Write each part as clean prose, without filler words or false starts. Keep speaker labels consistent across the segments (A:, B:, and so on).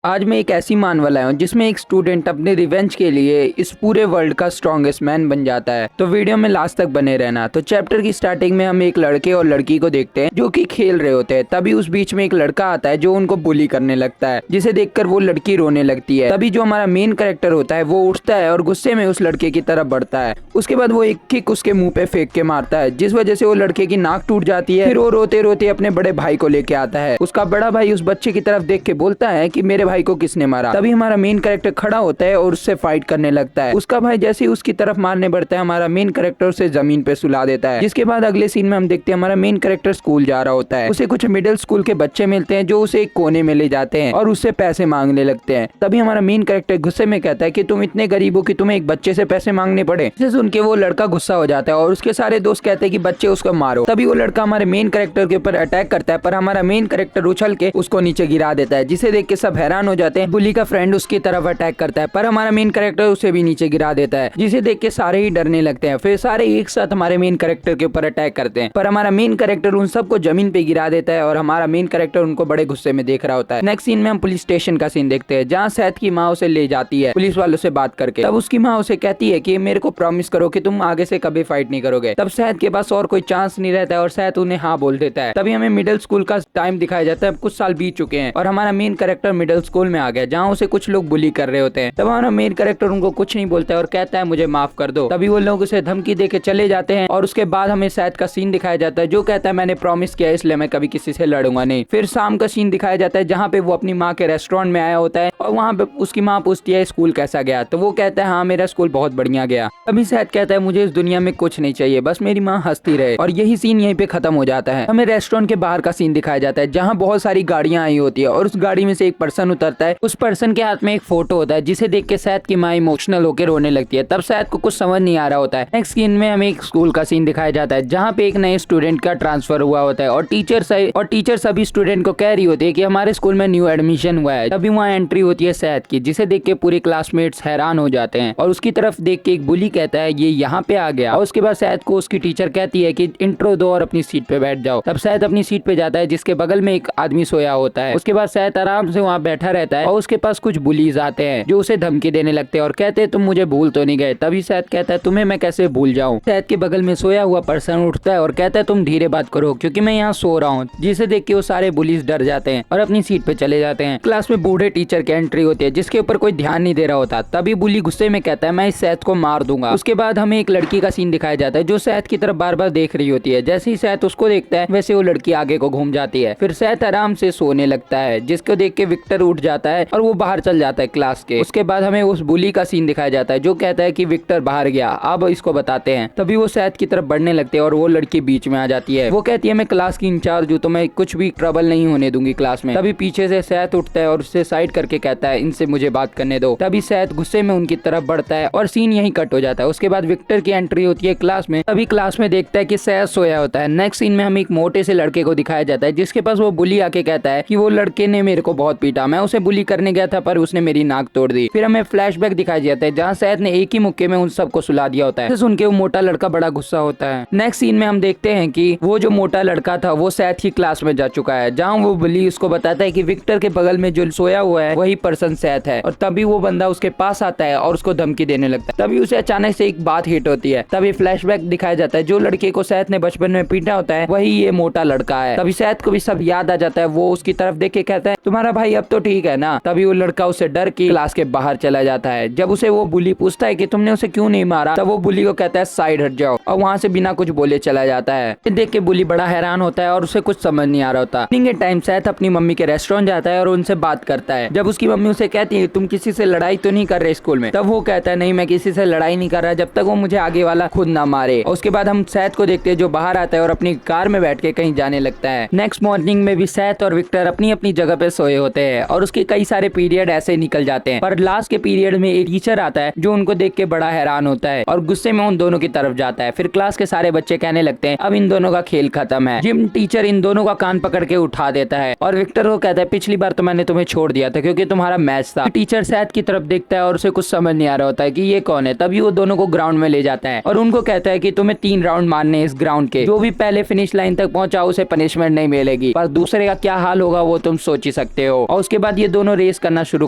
A: आज मैं एक ऐसी मानव लाया हूँ जिसमें एक स्टूडेंट अपने रिवेंज के लिए इस पूरे वर्ल्ड का स्ट्रॉन्गेस्ट मैन बन जाता है। तो वीडियो में लास्ट तक बने रहना। तो चैप्टर की स्टार्टिंग में हम एक लड़के और लड़की को देखते हैं जो कि खेल रहे होते हैं। तभी उस बीच में एक लड़का आता है जो उनको बुली करने लगता है, जिसे देखकर वो लड़की रोने लगती है। तभी जो हमारा मेन कैरेक्टर होता है वो उठता है और गुस्से में उस लड़के की तरफ बढ़ता है। उसके बाद वो एक किक उसके मुंह पे फेंक के मारता है, जिस वजह से वो लड़के की नाक टूट जाती है। फिर वो रोते रोते अपने बड़े भाई को लेके आता है। उसका बड़ा भाई उस बच्चे की तरफ देख के बोलता है कि मेरे भाई को किसने मारा। तभी हमारा मेन कैरेक्टर खड़ा होता है और उससे फाइट करने लगता है। उसका भाई जैसे ही उसकी तरफ मारने बढ़ता है, हमारा मेन कैरेक्टर उसे जमीन पे सुला देता है। जिसके बाद अगले सीन में हम देखते हैं हमारा मेन कैरेक्टर स्कूल जा रहा होता है। उसे कुछ मिडिल स्कूल के बच्चे मिलते हैं जो उसे एक कोने में ले जाते हैं और उससे पैसे मांगने लगते हैं। तभी हमारा मेन कैरेक्टर गुस्से में कहता है कि तुम इतने गरीब हो कि तुम्हें एक बच्चे से पैसे मांगने पड़े। जिसे सुन के वो लड़का गुस्सा हो जाता है और उसके सारे दोस्त कहते हैं कि बच्चे उसको मारो। तभी वो लड़का हमारे मेन कैरेक्टर के ऊपर अटैक करता है, पर हमारा मेन कैरेक्टर उछल के उसको नीचे गिरा देता है, जिसे देख के सब हैरान हो जाते हैं। बुली का फ्रेंड उसकी तरफ अटैक करता है, पर हमारा मेन कैरेक्टर उसे भी नीचे गिरा देता है, जिसे देख के सारे ही डरने लगते हैं। फिर सारे एक साथ हमारे मेन कैरेक्टर के ऊपर अटैक करते हैं, पर हमारा मेन कैरेक्टर उन सबको जमीन पे गिरा देता है और हमारा मेन कैरेक्टर उनको बड़े गुस्से में देख रहा होता है। नेक्स्ट सीन में हम पुलिस स्टेशन का सीन देखते हैं, जहाँ सैथ की माँ उसे ले जाती है पुलिस वालों से बात करके। तब उसकी माँ उसे कहती है कि मेरे को प्रॉमिस करो कि तुम आगे से कभी फाइट नहीं करोगे। तब सैथ के पास और कोई चांस नहीं रहता है और सैथ उन्हें हाँ बोल देता है। तभी हमें मिडिल स्कूल का टाइम दिखाया जाता है। कुछ साल बीत चुके हैं और हमारा मेन कैरेक्टर मिडिल स्कूल में आ गया, जहाँ उसे कुछ लोग बुली कर रहे होते हैं। तब हमारा मेन कैरेक्टर उनको कुछ नहीं बोलता है और कहता है मुझे माफ कर दो। तभी वो लोग उसे धमकी दे के चले जाते हैं और उसके बाद हमें सैथ का सीन दिखाया जाता है, जो कहता है मैंने प्रॉमिस किया इसलिए मैं कभी किसी से लड़ूंगा नहीं। फिर शाम का सीन दिखाया जाता है, जहाँ पे वो अपनी माँ के रेस्टोरेंट में आया होता है और वहाँ पे उसकी माँ पूछती है स्कूल कैसा गया। तो वो कहता है हाँ मेरा स्कूल बहुत बढ़िया गया। तभी सैथ कहता है मुझे इस दुनिया में कुछ नहीं चाहिए, बस मेरी माँ हंसती रहे। और यही सीन यहीं पे खत्म हो जाता है। हमें रेस्टोरेंट के बाहर का सीन दिखाया जाता है, जहाँ बहुत सारी गाड़ियां आई होती है और उस गाड़ी में से एक पर्सन उतरता है। उस पर्सन के हाथ में एक फोटो होता है, जिसे देख के सैथ की माँ इमोशनल होकर रोने लगती है। तब सैथ को कुछ समझ नहीं आ रहा होता है। नेक्स्ट सीन में हमें एक स्कूल का सीन दिखाया जाता है, जहाँ पे एक नए स्टूडेंट का ट्रांसफर हुआ होता है और टीचर सभी स्टूडेंट को कह रही होती है कि हमारे स्कूल में न्यू एडमिशन हुआ है। तभी वहाँ एंट्री होती है सैथ की, जिसे देख के पूरे क्लासमेट्स हैरान हो जाते हैं और उसकी तरफ देख के एक बुली कहता है ये यहाँ पे आ गया। और उसके बाद सैथ को उसकी टीचर कहती है कि इंट्रो दो और अपनी सीट पे बैठ जाओ। तब सैथ अपनी सीट पे जाता है, जिसके बगल में एक आदमी सोया होता है। उसके बाद सैथ आराम से वहाँ बैठा रहता है और उसके पास कुछ बुलीज आते हैं जो उसे धमकी देने लगते हैं और कहते हैं तुम मुझे भूल तो नहीं गए। तभी सैथ कहता है तुम्हें मैं कैसे भूल जाऊं। सैथ के बगल में सोया हुआ पर्सन उठता है और कहता है तुम धीरे बात करो क्योंकि मैं यहाँ सो रहा हूँ, जिसे देख के वो सारे बुलीज डर जाते हैं और अपनी सीट पे चले जाते हैं। क्लास में बूढ़े टीचर की एंट्री होती है, जिसके ऊपर कोई ध्यान नहीं दे रहा होता। तभी बुली गुस्से में कहता है मैं इस सैथ को मार दूंगा। उसके बाद हमें एक लड़की का सीन दिखाया जाता है जो सैथ की तरफ बार बार देख रही होती है। जैसे ही सैथ उसको देखता है वैसे वो लड़की आगे को घूम जाती है। फिर सैथ आराम से सोने लगता है, जिसको देख के विक्टर उठ जाता है और वो बाहर चल जाता है क्लास के। उसके बाद हमें उस बुली का सीन दिखाया जाता है जो कहता है कि विक्टर बाहर गया, अब इसको बताते हैं। तभी वो सैथ की तरफ बढ़ने लगते हैं और वो लड़की बीच में आ जाती है। वो कहती है मैं क्लास की इंचार्ज हूँ तो मैं कुछ भी ट्रबल नहीं होने दूंगी क्लास में। तभी पीछे से सैथ उठता है और उससे साइड करके कहता है इनसे मुझे बात करने दो। तभी सैथ गुस्से में उनकी तरफ बढ़ता है और सीन यहीं कट हो जाता है। उसके बाद विक्टर की एंट्री होती है क्लास में। तभी क्लास में देखता है कि सैथ सोया होता है। नेक्स्ट सीन में हमें एक मोटे से लड़के को दिखाया जाता है, जिसके पास वो बुली आके कहता है कि वो लड़के ने मेरे को बहुत पीटा, मैं उसे बुली करने गया था पर उसने मेरी नाक तोड़ दी। फिर हमें फ्लैशबैक दिखाया जाता है, जहाँ सैथ ने एक ही मुक्के में उन सबको सुला दिया होता है। सुन के वो मोटा लड़का बड़ा गुस्सा होता है। नेक्स्ट सीन में हम देखते हैं कि वो जो मोटा लड़का था वो सैथ की क्लास में जा चुका है, जहाँ वो बुली उसको बताता है कि विक्टर के बगल में जो सोया हुआ है वही पर्सन सैथ है। और तभी वो बंदा उसके पास आता है और उसको धमकी देने लगता है। तभी उसे अचानक से एक बात हिट होती है। तभी फ्लैशबैक दिखाया जाता है, जो लड़के को सैथ ने बचपन में पीटा होता है वही ये मोटा लड़का है। तभी सैथ को भी सब याद आ जाता है। वो उसकी तरफ देख के कहता है तुम्हारा भाई अब तो ठीक है ना। तभी वो लड़का उसे डर के क्लास के बाहर चला जाता है। जब उसे वो बुली पूछता है कि तुमने उसे क्यों नहीं मारा, तब वो बुली को कहता है साइड हट जाओ और वहाँ से बिना कुछ बोले चला जाता है। देख के बुली बड़ा हैरान होता है और उसे कुछ समझ नहीं आ रहा होता। इवनिंग के टाइम सैथ अपनी मम्मी के रेस्टोरेंट जाता है और उनसे बात करता है। जब उसकी मम्मी उसे कहती है तुम किसी से लड़ाई तो नहीं कर रहे स्कूल में, तब वो कहता है नहीं मैं किसी से लड़ाई नहीं कर रहा जब तक वो मुझे आगे वाला खुद ना मारे। और उसके बाद हम सैथ को देखते हैं जो बाहर आता है और अपनी कार में बैठ के कहीं जाने लगता है। नेक्स्ट मॉर्निंग में भी सैथ और विक्टर अपनी अपनी जगह पे सोए होते हैं और उसके कई सारे पीरियड ऐसे निकल जाते हैं। पर लास्ट के पीरियड में एक टीचर आता है जो उनको देख के बड़ा हैरान होता है और गुस्से में उन दोनों की तरफ जाता है। फिर क्लास के सारे बच्चे कहने लगते हैं अब इन दोनों का खेल खत्म है। जिम टीचर इन दोनों का कान पकड़ के उठा देता है और विक्टर को कहता है पिछली बार तो मैंने तुम्हें छोड़ दिया था क्योंकि तुम्हारा मैच था। टीचर सैथ की तरफ देखता है और उसे कुछ समझ नहीं आ रहा होता है कि ये कौन है। तभी वो दोनों को ग्राउंड में ले जाता है और उनको कहता है कि तुम्हें 3 राउंड मारने इस ग्राउंड के, जो भी पहले फिनिश लाइन तक पहुंचा उसे पनिशमेंट नहीं मिलेगी, पर दूसरे का क्या हाल होगा वो तुम सोच ही सकते हो। और उसके बाद बाद ये दोनों रेस करना शुरू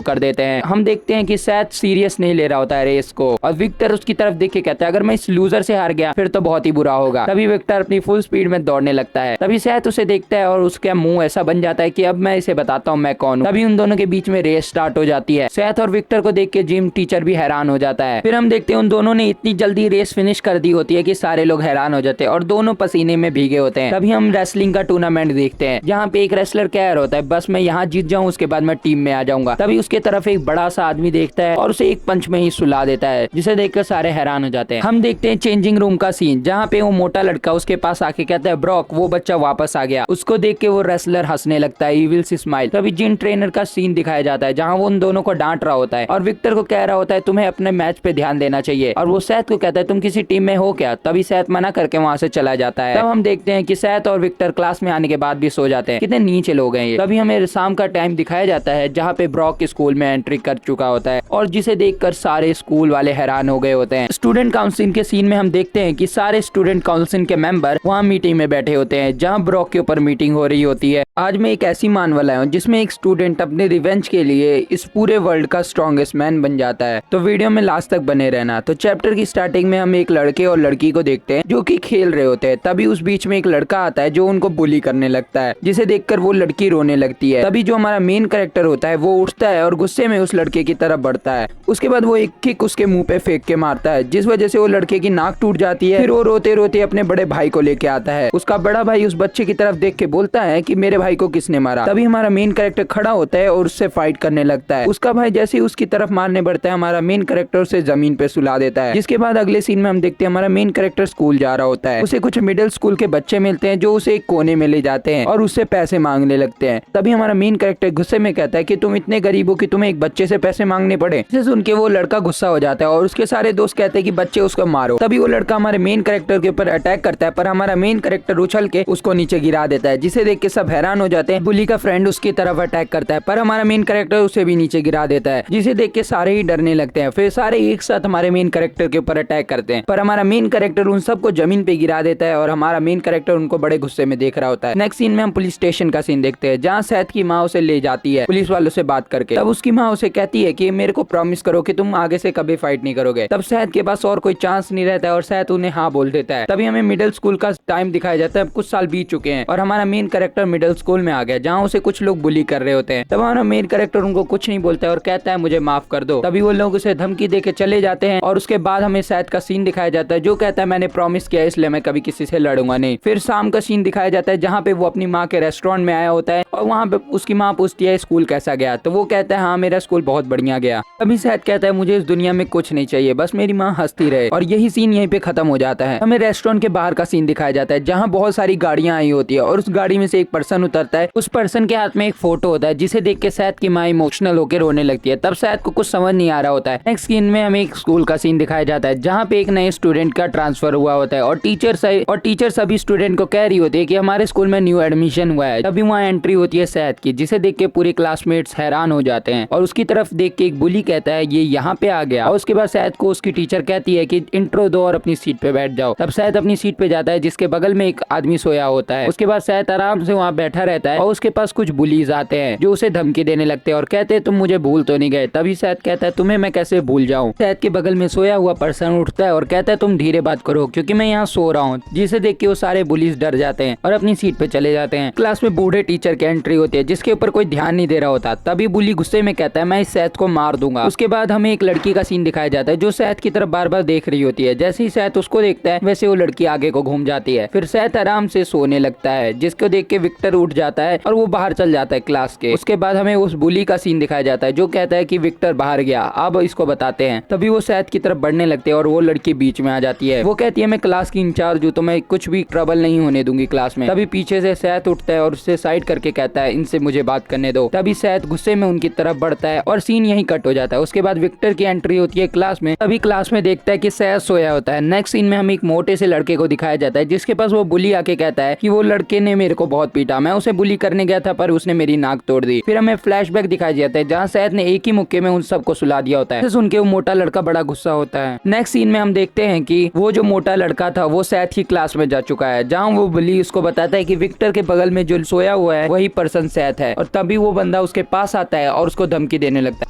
A: कर देते हैं। हम देखते हैं कि सैथ सीरियस नहीं ले रहा होता है रेस को, और विक्टर उसकी तरफ देख के कहता है अगर मैं इस लूजर से हार गया फिर तो बहुत ही बुरा होगा। तभी विक्टर अपनी फुल स्पीड में दौड़ने लगता है। तभी सैथ उसे देखता है और उसका मुंह ऐसा बन जाता है कि अब मैं इसे बताता हूँ मैं कौन हूँ। तभी उन दोनों के बीच में रेस स्टार्ट हो जाती है। सैथ और विक्टर को देख के जिम टीचर भी हैरान हो जाता है। फिर हम देखते हैं उन दोनों ने इतनी जल्दी रेस फिनिश कर दी होती है कि सारे लोग हैरान हो जाते हैं और दोनों पसीने में भीगे होते हैं। तभी हम रेसलिंग का टूर्नामेंट देखते हैं जहाँ पे एक रेसलर कह रहा होता है बस मैं यहाँ जीत जाऊँ उसके बाद मैं टीम में आ जाऊंगा। तभी उसके तरफ एक बड़ा सा आदमी देखता है और उसे एक पंच में ही सुला देता है, जिसे देखकर सारे हैरान हो जाते हैं। हम देखते हैं चेंजिंग रूम का सीन जहाँ पे वो मोटा लड़का उसके पास आके कहता है ब्रॉक वो बच्चा वापस आ गया। उसको देख के वो रेसलर हंसने लगता है, इविल सी स्माइल। तभी जिम ट्रेनर का सीन दिखाया जाता है जहाँ वो उन दोनों को डांट रहा होता है और विक्टर को कह रहा होता है तुम्हें अपने मैच पे ध्यान देना चाहिए, और वो सैथ को कहता है तुम किसी टीम में हो क्या। तभी सैथ मना करके वहाँ से चला जाता है। तब हम देखते हैं कि सैथ और विक्टर क्लास में आने के बाद भी सो जाते हैं। कितने नीचे लोग हैं ये। तभी हमें शाम का टाइम दिखाया जाता है जहाँ पे ब्रॉक स्कूल में एंट्री कर चुका होता है और जिसे देखकर सारे स्कूल वाले हैरान हो गए होते हैं। स्टूडेंट काउंसिल के सीन में हम देखते हैं कि सारे स्टूडेंट काउंसिल के मेंबर वहाँ मीटिंग में बैठे होते हैं जहाँ ब्रॉक के ऊपर मीटिंग हो रही होती है। आज मैं एक ऐसी मानवा लाया हूँ जिसमें एक स्टूडेंट अपने रिवेंज के लिए इस पूरे वर्ल्ड का स्ट्रॉन्गेस्ट मैन बन जाता है। तो वीडियो में लास्ट तक बने रहना। तो चैप्टर की स्टार्टिंग में हम एक लड़के और लड़की को देखते हैं जो कि खेल रहे होते हैं। तभी उस बीच में एक लड़का आता है जो उनको बुली करने लगता है, जिसे देखकर वो लड़की रोने लगती है। तभी जो हमारा मेन कैरेक्टर होता है वो उठता है और गुस्से में उस लड़के की तरफ बढ़ता है। उसके बाद वो एक किक उसके मुंह पे फेंक के मारता है, जिस वजह से वो लड़के की नाक टूट जाती है। फिर वो रोते रोते अपने बड़े भाई को लेके आता है। उसका बड़ा भाई उस बच्चे की तरफ देख के बोलता है कि मेरे भाई को किसने मारा। तभी हमारा मेन कैरेक्टर खड़ा होता है और उससे फाइट करने लगता है। उसका भाई जैसे ही उसकी तरफ मारने बढ़ता है हमारा मेन कैरेक्टर उसे जमीन पे सुला देता है। जिसके बाद अगले सीन में हम देखते हैं हमारा मेन कैरेक्टर स्कूल जा रहा होता है। उसे कुछ मिडिल स्कूल के बच्चे मिलते हैं जो उसे एक कोने में ले जाते हैं और उससे पैसे मांगने लगते हैं। तभी हमारा मेन कैरेक्टर गुस्से में कहता है कि तुम इतने गरीब हो कि तुम्हें एक बच्चे से पैसे मांगने पड़े। जिसे सुन के वो लड़का गुस्सा हो जाता है और उसके सारे दोस्त कहते हैं कि बच्चे उसको मारो। तभी वो लड़का हमारे मेन कैरेक्टर के ऊपर अटैक करता है, पर हमारा मेन कैरेक्टर उछल के उसको नीचे गिरा देता है, जिसे देख के सब हैरान हो जाते हैं। बुली का फ्रेंड उसकी तरफ अटैक करता है, पर हमारा मेन कैरेक्टर उसे भी नीचे गिरा देता है, जिसे देख के सारे ही डरने लगते हैं। फिर सारे एक साथ हमारे मेन कैरेक्टर के ऊपर अटैक करते हैं, पर हमारा मेन कैरेक्टर उन सबको जमीन पे गिरा देता है और हमारा मेन कैरेक्टर उनको बड़े गुस्से में देख रहा होता है। नेक्स्ट सीन में हम पुलिस स्टेशन का सीन देखते हैं जहाँ सैथ की माँ उसे ले जाती है पुलिस वालों से बात करके। तब उसकी माँ उसे कहती है कि मेरे को प्रॉमिस करो कि तुम आगे से कभी फाइट नहीं करोगे। तब सैथ के पास और कोई चांस नहीं रहता है और सैथ उन्हें हाँ बोल देता है। तभी हमें मिडिल स्कूल का टाइम दिखाया जाता है। कुछ साल बीत चुके हैं और हमारा मेन कैरेक्टर मिडिल स्कूल में आ गया जहाँ उसे कुछ लोग बुली कर रहे होते हैं। तब हमारा मेन कैरेक्टर उनको कुछ नहीं बोलता है और कहता है मुझे माफ कर दो। तभी वो लोग उसे धमकी दे के चले जाते हैं और उसके बाद हमें सैथ का सीन दिखाया जाता है जो कहता है मैंने प्रॉमिस किया इसलिए मैं कभी किसी से लड़ूंगा नहीं। फिर शाम का सीन दिखाया जाता है जहाँ पे वो अपनी माँ के रेस्टोरेंट में आया होता है और वहाँ पे उसकी माँ पूछती है स्कूल कैसा गया, तो वो कहता है हाँ मेरा स्कूल बहुत बढ़िया गया। तभी सैथ कहता है मुझे इस दुनिया में कुछ नहीं चाहिए, बस मेरी माँ हंसती रहे। और यही सीन यहीं पे खत्म हो जाता है। हमें रेस्टोरेंट के बाहर का सीन दिखाया जाता है जहाँ बहुत सारी गाड़ियां आई होती है और उस गाड़ी में से एक पर्सन उतरता है। उस पर्सन के हाथ में एक फोटो होता है जिसे देख के सैथ की माँ इमोशनल होकर रोने लगती है। तब सैथ को कुछ समझ नहीं आ रहा होता है। नेक्स्ट सीन में हमें एक स्कूल का सीन दिखाया जाता है जहाँ पे एक नए स्टूडेंट का ट्रांसफर हुआ होता है और टीचर सभी स्टूडेंट को कह रही होती है कि हमारे स्कूल में न्यू एडमिशन हुआ है। तभी वहाँ एंट्री होती है सैथ की, जिसे देख के पूरे क्लासमेट्स हैरान हो जाते हैं और उसकी तरफ देख के एक बुली कहता है ये यहाँ पे आ गया। और उसके बाद सैथ को उसकी टीचर कहती है कि इंट्रो दो और अपनी सीट पे बैठ जाओ। तब सैथ अपनी सीट पे जाता है जिसके बगल में एक आदमी सोया होता है। उसके बाद सैथ आराम से वहाँ बैठा रहता है और उसके पास कुछ बुलीज आते हैं जो उसे धमकी देने लगते हैं और कहते हैं तुम मुझे भूल तो नहीं गए। तभी सैथ कहता है तुम्हें मैं कैसे भूल जाऊँ। सैथ के बगल में सोया हुआ पर्सन उठता है और कहता है तुम धीरे बात करो क्योंकि मैं यहाँ सो रहा हूँ, जिसे देख के वो सारे बुलीज डर जाते हैं और अपनी सीट पे चले जाते हैं। क्लास में बूढ़े टीचर की एंट्री होती है जिसके ऊपर कोई ध्यान नहीं दे रहा होता। तभी बुली गुस्से में कहता है मैं इस सैथ को मार दूंगा। उसके बाद हमें एक लड़की का सीन दिखाया जाता है जो सैथ की तरफ बार बार देख रही होती है। जैसे ही सैथ उसको देखता है वैसे वो लड़की आगे को घूम जाती है। फिर सैथ आराम से सोने लगता है जिसको देख के विक्टर उठ जाता है और वो बाहर चल जाता है क्लास के। उसके बाद हमें उस बुली का सीन दिखाया जाता है जो कहता है कि विक्टर बाहर गया, अब इसको बताते हैं। तभी वो सैथ की तरफ बढ़ने लगते हैं और वो लड़की बीच में आ जाती है। वो कहती है मैं क्लास की इंचार्ज हूँ तो मैं कुछ भी ट्रबल नहीं होने दूंगी क्लास में। तभी पीछे से सैथ उठता है और उससे साइड करके कहता है इनसे मुझे बात करने दो। तभी सैथ गुस्से में उनकी तरफ बढ़ता है और सीन यहीं कट हो जाता है। उसके बाद विक्टर की एंट्री होती है क्लास में। तभी क्लास में देखता है कि सैथ सोया होता है। नेक्स्ट सीन में हमें एक मोटे से लड़के को दिखाया जाता है जिसके पास वो बुली आके कहता है कि वो लड़के ने मेरे को बहुत पीटा, मैं उसे बुली करने गया था पर उसने मेरी नाक तोड़ दी। फिर हमें फ्लैशबैक दिखाया जाता है जहाँ सैथ ने एक ही मुक्के में उन सबको सुला दिया होता है। सुन के वो मोटा लड़का बड़ा गुस्सा होता है। नेक्स्ट सीन में हम देखते हैं कि वो जो मोटा लड़का था वो सैथ की क्लास में जा चुका है जहाँ वो बुली उसको बताता है कि विक्टर के बगल में जो सोया हुआ है वही पर्सन सैथ है। और तभी वो बंदा बंदा उसके पास आता है और उसको धमकी देने लगता है।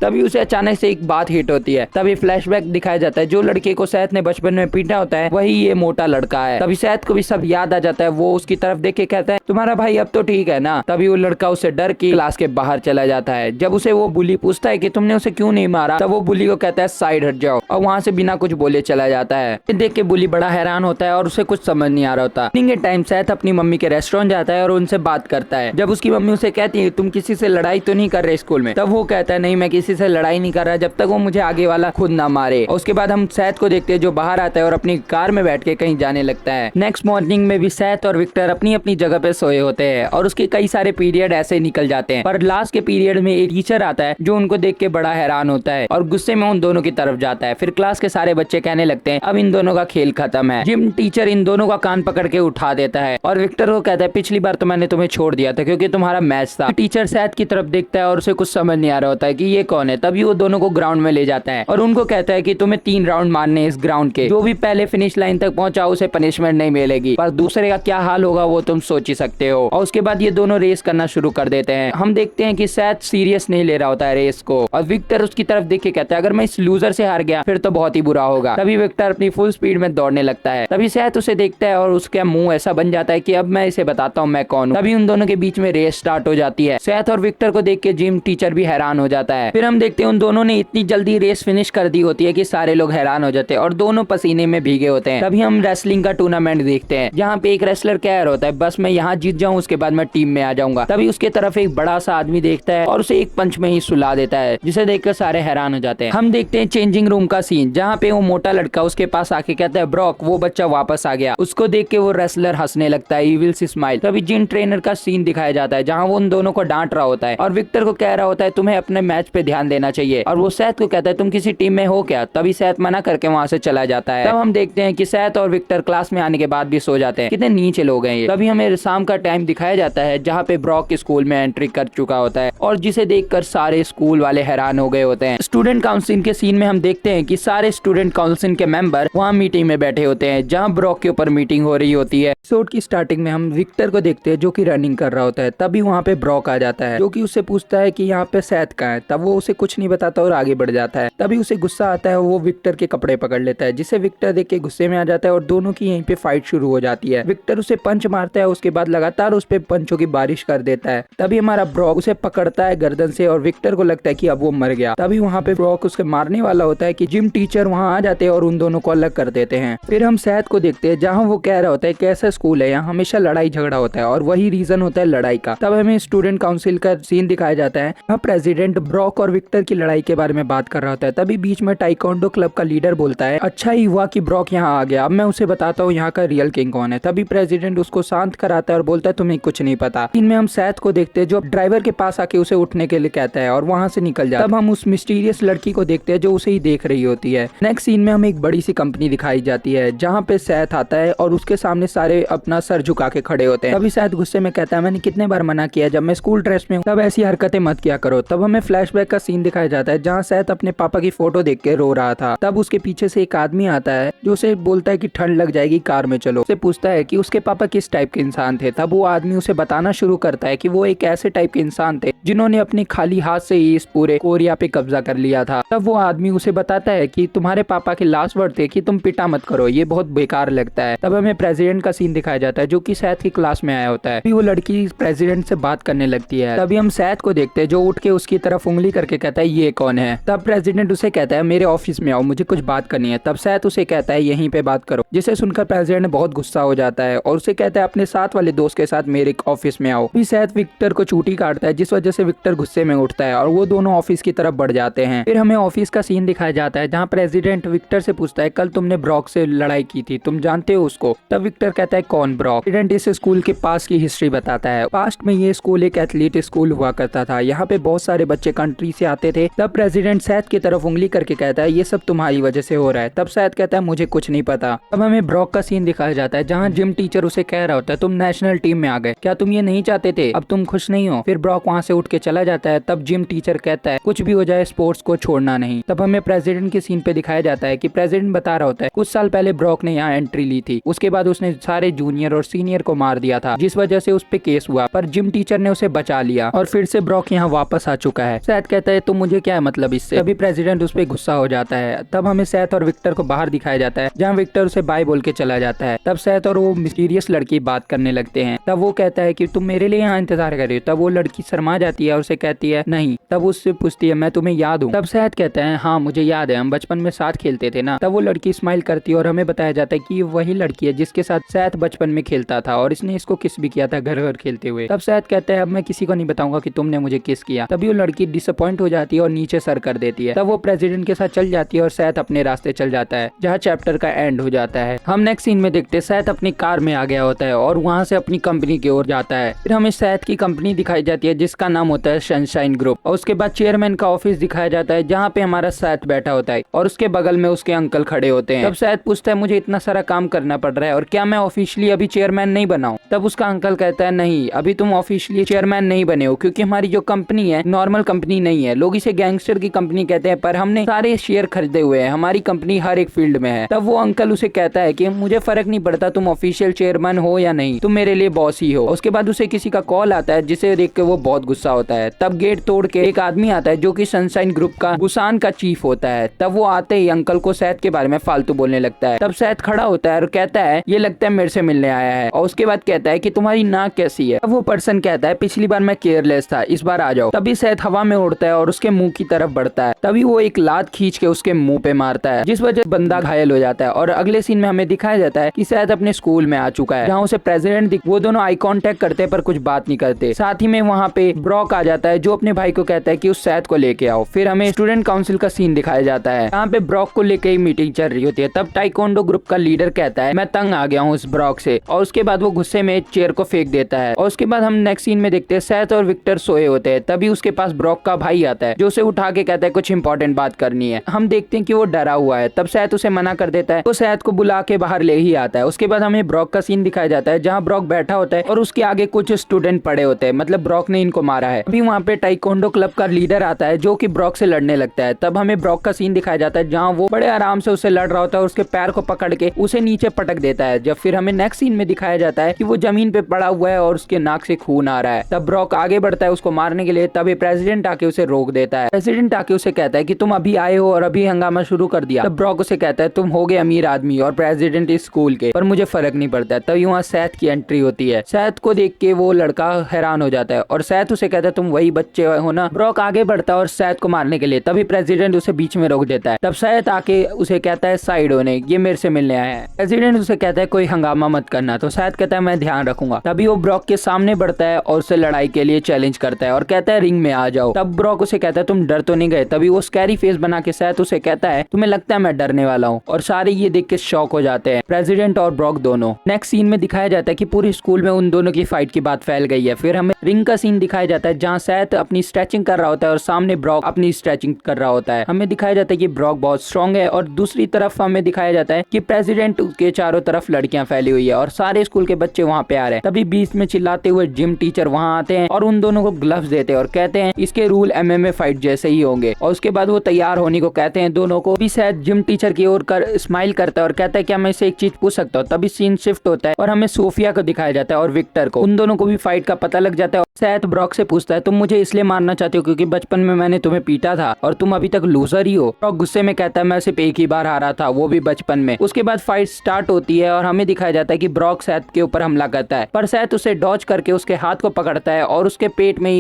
A: तभी उसे अचानक से एक बात हिट होती है। तभी फ्लैशबैक दिखाया जाता है, जो लड़के को सैयद ने बचपन में पीटा होता है वही ये मोटा लड़का है। तभी सैयद को भी सब याद आ जाता है। वो उसकी तरफ देख के कहता है तुम्हारा भाई अब तो ठीक है ना। तभी वो लड़का उसे डर के क्लास के बाहर चला जाता है। जब उसे वो बुली पूछता है कि तुमने उसे क्यों नहीं मारा, तब वो बुली को कहता है साइड हट जाओ, और वहाँ से बिना कुछ बोले चला जाता है। देख के बुली बड़ा हैरान होता है और उसे कुछ समझ नहीं आ रहा होता। इवनिंग के टाइम सैयद अपनी मम्मी के रेस्टोरेंट जाता है और उनसे बात करता है। जब उसकी मम्मी उसे कहती है तुम किसी से लड़ाई तो नहीं कर रहे स्कूल में, तब वो कहता है नहीं मैं किसी से लड़ाई नहीं कर रहा जब तक वो मुझे आगे वाला खुद ना मारे। और उसके बाद हम सैयद को देखते हैं जो बाहर आता है और अपनी कार में बैठ के कहीं जाने लगता है। नेक्स्ट मॉर्निंग में भी सैयद और विक्टर अपनी अपनी जगह पे सोए होते हैं और उसके कई सारे पीरियड ऐसे निकल जाते हैं। पर लास्ट के पीरियड में एक टीचर आता है जो उनको देख के बड़ा हैरान होता है और गुस्से में उन दोनों की तरफ जाता है। फिर क्लास के सारे बच्चे कहने लगते हैं अब इन दोनों का खेल खत्म है। जिम टीचर इन दोनों का कान पकड़ के उठा देता है और विक्टर को कहता है पिछली बार तो मैंने तुम्हें छोड़ दिया था क्योंकि तुम्हारा मैच था। टीचर सैयद की तरफ देखता है और उसे कुछ समझ नहीं आ रहा होता है कि ये कौन है। तभी वो दोनों को ग्राउंड में ले जाता है और उनको कहता है कि तुम्हें 3 राउंड मारने इस ग्राउंड के, जो भी पहले फिनिश लाइन तक पहुंचा उसे पनिशमेंट नहीं मिलेगी, पर दूसरे का क्या हाल होगा वो तुम सोच ही सकते हो। और उसके बाद ये दोनों रेस करना शुरू कर देते हैं। हम देखते हैं कि सैयद सीरियस नहीं ले रहा होता है रेस को और विक्टर उसकी तरफ देख के कहता है अगर मैं इस लूजर से हार गया फिर तो बहुत ही बुरा होगा। तभी विक्टर अपनी फुल स्पीड में दौड़ने लगता है। तभी सैयद उसे देखता है और उसका मुंह ऐसा बन जाता है कि अब मैं इसे बताता हूँ मैं कौन हूँ। तभी उन दोनों के बीच में रेस स्टार्ट हो जाती है। सैयद और विक्टर को देख के जिम टीचर भी हैरान हो जाता है। फिर हम देखते हैं उन दोनों ने इतनी जल्दी रेस फिनिश कर दी होती है कि सारे लोग हैरान हो जाते हैं और दोनों पसीने में भीगे होते हैं। तभी हम रेसलिंग का टूर्नामेंट देखते हैं जहाँ पे एक रेसलर कह रहा होता है बस मैं यहाँ जीत जाऊँ उसके बाद मैं टीम में आ जाऊंगा। तभी उसके तरफ एक बड़ा सा आदमी देखता है और उसे एक पंच में ही सुला देता है, जिसे देखकर सारे हैरान हो जाते हैं। हम देखते हैं चेंजिंग रूम का सीन जहाँ पे वो मोटा लड़का उसके पास आके कहता है ब्रॉक वो बच्चा वापस आ गया। उसको देख के वो रेसलर हंसने लगता है, इविल सी स्माइल। तभी जिम ट्रेनर का सीन दिखाया जाता है जहाँ वो उन दोनों को डांट रहा होता है और विक्टर को कह रहा होता है तुम्हें अपने मैच पे ध्यान देना चाहिए, और वो सैयद को कहता है तुम किसी टीम में हो क्या। तभी सैयद मना करके वहाँ से चला जाता है। तब हम देखते हैं कि सैयद और विक्टर क्लास में आने के बाद भी सो जाते हैं। कितने नीचे लोग हैं ये। तभी हमें शाम का टाइम दिखाया जाता है जहाँ पे ब्रॉक स्कूल में एंट्री कर चुका होता है और जिसे देखकर सारे स्कूल वाले हैरान हो गए होते हैं। स्टूडेंट काउंसिल के सीन में हम देखते हैं कि सारे स्टूडेंट काउंसिल के मेंबर वहाँ मीटिंग में बैठे होते हैं जहाँ ब्रॉक के ऊपर मीटिंग हो रही होती है। एपिसोड की स्टार्टिंग में हम विक्टर को देखते हैं जो कि रनिंग कर रहा होता है। तभी वहाँ पे ब्रॉक आ जाता है जो कि उससे पूछता है कि यहाँ पे सैयद कहाँ है। तब वो उसे कुछ नहीं बताता और आगे बढ़ जाता है। तभी उसे गुस्सा आता है, वो विक्टर के कपड़े पकड़ लेता है जिसे विक्टर देख के गुस्से में आ जाता है और दोनों की यहीं पे फाइट शुरू हो जाती है। विक्टर उसे पंच मारता है, उसके बाद लगातार उस पे पंचों की बारिश कर देता है। तभी हमारा ब्रॉक उसे पकड़ता है गर्दन से और विक्टर को लगता है कि अब वो मर गया। तभी वहाँ पे ब्रॉक उसके मारने वाला होता है कि जिम टीचर वहाँ आ जाते हैं और उन दोनों को अलग कर देते हैं। फिर हम सैयद को देखते हैं जहाँ वो कह रहा होता है कैसा स्कूल है, यहाँ हमेशा लड़ाई झगड़ा होता है और वही रीजन होता है लड़ाई का। तब हमें स्टूडेंट काउंसिल का सीन दिखाया जाता है। वहाँ प्रेसिडेंट ब्रॉक और विक्टर की लड़ाई के बारे में बात कर रहा होता है। तभी बीच में टाइकोंडो क्लब का लीडर बोलता है अच्छा ही हुआ कि ब्रॉक यहाँ आ गया, अब मैं उसे बताता हूँ यहाँ का रियल किंग कौन है। तभी प्रेसिडेंट उसको शांत कराता है और बोलता है तुम्हें कुछ नहीं पता। इनमें हम सैयद को देखते हैं जो ड्राइवर के पास आके उसे उठने के लिए कहता है और वहाँ से निकल जाता है। तब हम उस मिस्टीरियस लड़की को देखते हैं जो उसे ही देख रही होती है। नेक्स्ट सीन में हमें एक बड़ी सी कंपनी दिखाई जाती है जहाँ पे सैयद आता है और उसके सामने सारे अपना सर झुका के खड़े होते हैं। तभी सैयद गुस्से में कहता है मैंने कितने बार मना किया जब मैं स्कूल ड्रेस में हूँ तब ऐसी हरकतें मत किया करो। तब हमें फ्लैशबैक का सीन दिखाया जाता है जहाँ सैयद अपने पापा की फोटो देख के रो रहा था। तब उसके पीछे से एक आदमी आता है जो उसे बोलता है कि ठंड लग जाएगी कार में चलो। उसे पूछता है कि उसके पापा किस टाइप के इंसान थे। तब वो आदमी उसे बताना शुरू करता है कि वो एक ऐसे टाइप के इंसान थे जिन्होंने अपने खाली हाथ से ही इस पूरे कोरिया पे कब्जा कर लिया था। तब वो आदमी उसे बताता है कि तुम्हारे पापा के लास्ट वर्ड थे कि तुम पिटा मत करो, ये बहुत बेकार लगता है। तब हमें प्रेसिडेंट का सीन दिखाया जाता है जो कि सैयद की क्लास में आया होता है। वो लड़की प्रेसिडेंट से बात करने लगती है। तभी हम सैयद को देखते हैं जो उठ के उसकी तरफ उंगली करके कहता है ये कौन है। तब प्रेसिडेंट उसे कहता है मेरे ऑफिस में आओ, मुझे कुछ बात करनी है। तब सैयद उसे कहता है यहीं पे बात करो, जिसे सुनकर प्रेसिडेंट बहुत गुस्सा हो जाता है और उसे कहता है अपने साथ वाले दोस्त के साथ मेरे ऑफिस में आओ। फिर सैयद विक्टर को चूटी काटता है जिस वजह से विक्टर गुस्से में उठता है और वो दोनों ऑफिस की तरफ बढ़ जाते हैं। फिर हमें ऑफिस का सीन दिखाया जाता है जहाँ प्रेसिडेंट विक्टर से पूछता है कल तुमने ब्रॉक से लड़ाई की थी, तुम जानते हो उसको। तब विक्टर कहता है कौन ब्रॉक। प्रेसिडेंट इस स्कूल के पास की हिस्ट्री बताता है। पास्ट में ये स्कूल एक एथलीट स्कूल हुआ करता था, यहाँ पे बहुत सारे बच्चे कंट्री से आते थे। तब प्रेसिडेंट सैयद की तरफ उंगली करके कहता है ये सब तुम्हारी वजह से हो रहा है। तब सैयद कहता है मुझे कुछ नहीं पता। अब हमें ब्रॉक का सीन दिखाया जाता है जहाँ जिम टीचर उसे कह रहा होता है तुम नेशनल टीम में आ गए, क्या तुम ये नहीं चाहते थे, अब तुम खुश नहीं हो। फिर ब्रॉक वहाँ से उठ के चला जाता है। तब जिम टीचर कहता है कुछ भी हो जाए स्पोर्ट्स को छोड़ना नहीं। तब हमें प्रेसिडेंट के सीन पे दिखाया जाता है कि प्रेसिडेंट बता रहा होता है कुछ साल पहले ब्रॉक ने यहाँ एंट्री ली थी, उसके बाद उसने सारे जूनियर और सीनियर को मार दिया था, जिस वजह से उस पे केस हुआ, पर जिम टीचर ने उसे बचा लिया और फिर से ब्रॉक यहाँ वापस आ चुका है। सैथ कहता है तो मुझे क्या है मतलब इससे। तभी प्रेसिडेंट उस पे गुस्सा हो जाता है। तब हमें सैथ और विक्टर को बाहर दिखाया जाता है, जहाँ विक्टर उसे बाय बोल के चला जाता है। तब सैथ और वो मिस्टीरियस लड़की बात करने लगते हैं। तब वो कहता है कि तुम मेरे लिए यहाँ इंतजार कर रही हो। तब वो लड़की शर्मा जाती है और उसे कहती है नहीं। तब उससे पूछती है मैं तुम्हें याद हूँ। तब सैथ कहता है हाँ मुझे याद है, हम बचपन में साथ खेलते थे ना। तब वो लड़की स्माइल करती है और हमें बताया जाता है कि वही लड़की है जिसके साथ सैथ बचपन में खेलता था और इसने इसको किस भी किया था घर घर खेलते हुए। तब सैथ कहता है अब मैं किसी को नहीं बताऊंगा कि तुमने मुझे किस किया। तभी वो लड़की डिसअपॉइंट हो जाती है और नीचे सर कर देती है। तब वो प्रेसिडेंट के साथ चल जाती है और सैथ अपने रास्ते चल जाता है, जहाँ चैप्टर का एंड हो जाता है। हम नेक्स्ट सीन में देखते हैं सैथ अपनी कार में आ गया होता है और वहाँ से अपनी कंपनी की ओर जाता है। फिर हमें सैथ की कंपनी दिखाई जाती है जिसका नाम होता है सनशाइन ग्रुप, और उसके बाद चेयरमैन का ऑफिस दिखाया जाता है जहाँ पे हमारा सैथ बैठा होता है और उसके बगल में उसके अंकल खड़े होते हैं। तब सैथ पूछता है मुझे इतना सारा काम करना पड़ रहा है और क्या मैं ऑफिशियली अभी चेयरमैन नहीं बना हूँ। तब उसका अंकल कहता है नहीं अभी तुम ऑफिशियली चेयरमैन नहीं बने हो, क्योंकि हमारी जो कंपनी है नॉर्मल कंपनी नहीं है। लोग इसे गैंगस्टर की कंपनी कहते हैं, पर हमने सारे शेयर खरीदे हुए हैं, हमारी कंपनी हर एक फील्ड में है। तब वो अंकल उसे कहता है कि मुझे फर्क नहीं पड़ता तुम ऑफिशियल चेयरमैन हो या नहीं, तुम मेरे लिए बॉस ही हो। उसके बाद उसे किसी का कॉल आता है जिसे देख के वो बहुत गुस्सा होता है। तब गेट तोड़ के एक आदमी आता है जो कि सनशाइन ग्रुप का बुसान का चीफ होता है। तब वो आते ही अंकल को सैथ के बारे में फालतू बोलने लगता है। तब सैथ खड़ा होता है और कहता है ये लगता है मेरे से मिलने आया है, और उसके बाद कहता है कि तुम्हारी नाक कैसी है। तब वो पर्सन कहता है पिछली बार मैं केयरलेस था, इस बार आ जाओ। तभी सैथ हवा में उड़ता है और उसके मुंह की तरफ बढ़ता है। तभी वो एक लात खींच के उसके मुंह पे मारता है, जिस वजह से बंदा घायल हो जाता है। और अगले सीन में हमें दिखाया जाता है कि सैथ अपने स्कूल में आ चुका है, जहाँ उसे प्रेसिडेंट वो दोनों आई कांटेक्ट करते हैं पर कुछ बात नहीं करते। साथ ही में वहाँ पे ब्रॉक आ जाता है जो अपने भाई को कहता है कि उस सैथ को लेके आओ। फिर हमें स्टूडेंट काउंसिल का सीन दिखाया जाता है, यहाँ पे ब्रॉक को लेके ही मीटिंग चल रही होती है। तब टाइकोंडो ग्रुप का लीडर कहता है मैं तंग आ गया हूँ इस ब्रॉक से, और उसके बाद वो गुस्से में चेयर को फेंक देता है। और उसके बाद हम नेक्स्ट सीन में देखते हैं सैथ और विक्टर सोए होते हैं। तभी उसके पास ब्रॉक का भाई आता है जो उसे उठा के कहता है कुछ इंपॉर्टेंट बात करनी है। हम देखते हैं कि वो डरा हुआ है। तब सैथ उसे मना कर देता है, वो सैथ को बुला के बाहर ले ही आता है। उसके बाद हमें ब्रॉक का सीन दिखाया जाता है जहाँ ब्रॉक बैठा होता है और उसके आगे कुछ स्टूडेंट पड़े होते हैं, मतलब ब्रॉक ने इनको मारा है। अभी वहाँ पे टाइकोंडो क्लब का लीडर आता है जो कि ब्रॉक से लड़ने लगता है। तब हमें ब्रॉक का सीन दिखाया जाता है जहाँ वो बड़े आराम से उससे लड़ रहा होता है और उसके पैर को पकड़ के उसे नीचे पटक देता है। जब फिर हमें नेक्स्ट सीन में दिखाया जाता है कि वो जमीन पे पड़ा हुआ है और उसके नाक से खून आ रहा है। तब ब्रॉक आगे बढ़ता है उसको मारने के लिए, तभी प्रेसिडेंट आके उसे रोक देता है। प्रेसिडेंट आके उसे कहता है कि तुम अभी आए हो और अभी हंगामा शुरू कर दिया। तब ब्रॉक उसे कहता है तुम हो गए अमीर आदमी और प्रेसिडेंट इस स्कूल के, पर मुझे फर्क नहीं पड़ता। तभी वहाँ सैथ की एंट्री होती है। सैथ को देख के वो लड़का हैरान हो जाता है और सैथ उसे कहता है तुम वही बच्चे हो ना। ब्रॉक आगे बढ़ता है और सैथ को मारने के लिए, तभी प्रेसिडेंट उसे बीच में रोक देता है। तब सैथ आके उसे कहता है साइड होने, ये मेरे से मिलने आया है। प्रेसिडेंट उसे कहता है कोई हंगामा मत करना, तो सैथ कहता है मैं ध्यान रखूंगा। तभी वो ब्रॉक के सामने बढ़ता है और उसे लड़ाई के लिए चैलेंज करता है और कहता है रिंग में आ जाओ। तब ब्रॉक उसे कहता है तुम डर तो नहीं गए। तभी वो स्कैरी फेस बना के सैथ उसे कहता है तुम्हें लगता है मैं डरने वाला हूँ, और सारे ये देख के शॉक हो जाते हैं, प्रेसिडेंट और ब्रॉक दोनों। नेक्स्ट सीन में दिखाया जाता है कि पूरे स्कूल में उन दोनों की फाइट की बात फैल गई है। फिर हमें रिंग का सीन दिखाया जाता है जहाँ सैथ अपनी स्ट्रेचिंग कर रहा होता है और सामने ब्रॉक अपनी स्ट्रेचिंग कर रहा होता है। हमें दिखाया जाता है कि ब्रॉक बहुत स्ट्रॉन्ग है, और दूसरी तरफ हमें दिखाया जाता है कि प्रेसिडेंट के चारों तरफ लड़कियां फैली हुई है और सारे स्कूल के बच्चे वहाँ पे आ रहे हैं। तभी बीच में चिल्लाते हुए जिम टीचर वहाँ आते हैं और उन दोनों को ग्लव्स देते हैं और कहते हैं इसके रूल MMA फाइट जैसे ही होंगे। और उसके बाद वो तैयार होने को कहते हैं दोनों को। भी सैथ जिम टीचर की ओर कर स्माइल करता है और कहता है क्या मैं इसे एक चीज पूछ सकता हूँ। तभी सीन शिफ्ट होता है और हमें सोफिया को दिखाया जाता है और विक्टर को। उन दोनों को भी फाइट का पता लग जाता है। सैथ ब्रॉक से पूछता है तुम मुझे इसलिए मारना चाहते हो क्योंकि बचपन में मैंने तुम्हें पीटा था और तुम अभी तक लूजर ही हो। ब्रॉक गुस्से में कहता है मैं सिर्फ एक ही बार हारा था, वो भी बचपन में। उसके बाद फाइट स्टार्ट होती है और हमें दिखाया जाता है कि ब्रॉक सैथ के ऊपर हमला करता है, पर सैथ उसे डॉज करके उसके हाथ को पकड़ता है और उसके पेट में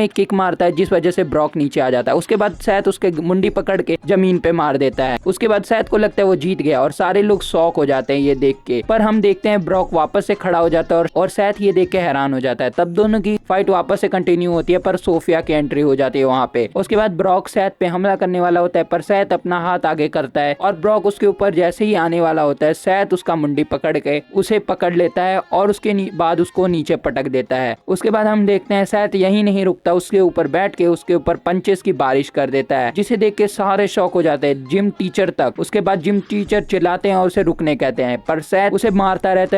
A: एक किक मारता है, जिस वजह से ब्रॉक नीचे आ जाता है। उसके बाद सैथ उसके मुंडी पकड़ के जमीन पे मार देता है। उसके बाद सैथ को लगता है वो जीत गया और सारे लोग शॉक हो जाते हैं ये देख के। पर हम देखते हैं ब्रॉक वापस से खड़ा हो जाता है और सैथ ये देख के हैरान हो जाता है। तब दोनों की फाइट वापस से कंटिन्यू होती है, पर सोफिया की एंट्री हो जाती है वहाँ पे। उसके बाद ब्रॉक सैथ पे हमला करने वाला होता है, पर सैथ अपना हाथ आगे करता है और ब्रॉक उसके ऊपर जैसे ही आने वाला होता है सैथ उसका मुंडी पकड़ के उसे पकड़ लेता है और उसके बाद उसको नीचे पटक देता है। उसके बाद हम देखते हैं सैथ यही नहीं रुकता, उसके ऊपर बैठ के उसके ऊपर पंचेस की बारिश कर देता है, जिसे देख के सारे शॉक हो जाते हैं, जिम टीचर तक। उसके बाद जिम टीचर चिल्लाते हैं और उसे रुकने कहते हैं, पर सैथ उसे मारता रहता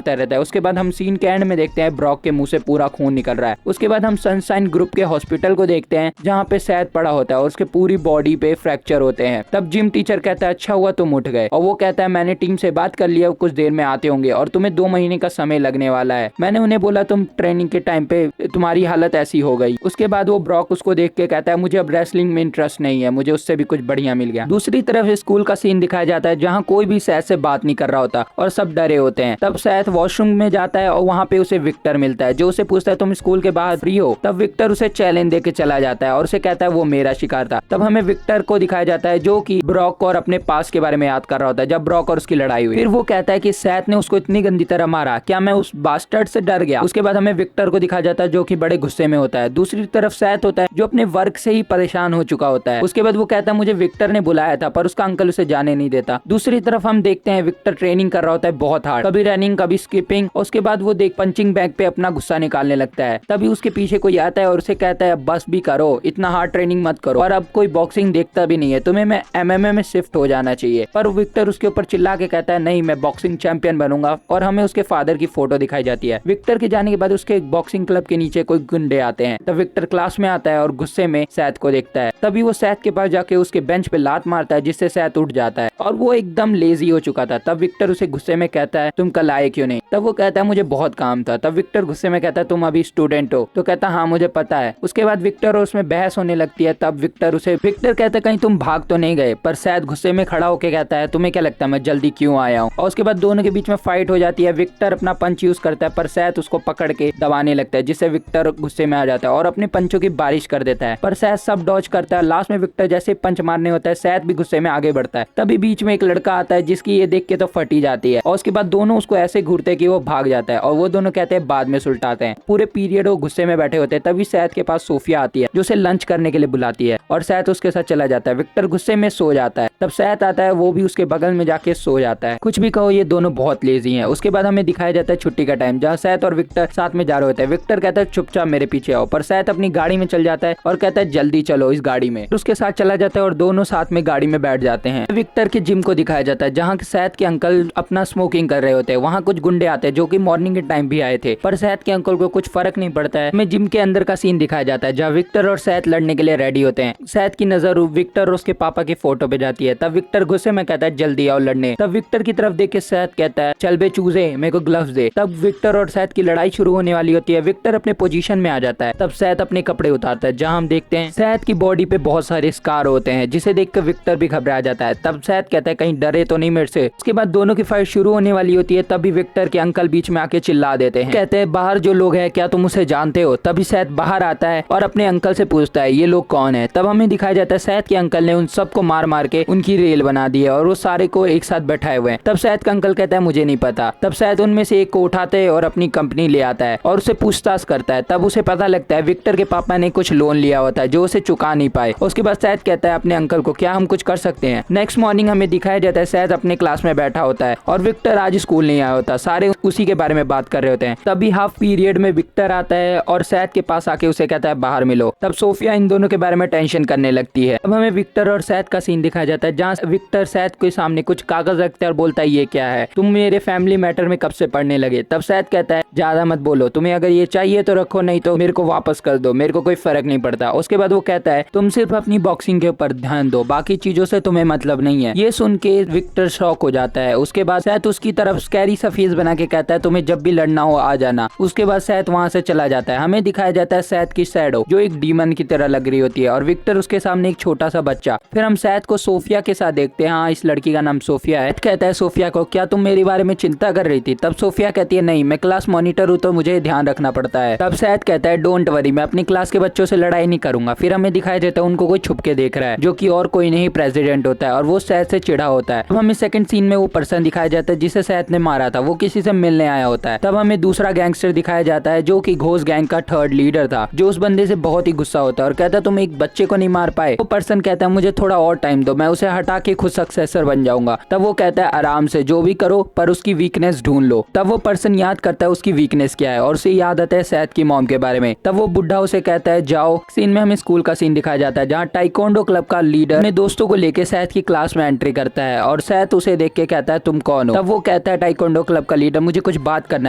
A: है। उसके बाद हम सीन के एंड में देखते हैं ब्रॉक के मुंह से पूरा खून निकल रहा है। उसके बाद हम सनशाइन ग्रुप के हॉस्पिटल को देखते हैं जहाँ पे सैथ पड़ा होता है और उसके पूरी बॉडी पे फ्रैक्चर होते हैं। तब जिम टीचर कहता है अच्छा हुआ तुम उठ गए, और वो कहता है मैंने टीम से बात कर लिए अब कुछ देर में आते होंगे और तुम्हें 2 महीने का समय लगने वाला है। मैंने उन्हें बोला तुम ट्रेनिंग के टाइम पे तुम्हारी हालत ऐसी हो गई। उसके बाद वो ब्रॉक उसको देख के कहता है मुझे अब रेसलिंग में इंटरेस्ट नहीं है, मुझे उससे भी कुछ बढ़िया मिल गया। दूसरी तरफ स्कूल का सीन दिखाया जाता है जहाँ कोई भी सैथ से बात नहीं कर रहा होता और सब डरे होते हैं। तब सैथ वॉशरूम में जाता है और वहाँ पे उसे विक्टर मिलता है जो उसे पूछता है तुम स्कूल के बाहर फ्री हो। तब विक्टर उसे चैलेंज देके चला जाता है और उसे कहता है वो मेरा शिकार था। तब हमें विक्टर को दिखाया जाता है जो कि ब्रॉक और अपने पास के बारे में याद कर रहा होता है जब ब्रॉक और उसकी लड़ाई हुई। फिर वो कहता है कि सैथ ने उसको इतनी गंदी तरह मारा, क्या मैं उस बास्टर्ड से डर गया। उसके बाद हमें विक्टर को दिखाया जाता है जो कि बड़े गुस्से में होता है। दूसरी तरफ सैथ होता है जो अपने वर्क से ही परेशान हो चुका होता है। उसके बाद वो कहता है मुझे विक्टर ने बुलाया था पर उसका अंकल उसे जाने नहीं देता। दूसरी तरफ हम देखते हैं विक्टर ट्रेनिंग कर रहा होता है बहुत हार्ड, कभी रनिंग कभी स्किपिंग। उसके बाद वो देख पंचिंग बैग पे अपना गुस्सा निकालने लगता है। तभी उसके पीछे कोई आता है और उसे कहता है बस भी करो, इतना हार्ड ट्रेनिंग मत करो और अब कोई बॉक्सिंग देखता भी नहीं है, तुम्हें मैं MMA में शिफ्ट हो जाना चाहिए। पर विक्टर उसके ऊपर चिल्ला के कहता है नहीं मैं बॉक्सिंग चैंपियन बनूंगा और हमें उसके फादर की फोटो दिखाई जाती है। विक्टर के जाने के बाद उसके बॉक्सिंग क्लब के नीचे कोई गुंडे आते हैं। तब विक्टर क्लास में आता है और गुस्से में सैथ को देखता है। तभी वो सैथ के पास जाके उसके बेंच पे लात मारता है जिससे सैथ उठ जाता है और वो एकदम लेजी हो चुका था। तब विक्टर उसे गुस्से में कहता है तुम कल आए क्यों नहीं। तब वो कहता है मुझे बहुत काम था। तब विक्टर गुस्से में कहता है तुम अभी स्टूडेंट हो। तो कहता हाँ मुझे पता है। उसके बाद विक्टर और उसमें बहस होने लगती है। तब विक्टर कहता है कहीं तुम भाग तो नहीं गए। पर सैथ गुस्से में खड़ा होकर कहता है तुम्हें क्या लगता है मैं जल्दी क्यों आया हूँ। और उसके बाद दोनों के बीच में फाइट हो जाती है। विक्टर अपना पंच यूज करता है पर सैथ उसको पकड़ के दबाने लगता है जिससे विक्टर गुस्से में आ जाता है और अपने पंचों की बारिश कर देता है। पर सैथ सब डॉज करता है। लास्ट में विक्टर जैसे पंच मारने होता है सैथ भी गुस्से में आगे बढ़ता है। तभी बीच में एक लड़का आता है जिसकी ये देख के तो फटी जाती है और उसके बाद दोनों उसको ऐसे घूरते हैं कि वो भाग जाता है और वो दोनों कहते हैं बाद में सुलटाते हैं। पूरे पीरियड वो गुस्से में बैठे होते हैं। तभी सैथ के पास सोफिया आती है जो उसे लंच करने के लिए बुलाती है और सैथ उसके साथ चला जाता है। विक्टर गुस्से में सो जाता है। तब सैथ आता है, वो भी उसके बगल में जाके सो जाता है। कुछ भी कहो ये दोनों बहुत लेजी हैं। उसके बाद हमें दिखाया जाता है छुट्टी का टाइम जहाँ सैथ और विक्टर साथ में जा रहे होते हैं। विक्टर कहता है चुपचाप मेरे पीछे आओ, पर सैथ अपनी गाड़ी में चल जाता है और कहता है जल्दी चलो इस गाड़ी में। उसके साथ चला जाता है और दोनों साथ में गाड़ी में बैठ जाते हैं। विक्टर के जिम को दिखाया जाता है जहाँ सैथ के अंकल अपना स्मोकिंग कर रहे होते हैं। वहाँ कुछ गुंडे आते हैं जो कि मॉर्निंग के टाइम भी आए थे, पर सैथ के अंकल को कुछ फर्क नहीं पड़ता है। हमें जिम के अंदर का सीन दिखाया जाता है जहाँ विक्टर और सैथ लड़ने के लिए रेडी होते हैं। सैथ की नजर विक्टर और उसके पापा की फोटो पे जाती है। तब विक्टर गुस्से में कहता है जल्दी आओ लड़ने। तब विक्टर की तरफ देख के सैथ कहता है चल बे चूजे मेरे को ग्लव्स दे। तब विक्टर और सैथ की लड़ाई शुरू होने वाली होती है। विक्टर अपने पोजीशन में आ जाता है। तब सैथ अपने कपड़े उतारता है जहाँ हम देखते हैं सैथ की बॉडी पे बहुत सारे स्कार होते हैं जिसे देखकर विक्टर भी घबरा जाता है। तब सैथ कहता है कहीं डरे तो नहीं मेरे से। उसके बाद दोनों की फाइट शुरू होने वाली होती है। तभी विक्टर के अंकल बीच में आके चिल्ला देते हैं, कहते हैं बाहर जो लोग हैं क्या तुम उसे जानते हो। तभी सैथ बाहर आता है और अपने अंकल से पूछता है ये लोग कौन है। तब हमें दिखाया जाता है सैथ के अंकल ने उन सबको मार मार के उनकी रेल बना दी है और वो सारे को एक साथ बैठाए हुए हैं। तब सैथ का अंकल कहता है मुझे नहीं पता। तब सैथ उनमें से एक को उठाते है और अपनी कंपनी ले आता है और उसे पूछताछ करता है। तब उसे पता लगता है विक्टर के पापा ने कुछ लोन लिया होता है जो उसे चुका नहीं पाए। उसके बाद सैथ कहता है अपने अंकल को क्या हम कुछ कर सकते हैं। नेक्स्ट मॉर्निंग हमें दिखाया जाता है सैथ अपने क्लास में बैठा होता है और विक्टर आज स्कूल नहीं आया होता। सारे उसी के बारे में बात कर रहे होते हैं। तभी हाफ पीरियड में विक्टर आता है और सैथ के पास आके उसे कहता है बाहर मिलो। तब सोफिया इन दोनों के बारे में टेंशन करने लगती है। अब हमें विक्टर और सैथ का सीन दिखाया जाता है जहाँ विक्टर सैथ के सामने कुछ कागज रखता है और बोलता है ये क्या है, तुम मेरे फैमिली मैटर में कब से पढ़ने लगे। तब सैथ कहता है ज्यादा मत बोलो, तुम्हें अगर ये चाहिए तो रखो नहीं तो मेरे को वापस कर दो, मेरे को कोई फर्क नहीं पड़ता। उसके बाद वो कहता है तुम सिर्फ अपनी बॉक्सिंग के ऊपर ध्यान दो, बाकी चीजों से तुम्हें मतलब नहीं है। ये सुन के विक्टर शॉक हो जाता है। उसके बाद सैथ उसकी तरफ स्कैरी सा फेस बना के कहता है तुम्हें जब भी लड़ना हो आ जाना। उसके बाद सैथ वहाँ से चला जाता है। हमें दिखाया जाता है सैथ की शैडो जो एक डीमन की तरह लग रही होती है और विक्टर उसके सामने एक छोटा सा बच्चा। फिर हम सैथ को सोफिया के साथ देखते हैं। हाँ इस लड़की का नाम सोफिया है। कहता है सोफिया को क्या तुम मेरे बारे में चिंता कर रही थी। तब सोफिया कहती है नहीं मैं क्लास मॉनिटर हूँ तो मुझे ध्यान रखना पड़ता है। तब सैथ कहता है डोंट वरी मैं अपनी क्लास के बच्चों से लड़ाई नहीं करूंगा। फिर हमें दिखाया जाता है उनको कोई छुप के देख रहा है जो कि और कोई नहीं प्रेसिडेंट होता है और वो सैथ से चिढ़ा होता है। अब हमें सेकंड सीन में वो पर्सन दिखाया जाता है जिसे सैथ ने मारा था, वो किसी से मिलने आया होता है। तब हमें दूसरा गैंगस्टर दिखाया जाता है जो कि घोष गैंग का थर्ड लीडर था जो उस बंदे से बहुत ही गुस्सा होता है और कहता है तुम एक बच्चे को नहीं मार पाए। वो पर्सन कहता है मुझे थोड़ा और टाइम दो, मैं उसे हटा के खुद सक्सेसर बन जाऊंगा। तब वो कहता है आराम से जो भी करो पर उसकी वीकनेस ढूंढ लो। तब वो पर्सन याद करता है उसकी वीकनेस क्या है और उसे याद आता है सैथ की मॉम के बारे में। तब वो बुढ़ा उसे कहता है जाओ। सीन में हमें स्कूल का सीन दिखाया जाता है जहाँ टाइकोंडो क्लब का लीडर अपने दोस्तों को लेके सैथ की क्लास में एंट्री करता है और सैथ उसे देख के कहता है तुम कौन हो। तब वो कहता है टाइकोंडो क्लब का लीडर मुझे कुछ बात करना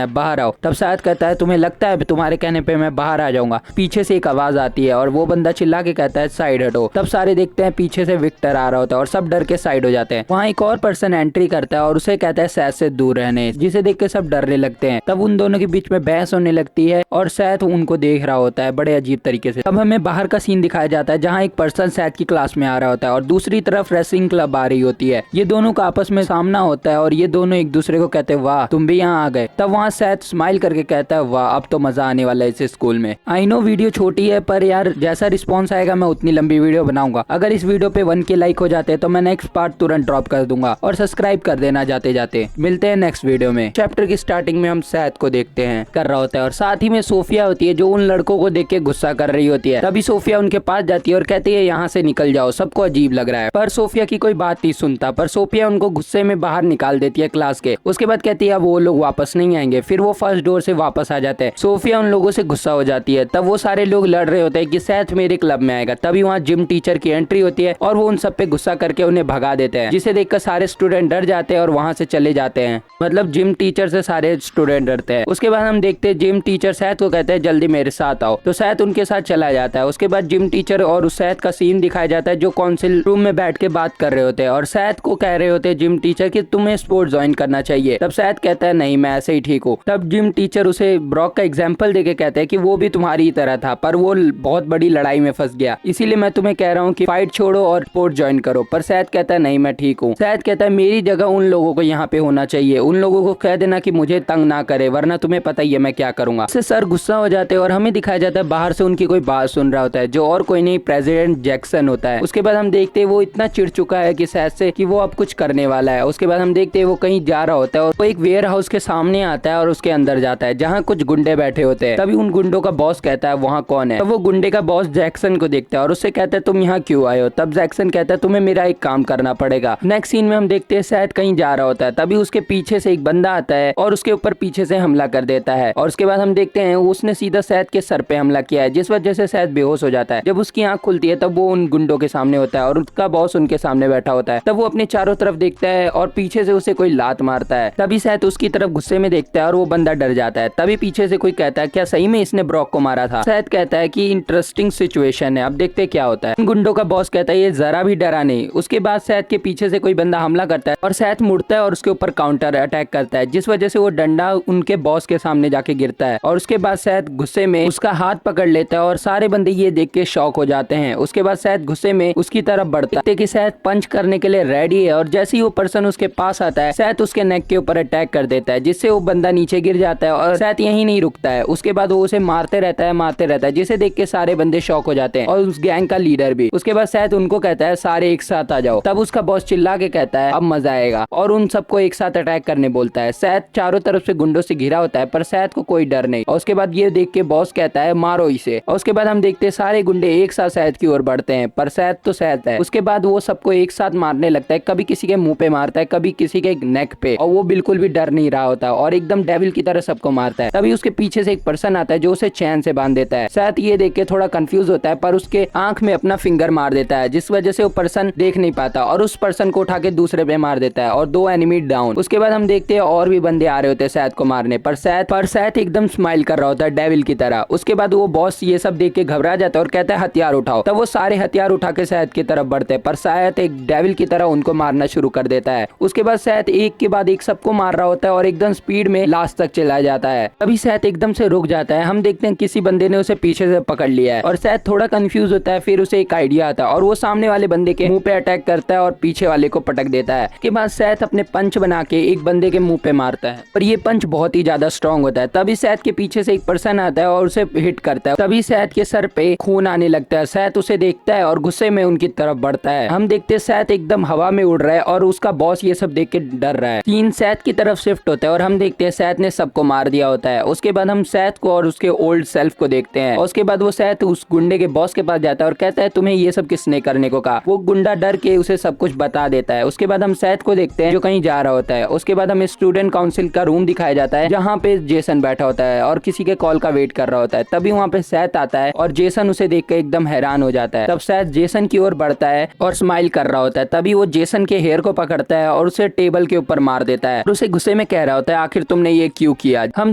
A: है, बाहर आओ। तब सैथ कहता है तुम्हें लगता है तुम्हारे कहने पे मैं बाहर आ जाऊंगा। पीछे से एक आवाज आती है और वो बंदा चिल्ला के कहता है साइड हटो। तब सारे देखते हैं पीछे से विक्टर आ रहा होता है और सब डर के साइड हो जाते हैं। वहाँ एक और पर्सन एंट्री करता है और उसे कहता है सैद से दूर रहने, जिसे देख के सब डरने लगते हैं। तब उन दोनों के बीच में बहस होने लगती है और सैद उनको देख रहा होता है बड़े अजीब तरीके से। तब हमें बाहर का सीन दिखाया जाता है जहाँ एक पर्सन सैद की क्लास में आ रहा होता है और दूसरी तरफ रेसलिंग क्लब आ रही होती है। ये दोनों का आपस में सामना होता है और ये दोनों एक दूसरे को कहते हैं वाह तुम भी यहाँ आ गए। तब वहाँ सैद स्माइल करके कहता है वाह अब तो मजा आने वाला है इस स्कूल में। आई नो वीडियो छोटी है पर यार जैसा रिस्पॉन्स आएगा मैं उतनी लंबी वीडियो बनाऊंगा। अगर इस वीडियो पे 1K लाइक हो जाते हैं तो मैं नेक्स्ट पार्ट तुरंत ड्रॉप कर दूंगा और सब्सक्राइब कर देना जाते जाते। मिलते हैं नेक्स्ट वीडियो में। चैप्टर की स्टार्टिंग में हम सैद को देखते हैं कर रहा होता है और साथ ही में सोफिया होती है जो उन लड़कों को देख के गुस्सा कर रही होती है। तभी सोफिया उनके पास जाती है और कहती है यहाँ से निकल जाओ, सबको अजीब लग रहा है। पर सोफिया की कोई बात नहीं सुनता, पर सोफिया उनको गुस्से में बाहर निकाल देती है क्लास के। उसके बाद कहती है अब वो लोग वापस नहीं आएंगे। फिर वो फर्स्ट डोर से वापस आ जाते हैं। सोफिया उन लोगों से गुस्सा हो जाती है। तब वो सारे लोग लड़ रहे होते हैं कि सैद मेरे क्लब में आएगा। तभी वहाँ जिम टीचर की एंट्री होती है और वो उन सब पे गुस्सा करके उन्हें भगा देते हैं, जिसे देखकर सारे स्टूडेंट डर जाते हैं और वहाँ से चले जाते हैं। मतलब जिम टीचर से सारे स्टूडेंट डरते हैं। उसके बाद हम देखते हैं जिम टीचर सैद को कहते हैं जल्दी मेरे साथ आओ, तो सैद उनके साथ चला जाता है। उसके बाद जिम टीचर और उस सैद का सीन दिखाया जाता है जो काउंसिल रूम में बैठ के बात कर रहे होते हैं और सैद को कह रहे होते हैं जिम टीचर कि तुम्हें स्पोर्ट ज्वाइन करना चाहिए। तब सैद कहता है नहीं मैं ऐसे ही ठीक हूँ। तब जिम टीचर उसे ब्रॉक का एग्जाम्पल देके कहते हैं कि वो भी तुम्हारी ही तरह था पर वो बहुत बड़ी लड़ाई में फंस गया, इसीलिए मैं तुम्हें कह रहा हूँ कि फाइट छोड़ो और स्पोर्ट ज्वाइन करो। पर सैद कहता है नहीं मैं ठीक हूँ। सैद कहता है मेरी जगह उन लोगों को यहाँ पे होना चाहिए, उन लोगों को कह देना कि मुझे तंग ना करे वरना तुम्हें पता ही है मैं क्या करूंगा। इससे सर गुस्सा हो जाते हैं और हमें दिखाया जाता है बाहर से उनकी कोई बात सुन रहा होता है जो और कोई नहीं प्रेसिडेंट जैक्सन होता है। उसके बाद हम देखते हैं वो इतना चिढ़ चुका है कि सैद से कि वो अब कुछ करने वाला है। उसके बाद हम देखते हैं वो कहीं जा रहा होता है और वो एक वेयर हाउस के सामने आता है और उसके अंदर जाता है जहाँ कुछ गुंडे बैठे होते हैं। तभी उन गुंडों का बॉस कहता है वहाँ कौन है। तब वो गुंडे का बॉस जैक्सन को देखता है और उससे कहता है तुम यहाँ क्यों आए हो। तब जैक्सन कहता है तुम्हें मेरा एक काम करना पड़ेगा। नेक्स्ट सीन में हम देखते हैं सैद कहीं जा रहा होता है। तभी उसके पीछे से एक बंदा आता है और उसके ऊपर पीछे से हमला कर देता है और उसके बाद हम देखते हैं उसने सीधा सैद के सर पे हमला किया है, जिस वजह से सैद बेहोश हो जाता है। जब उसकी आंख खुलती है तब वो उन गुंडों के सामने होता है और उसका बॉस उनके सामने बैठा होता है। तब वो अपने चारों तरफ देखता है और पीछे से उसे कोई लात मारता है। तभी सैद उसकी तरफ गुस्से में देखता है और वो बंदा डर जाता है। तभी पीछे से कोई कहता है क्या सही में इसने ब्रॉक को मारा था। सैद कहता है कि इंटरेस्टिंग सिचुएशन है, अब देखते क्या होता है। गुंडों का बॉस कहता है ये जरा भी डरा नहीं। उसके बाद सैद के पीछे से कोई बंदा हमला करता है और सैद मुड़ता है और उसके ऊपर काउंटर अटैक करता है, जिस वजह से वो डंडा उनके बॉस के सामने जाके गिरता है और उसके बाद सैद गुस्से में उसका हाथ पकड़ लेता है और सारे बंदे ये देख के शॉक हो जाते हैं। उसके बाद सैद गुस्से में उसकी तरफ बढ़ता है कि सैद पंच करने के लिए रेडी है और जैसे ही वो पर्सन उसके पास आता है सैद उसके नेक के ऊपर अटैक कर देता है, जिससे वो बंदा नीचे गिर जाता है और सैद यहीं नहीं रुकता है। उसके बाद वो उसे मारते रहता है जिसे देख के सारे बंदे शॉक हो जाते हैं और उस गैंग का लीडर भी। उसके बाद सैद उनको कहता है सारे एक साथ आ जाओ। तब उसका बॉस चिल्ला के कहता है अब मजा आएगा और उन सबको एक साथ अटैक करने बोलता है। सैद चारों तरफ से गुंडों से घिरा होता है पर सैद को कोई डर नहीं और उसके बाद ये देख के बॉस कहता है मारो इसे। और उसके बाद हम देखते हैं सारे गुंडे एक साथ सैद की ओर बढ़ते हैं पर सैद तो सैद है। उसके बाद वो सबको एक साथ मारने लगता है, कभी किसी के मुंह पे मारता है कभी किसी के नेक पे और वो बिल्कुल भी डर नहीं रहा होता और एकदम डेविल की तरह सबको मारता है। तभी उसके पीछे से एक पर्सन आता है जो उसे चैन से बांध देता है। सैद ये देख के थोड़ा कंफ्यूज होता है पर उसके आंख में अपना फिंगर मार देता है, जिस वजह से वो पर्सन देख नहीं पाता और उस पर्सन को उठा के दूसरे पे मार देता है और 2 एनिमी डाउन। उसके बाद हम देखते हैं और भी बंदे आ रहे होते हैं सैद को मारने पर सैद एकदम स्माइल कर रहा होता है डेविल की तरह। उसके बाद वो बॉस ये सब देख के घबरा जाता है और कहता है हथियार उठाओ। तब वो सारे हथियार उठा के सैद की तरफ बढ़ते हैं पर सैद एक डेविल की तरह उनको मारना शुरू कर देता है। उसके बाद सैद एक के बाद एक सबको मार रहा होता है और एकदम स्पीड में लास्ट तक चला जाता है। तभी सैद एकदम से रुक जाता है। हम देखते हैं किसी बंदे ने उसे पीछे से पकड़ लिया है और सैद थोड़ा कंफ्यूज होता है। फिर उसे एक आइडिया आता है और वो सामने वाले बंदे के मुंह पे अटैक करता है और पीछे वाले को पटक देता है। उसके बाद सैद अपने पंच बना के एक बंदे के मुंह पे मारता है पर ये पंच बहुत ही ज्यादा स्ट्रॉन्ग होता है। तभी सैद के पीछे से एक पर्सन आता है और उसे हिट करता है। तभी सैद के सर पे खून आने लगता है। सैद उसे देखता है और गुस्से में उनकी तरफ बढ़ता है। हम देखते हैं सैद एकदम हवा में उड़ रहा है और उसका बॉस ये सब देख के डर रहा है। सीन सैद की तरफ शिफ्ट होता है और हम देखते हैं सैद ने सबको मार दिया होता है। उसके बाद हम सैद को और उसके ओल्ड सेल्फ को देखते हैं और उसके बाद वो सैद उस गुंडे के बॉस के पास जाता है और कहता है तुम्हें ये सब किसने करने को कहा। वो गुंडा डर के उसे सब कुछ बता देता है। उसके बाद हम सैद को देखते हैं जो कहीं जा रहा होता है। उसके बाद हमें स्टूडेंट काउंसिल का रूम दिखाया जाता है जहाँ पे जेसन बैठा होता है और किसी के कॉल का वेट कर रहा होता है। तभी वहाँ पे सैद आता है और जेसन उसे देख के एकदम हैरान हो जाता है। तब सैद जेसन की ओर बढ़ता है और स्माइल कर रहा होता है। तभी वो जेसन के हेयर को पकड़ता है और उसे टेबल के ऊपर मार देता है और उसे गुस्से में कह रहा होता है आखिर तुमने ये क्यों किया। हम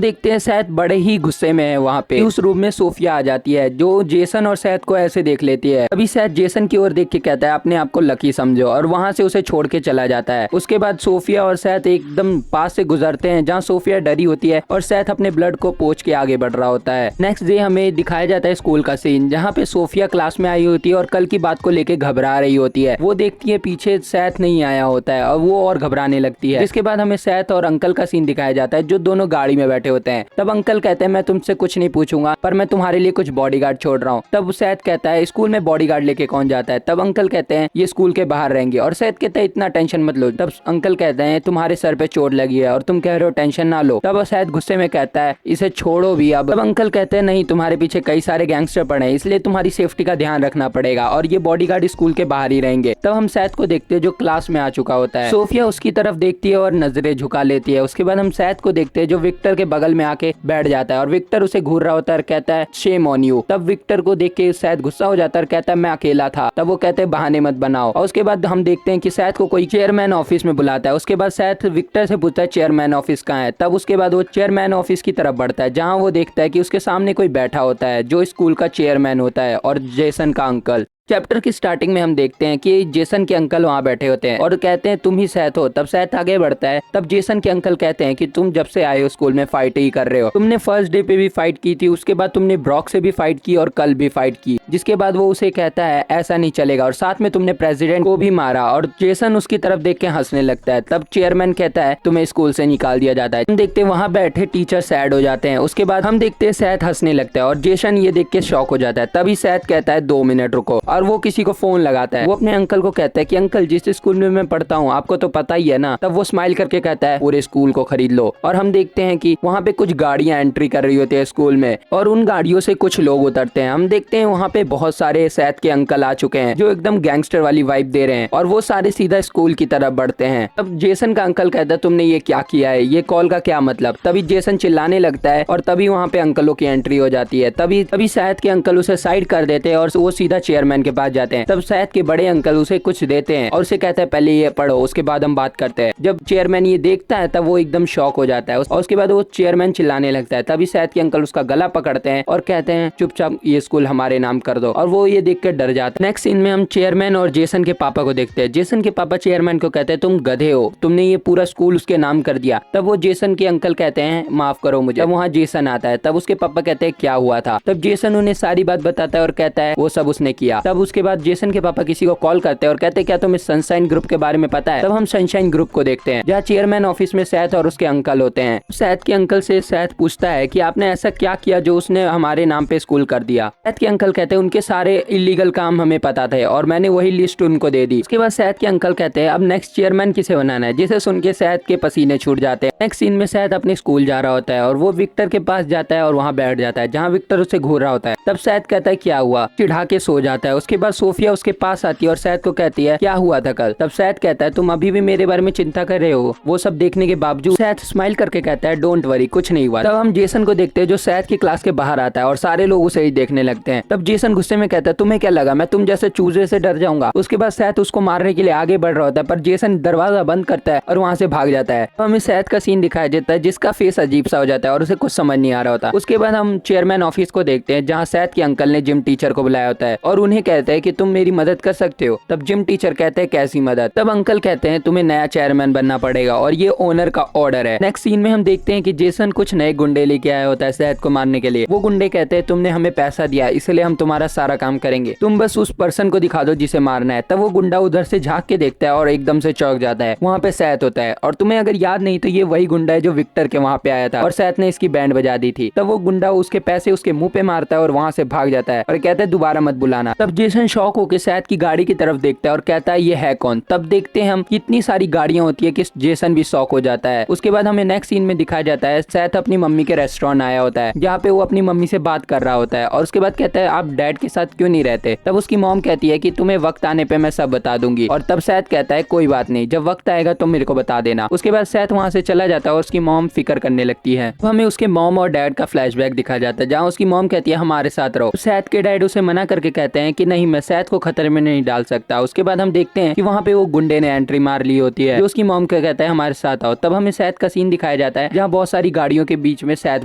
A: देखते हैं सैद बड़े ही गुस्से में है। वहाँ पे उस रूम में सोफिया आ जाती है जो जेसन और सैद को ऐसे देख लेती है। तभी सैद जेसन की ओर देख के कहता है अपने आप को लकी समझो और वहाँ से उसे छोड़ के चला जाता है। उसके बाद बाद सोफिया और सैथ एकदम पास से गुजरते हैं जहाँ सोफिया डरी होती है और सैथ अपने ब्लड को पोंछ के आगे बढ़ रहा होता है। नेक्स्ट डे हमें दिखाया जाता है स्कूल का सीन जहाँ पे सोफिया क्लास में आई होती है और कल की बात को लेके घबरा रही होती है। वो देखती है पीछे सैथ नहीं आया होता है और वो और घबराने लगती है। जिसके बाद हमें सैथ और अंकल का सीन दिखाया जाता है जो दोनों गाड़ी में बैठे होते हैं। तब अंकल कहते हैं मैं तुमसे कुछ नहीं पूछूंगा पर मैं तुम्हारे लिए कुछ बॉडीगार्ड छोड़ रहा हूँ। तब सैथ कहता है स्कूल में बॉडीगार्ड लेके कौन जाता है। तब अंकल कहते हैं ये स्कूल के बाहर रहेंगे और सैथ कहते हैं इतना टेंशन मत लो। तब अंकल कहते हैं तुम्हारे सर पे चोट लगी है और तुम कह रहे हो टेंशन ना लो। तब सैथ गुस्से में कहता है इसे छोड़ो भी अब। तब अंकल कहते हैं नहीं तुम्हारे पीछे कई सारे गैंगस्टर पड़े हैं इसलिए तुम्हारी सेफ्टी का ध्यान रखना पड़ेगा और ये बॉडीगार्ड स्कूल के बाहर ही रहेंगे। तब हम सैथ को देखते हैं जो क्लास में आ चुका होता है। सोफिया उसकी तरफ देखती है और नजरें झुका लेती है। उसके बाद हम सैथ को देखते हैं जो विक्टर के बगल में आके बैठ जाता है और विक्टर उसे घूर रहा होता है और कहता है शेम ऑन यू। तब विक्टर को देख के सैथ गुस्सा हो जाता है और कहता है मैं अकेला था। तब वो कहते हैं बहाने मत बनाओ। और उसके बाद हम देखते हैं कि सैथ को कोई चेयरमैन ऑफिस में बुलाता है। उसके बाद सैथ विक्टर से पूछता है चेयरमैन ऑफिस कहाँ है। तब उसके बाद वो चेयरमैन ऑफिस की तरफ बढ़ता है जहाँ वो देखता है कि उसके सामने कोई बैठा होता है जो स्कूल का चेयरमैन होता है और जेसन का अंकल। चैप्टर की स्टार्टिंग में हम देखते हैं कि जेसन के अंकल वहाँ बैठे होते हैं और कहते हैं तुम ही सैथ हो। तब सैथ आगे बढ़ता है। तब जेसन के अंकल कहते हैं कि तुम जब से आए हो स्कूल में फाइट ही कर रहे हो। तुमने फर्स्ट डे पे भी फाइट की थी, उसके बाद तुमने ब्रॉक से भी फाइट की और कल भी फाइट की। जिसके बाद वो उसे कहता है ऐसा नहीं चलेगा और साथ में तुमने प्रेसिडेंट को भी मारा और जेसन उसकी तरफ देख के हंसने लगता है। तब चेयरमैन कहता है तुम्हें स्कूल से निकाल दिया जाता है। हम देखते हैं वहाँ बैठे टीचर सैड हो जाते हैं। उसके बाद हम देखते हैं सैथ हंसने लगता है और जेसन ये देख के शॉक हो जाता है। तभी सैथ कहता है 2 मिनट रुको और वो किसी को फोन लगाता है। वो अपने अंकल को कहता है कि अंकल जिस स्कूल में मैं पढ़ता हूँ आपको तो पता ही है ना। तब वो स्माइल करके कहता है पूरे स्कूल को खरीद लो। और हम देखते हैं कि वहाँ पे कुछ गाड़ियां एंट्री कर रही होती है स्कूल में और उन गाड़ियों से कुछ लोग उतरते हैं। हम देखते हैं वहाँ पे बहुत सारे सैथ के अंकल आ चुके हैं जो एकदम गैंगस्टर वाली वाइब दे रहे हैं और वो सारे सीधा स्कूल की तरफ बढ़ते हैं। तब जेसन का अंकल कहता है तुमने ये क्या किया है, ये कॉल का क्या मतलब। तभी जेसन चिल्लाने लगता है और तभी वहाँ पे अंकलों की एंट्री हो जाती है। तभी सैथ के अंकल उसे साइड कर देते हैं और वो सीधा चेयरमैन के पास जाते हैं। तब सैथ के बड़े अंकल उसे कुछ देते हैं और उसे कहते हैं पहले ये पढ़ो उसके बाद हम बात करते हैं। जब चेयरमैन ये देखता है तब वो एकदम शॉक हो जाता है और उसके बाद वो चेयरमैन चिल्लाने लगता है। तभी सैथ के अंकल उसका गला पकड़ते हैं और कहते हैं चुपचाप ये स्कूल हमारे नाम कर दो और वो ये देख कर डर जाता है। नेक्स्ट सीन में हम चेयरमैन और जेसन के पापा को देखते हैं। जेसन के पापा चेयरमैन को कहते हैं तुम गधे हो, तुमने ये पूरा स्कूल उसके नाम कर दिया। तब वो जेसन के अंकल कहते हैं माफ करो मुझे। तब वहाँ जेसन आता है। तब उसके पापा कहते हैं क्या हुआ था। तब जेसन उन्हें सारी बात बताता है और कहता है वो सब उसने किया। तब उसके बाद जेसन के पापा किसी को कॉल करते हैं और कहते हैं क्या तुम्हें सनशाइन ग्रुप के बारे में पता है। तब हम सनशाइन ग्रुप को देखते हैं जहाँ चेयरमैन ऑफिस में सैथ और उसके अंकल होते हैं। सैथ के अंकल से सैथ पूछता है कि आपने ऐसा क्या किया जो उसने हमारे नाम पे स्कूल कर दिया। सैथ के अंकल कहते हैं उनके सारे इलीगल काम हमें पता थे और मैंने वही लिस्ट उनको दे दी। उसके बाद सैथ के अंकल कहते हैं अब नेक्स्ट चेयरमैन किसे बनाना है, जिसे सुन के सैथ के पसीने छूट जाते हैं। नेक्स्ट सीन में सैथ अपने स्कूल जा रहा होता है और वो विक्टर के पास जाता है और वहाँ बैठ जाता है जहाँ विक्टर उसे घूर रहा होता है। तब सैथ कहता है क्या हुआ, चिढ़ा के सो जाता है। उसके बाद सोफिया उसके पास आती है और सैथ को कहती है क्या हुआ था कल। तब सैथ कहता है तुम अभी भी मेरे बारे में चिंता कर रहे हो। वो सब देखने के बावजूद सैथ स्माइल करके कहता है डोंट वरी कुछ नहीं हुआ। तब हम जेसन को देखते हैं जो सैथ की क्लास के बाहर आता है और सारे लोग उसे ही देखने लगते हैं। तब जेसन गुस्से में कहता है तुम्हें क्या लगा मैं तुम जैसे चूजे से डर जाऊंगा। उसके बाद सैथ उसको मारने के लिए आगे बढ़ रहा होता है पर जेसन दरवाजा बंद करता है और वहाँ से भाग जाता है। तो हमें सैथ का सीन दिखाया जाता है जिसका फेस अजीब सा हो जाता है और उसे कुछ समझ नहीं आ रहा होता। उसके बाद हम चेयरमैन ऑफिस को देखते हैं जहाँ सैथ के अंकल ने जिम टीचर को बुलाया होता है और उन्हें कहते हैं कि तुम मेरी मदद कर सकते हो। तब जिम टीचर कहते हैं कैसी मदद। तब अंकल कहते हैं तुम्हें नया चेयरमैन बनना पड़ेगा और ये ओनर का ऑर्डर है। नेक्स्ट सीन में हम देखते हैं कि जेसन कुछ नए गुंडे लेके आया होता है सैथ को मारने के लिए। वो गुंडे कहते हैं तुमने हमें पैसा दिया इसलिए हम तुम्हारा सारा काम करेंगे, तुम बस उस पर्सन को दिखा दो जिसे मारना है। तब वो गुंडा उधर से झांक के देखता है और एकदम से चौंक जाता है। वहाँ पे सैथ होता है और तुम्हें अगर याद नहीं तो ये वही गुंडा है जो विक्टर के वहाँ पे आया था और सैथ ने इसकी बैंड बजा दी थी। तब वो गुंडा उसके पैसे उसके मुंह पे मारता है और वहाँ से भाग जाता है और कहता है दोबारा मत बुलाना। तब जेसन शॉक होकर सैथ की गाड़ी की तरफ देखता है और कहता है ये है कौन। तब देखते हैं हम कितनी सारी गाड़ियां होती है कि जेसन भी शॉक हो जाता है। उसके बाद हमें नेक्स्ट सीन में दिखाया जाता है सैथ अपनी मम्मी के रेस्टोरेंट आया होता है जहाँ पे वो अपनी मम्मी से बात कर रहा होता है और उसके बाद कहता है आप डैड के साथ क्यों नहीं रहते। तब उसकी मॉम कहती है कि तुम्हें वक्त आने पे मैं सब बता दूंगी और तब सैथ कहता है कोई बात नहीं, जब वक्त आएगा तो मेरे को बता देना। उसके बाद सैथ वहाँ से चला जाता है और उसकी मॉम फिक्र करने लगती है। तो हमें उसके मॉम और डैड का फ्लैशबैक दिखाया जाता है जहाँ उसकी मॉम कहती है हमारे साथ रहो। सैथ के डैड उसे मना करके कहते हैं कि नहीं, मैं सैद को खतरे में नहीं डाल सकता। उसके बाद हम देखते हैं कि वहाँ पे वो गुंडे ने एंट्री मार ली होती है, जो उसकी मॉम को कहता है हमारे साथ आओ। तब हमें सैद का सीन दिखाया जाता है जहाँ बहुत सारी गाड़ियों के बीच में सैद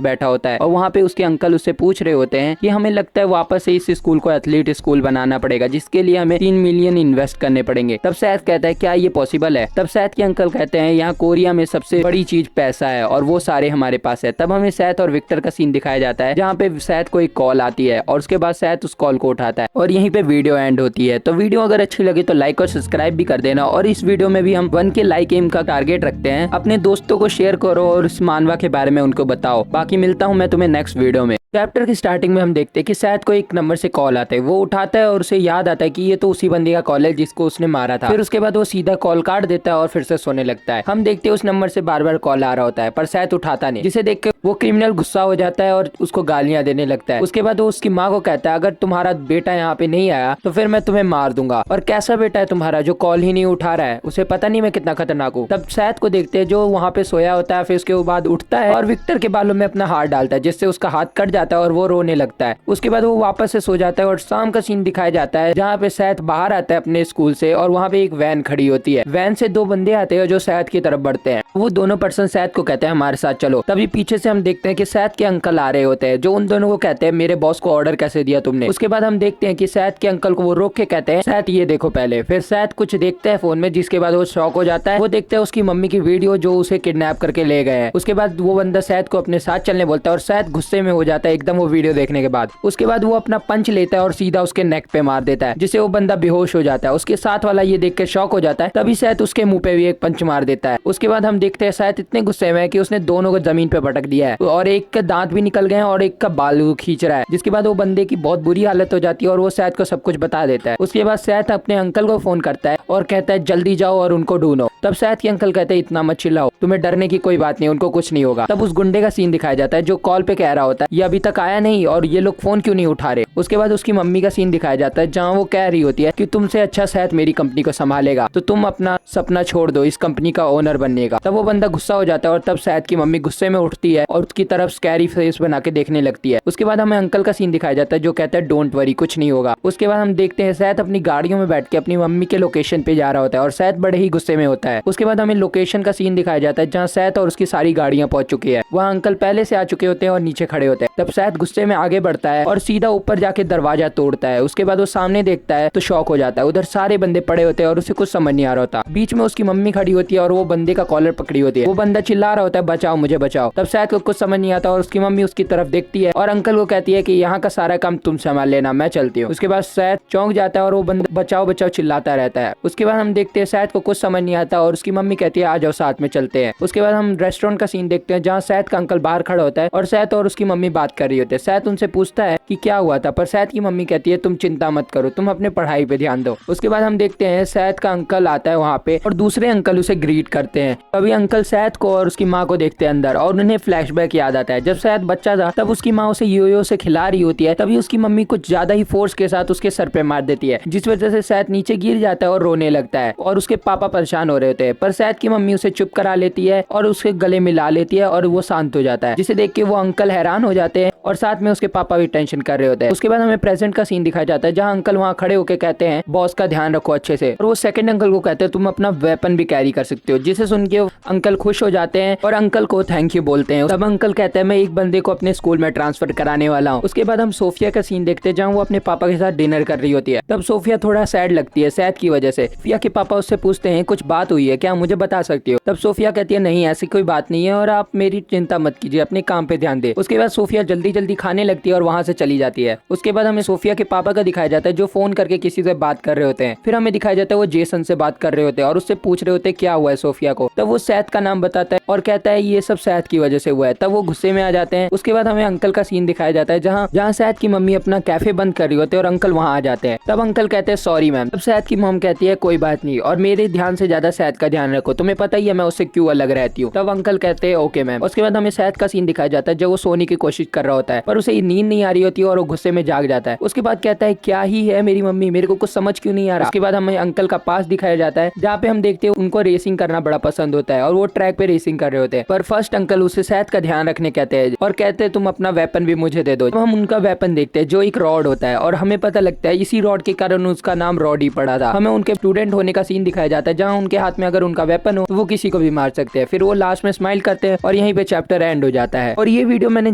A: बैठा होता है और वहाँ पे उसके अंकल उससे पूछ रहे होते हैं कि हमें लगता है वापस से इस स्कूल को एथलीट स्कूल बनाना पड़ेगा, जिसके लिए हमें 3 मिलियन इन्वेस्ट करने पड़ेंगे। तब सैद कहता है क्या ये पॉसिबल है? तब सैद के अंकल कहते हैं यहाँ कोरिया में सबसे बड़ी चीज पैसा है और वो सारे हमारे पास है। तब हमें सैद और विक्टर का सीन दिखाया जाता है जहाँ पे सैद को एक कॉल आती है और उसके बाद सैद उस कॉल को उठाता है और यहीं पे वीडियो एंड होती है। तो वीडियो अगर अच्छी लगी तो लाइक और सब्सक्राइब भी कर देना। और इस वीडियो में भी हम 1 के लाइक एम का टारगेट रखते हैं। अपने दोस्तों को शेयर करो और इस मानवा के बारे में उनको बताओ। बाकी मिलता हूँ मैं तुम्हें नेक्स्ट वीडियो में। चैप्टर की स्टार्टिंग में हम देखते हैं कि सैद को एक नंबर से कॉल आता है। वो उठाता है और उसे याद आता है कि ये तो उसी बंदी का कॉल है जिसको उसने मारा था। फिर उसके बाद वो सीधा कॉल काट देता है और फिर से सोने लगता है। हम देखते हैं उस नंबर से बार बार कॉल आ रहा होता है पर सैद उठाता नहीं, जिसे देख के वो क्रिमिनल गुस्सा हो जाता है और उसको गालियां देने लगता है। उसके बाद वो उसकी माँ को कहता है अगर तुम्हारा बेटा यहाँ पे नहीं आया तो फिर मैं तुम्हें मार दूंगा। और कैसा बेटा है तुम्हारा जो कॉल ही नहीं उठा रहा है? उसे पता नहीं मैं कितना खतरनाक हूँ। तब सैद को देखते हैं जो वहाँ पे सोया होता है। फिर उसके बाद उठता है और विक्टर के बालों में अपना हाथ डालता है, जिससे उसका हाथ कट जाता है और वो रोने लगता है। उसके बाद वो वापस से सो जाता है और शाम का सीन दिखाया जाता है जहाँ पे सैद बाहर आता है अपने स्कूल से और वहाँ पे एक वैन खड़ी होती है। वैन से 2 बंदे आते हैं जो सैद की तरफ बढ़ते हैं। वो दोनों पर्सन सैद को कहते हैं हमारे साथ चलो। तभी पीछे से हम देखते हैं कि सैद के अंकल आ रहे होते हैं, जो उन दोनों को कहते हैं मेरे बॉस को ऑर्डर कैसे दिया तुमने। उसके बाद हम देखते हैं कि सैद के अंकल को वो रोक के कहते हैं सैद ये देखो पहले। फिर सैद कुछ देखते हैं फोन में, जिसके बाद वो शॉक हो जाता है। वो देखते हैं उसकी मम्मी की वीडियो जो उसे किडनैप करके ले गए हैं। उसके बाद वो बंदा सैद को अपने साथ चलने बोलता है और सैद गुस्से में हो जाता है एकदम वो वीडियो देखने के बाद। उसके बाद वो अपना पंच लेता है और सीधा उसके नेक पे मार देता है, जिससे वो बंदा बेहोश हो जाता है। उसके साथ वाला ये देख के शॉक हो जाता है। तभी सैद उसके मुंह पे भी एक पंच मार देता है। उसके बाद हम देखते हैं सैद इतने गुस्से में है कि उसने दोनों को जमीन पे पटक दिया है और एक का दांत भी निकल गए हैं और एक का बाल खींच रहा है। जिसके बाद वो बंदे की बहुत बुरी हालत हो जाती है और वो सैद को सब कुछ बता देता है। उसके बाद सैद अपने अंकल को फोन करता है और कहता है जल्दी जाओ और उनको ढूंढो। तब सैद के अंकल कहते हैं इतना मत चिल्लाओ, तुम्हें डरने की कोई बात नहीं, उनको कुछ नहीं होगा। तब उस गुंडे का सीन दिखाया जाता है जो कॉल पे कह रहा होता है ये अभी तक आया नहीं और ये लोग फोन क्यों नहीं उठा रहे। उसके बाद उसकी मम्मी का सीन दिखाया जाता है जहाँ वो कह रही होती है कि तुमसे अच्छा सैद मेरी कंपनी को संभालेगा, तो तुम अपना सपना छोड़ दो इस कंपनी का ओनर बनने का। तब वो बंदा गुस्सा हो जाता है और तब सैद की मम्मी गुस्से में उठती है और उसकी तरफ स्कैरी फेस बना के देखने लगती है। उसके बाद हमें अंकल का सीन दिखाया जाता है जो कहता है डोंट वरी कुछ नहीं होगा। उसके बाद हम देखते हैं सैद अपनी गाड़ियों में बैठ के अपनी मम्मी के लोकेशन पे जा रहा होता है और सैद बड़े ही गुस्से में होता है। उसके बाद हमें लोकेशन का सीन दिखाया जाता है जहाँ सैद और उसकी सारी गाड़ियां पहुंच चुकी है। वहाँ अंकल पहले से आ चुके होते हैं और नीचे खड़े होते हैं। तब सैद गुस्से में आगे बढ़ता है और सीधा ऊपर जाके दरवाजा तोड़ता है। उसके बाद वो सामने देखता है तो शॉक हो जाता है। उधर सारे बंदे पड़े होते हैं और उसे कुछ समझ नहीं आ रहा होता। बीच में उसकी मम्मी खड़ी होती है और वो बंदे का कॉलर पकड़ी होती है। वो बंदा चिल्ला रहा होता है बचाओ मुझे बचाओ। तब सैद को कुछ समझ नहीं आता और उसकी मम्मी उसकी तरफ देखती है और अंकल को कहती है कि यहाँ का सारा काम तुम संभाल लेना, मैं चलती हूँ। उसके बाद सैद चौंक जाता है और वो बंदा बचाओ बचाओ चिल्लाता रहता है। उसके बाद हम देखते हैं सैद को कुछ समझ नहीं आता और उसकी मम्मी कहती है आ जाओ साथ में चलते हैं। उसके बाद हम रेस्टोरेंट का सीन देखते हैं जहाँ सैद का अंकल बाहर खड़ा होता है और सैद और उसकी मम्मी बात कर रही होती है। सैद उनसे पूछता है कि क्या हुआ था, पर सैद की मम्मी कहती है तुम चिंता मत करो, तुम अपने पढ़ाई पे ध्यान दो। उसके बाद हम देखते हैं सैद का अंकल आता है वहाँ पे और दूसरे अंकल उसे ग्रीट करते हैं। तभी अंकल सैद को और उसकी माँ को देखते हैं अंदर और उन्हें फ्लैशबैक याद आता है जब सैद बच्चा था तब उसकी माँ उसे यो से खिला रही होती है। तभी उसकी मम्मी कुछ ज्यादा ही फोर्स के साथ उसके सर पे मार देती है, जिस वजह से सैद नीचे गिर जाता है और रोने लगता है और उसके पापा परेशान हो रहे होते हैं। पर सैद की मम्मी उसे चुप करा लेती है और उसके गले मिला लेती है और वो शांत हो जाता है, जिसे देख के वो अंकल हैरान हो जाते हैं और साथ में उसके पापा भी टेंशन कर रहे होते हैं। उसके बाद हमें प्रेजेंट का सीन दिखाया जाता है जहाँ अंकल वहाँ खड़े होकर कहते हैं बॉस का ध्यान रखो अच्छे से। और वो सेकंड अंकल को कहते हैं तुम अपना वेपन भी कैरी कर सकते हो, जिसे सुन के अंकल खुश हो जाते हैं और अंकल को थैंक यू बोलते हैं। तब अंकल कहते हैं मैं एक बंदे को अपने स्कूल में ट्रांसफर कराने वाला हूँ। उसके बाद हम सोफिया का सीन देखते हैं जहाँ वो अपने पापा के साथ डिनर कर रही होती है। तब सोफिया थोड़ा सैड लगती है सैद की वजह से। सोफिया के पापा उससे पूछते हैं कुछ बात हुई है क्या, मुझे बता सकती हो। तब सोफिया कहती है नहीं ऐसी कोई बात नहीं है और आप मेरी चिंता मत कीजिए, अपने काम पे ध्यान दे। उसके बाद सोफिया जल्दी जल्दी खाने लगती है और वहाँ से चली जाती है। उसके बाद हमें सोफिया के पापा का दिखाया जाता है जो फोन करके किसी से बात कर रहे होते हैं। फिर हमें दिखाया जाता है वो जेसन से बात कर रहे होते हैं और उससे पूछ रहे होते हैं क्या हुआ है सोफिया को। तब वो सैद का नाम बताता है और कहता है ये सब सैद की वजह से हुआ है। तब वो गुस्से में आ जाते हैं। उसके बाद हमें अंकल का सीन दिखाया जाता है जहाँ सैद की मम्मी अपना कैफे बंद कर रही होती है और अंकल वहाँ आ जाते हैं। तब अंकल कहते हैं सॉरी मैम। तब सैद की मॉम कहती है कोई बात नहीं और मेरे ध्यान से ज्यादा सैद का ध्यान रखो, तुम्हें पता ही है मैं उससे क्यों अलग रहती हूँ। तब अंकल कहते हैं ओके मैम। उसके बाद हमें सैद का सीन दिखाया जाता है जब वो सोने की कोशिश कर रहा होता है, पर उसे नींद नहीं आ रही होती है और वो गुस्से में जाग जाता है। उसके बाद कहता है क्या ही है मेरी मम्मी, मेरे को कुछ समझ क्यों नहीं आ रहा। उसके बाद हमें अंकल का पास दिखाया जाता है जहाँ पे हम देखते हैं उनको रेसिंग करना बड़ा पसंद होता है और वो ट्रैक पे रेसिंग कर रहे होते हैं। पर फर्स्ट अंकल उसे सेहत का ध्यान रखने कहते हैं और कहते हैं तुम अपना वेपन भी मुझे दे दो। हम उनका वेपन देखते हैं जो एक रॉड होता है और हमें पता लगता है इसी रॉड के कारण उसका नाम रॉड ही पड़ा था। हमें उनके स्टूडेंट होने का सीन दिखाया जाता है जहाँ उनके हाथ में अगर उनका वेपन हो तो वो किसी को भी मार सकते हैं। फिर वो लास्ट में स्माइल करते हैं और यहीं पे चैप्टर एंड हो जाता है। और ये वीडियो मैंने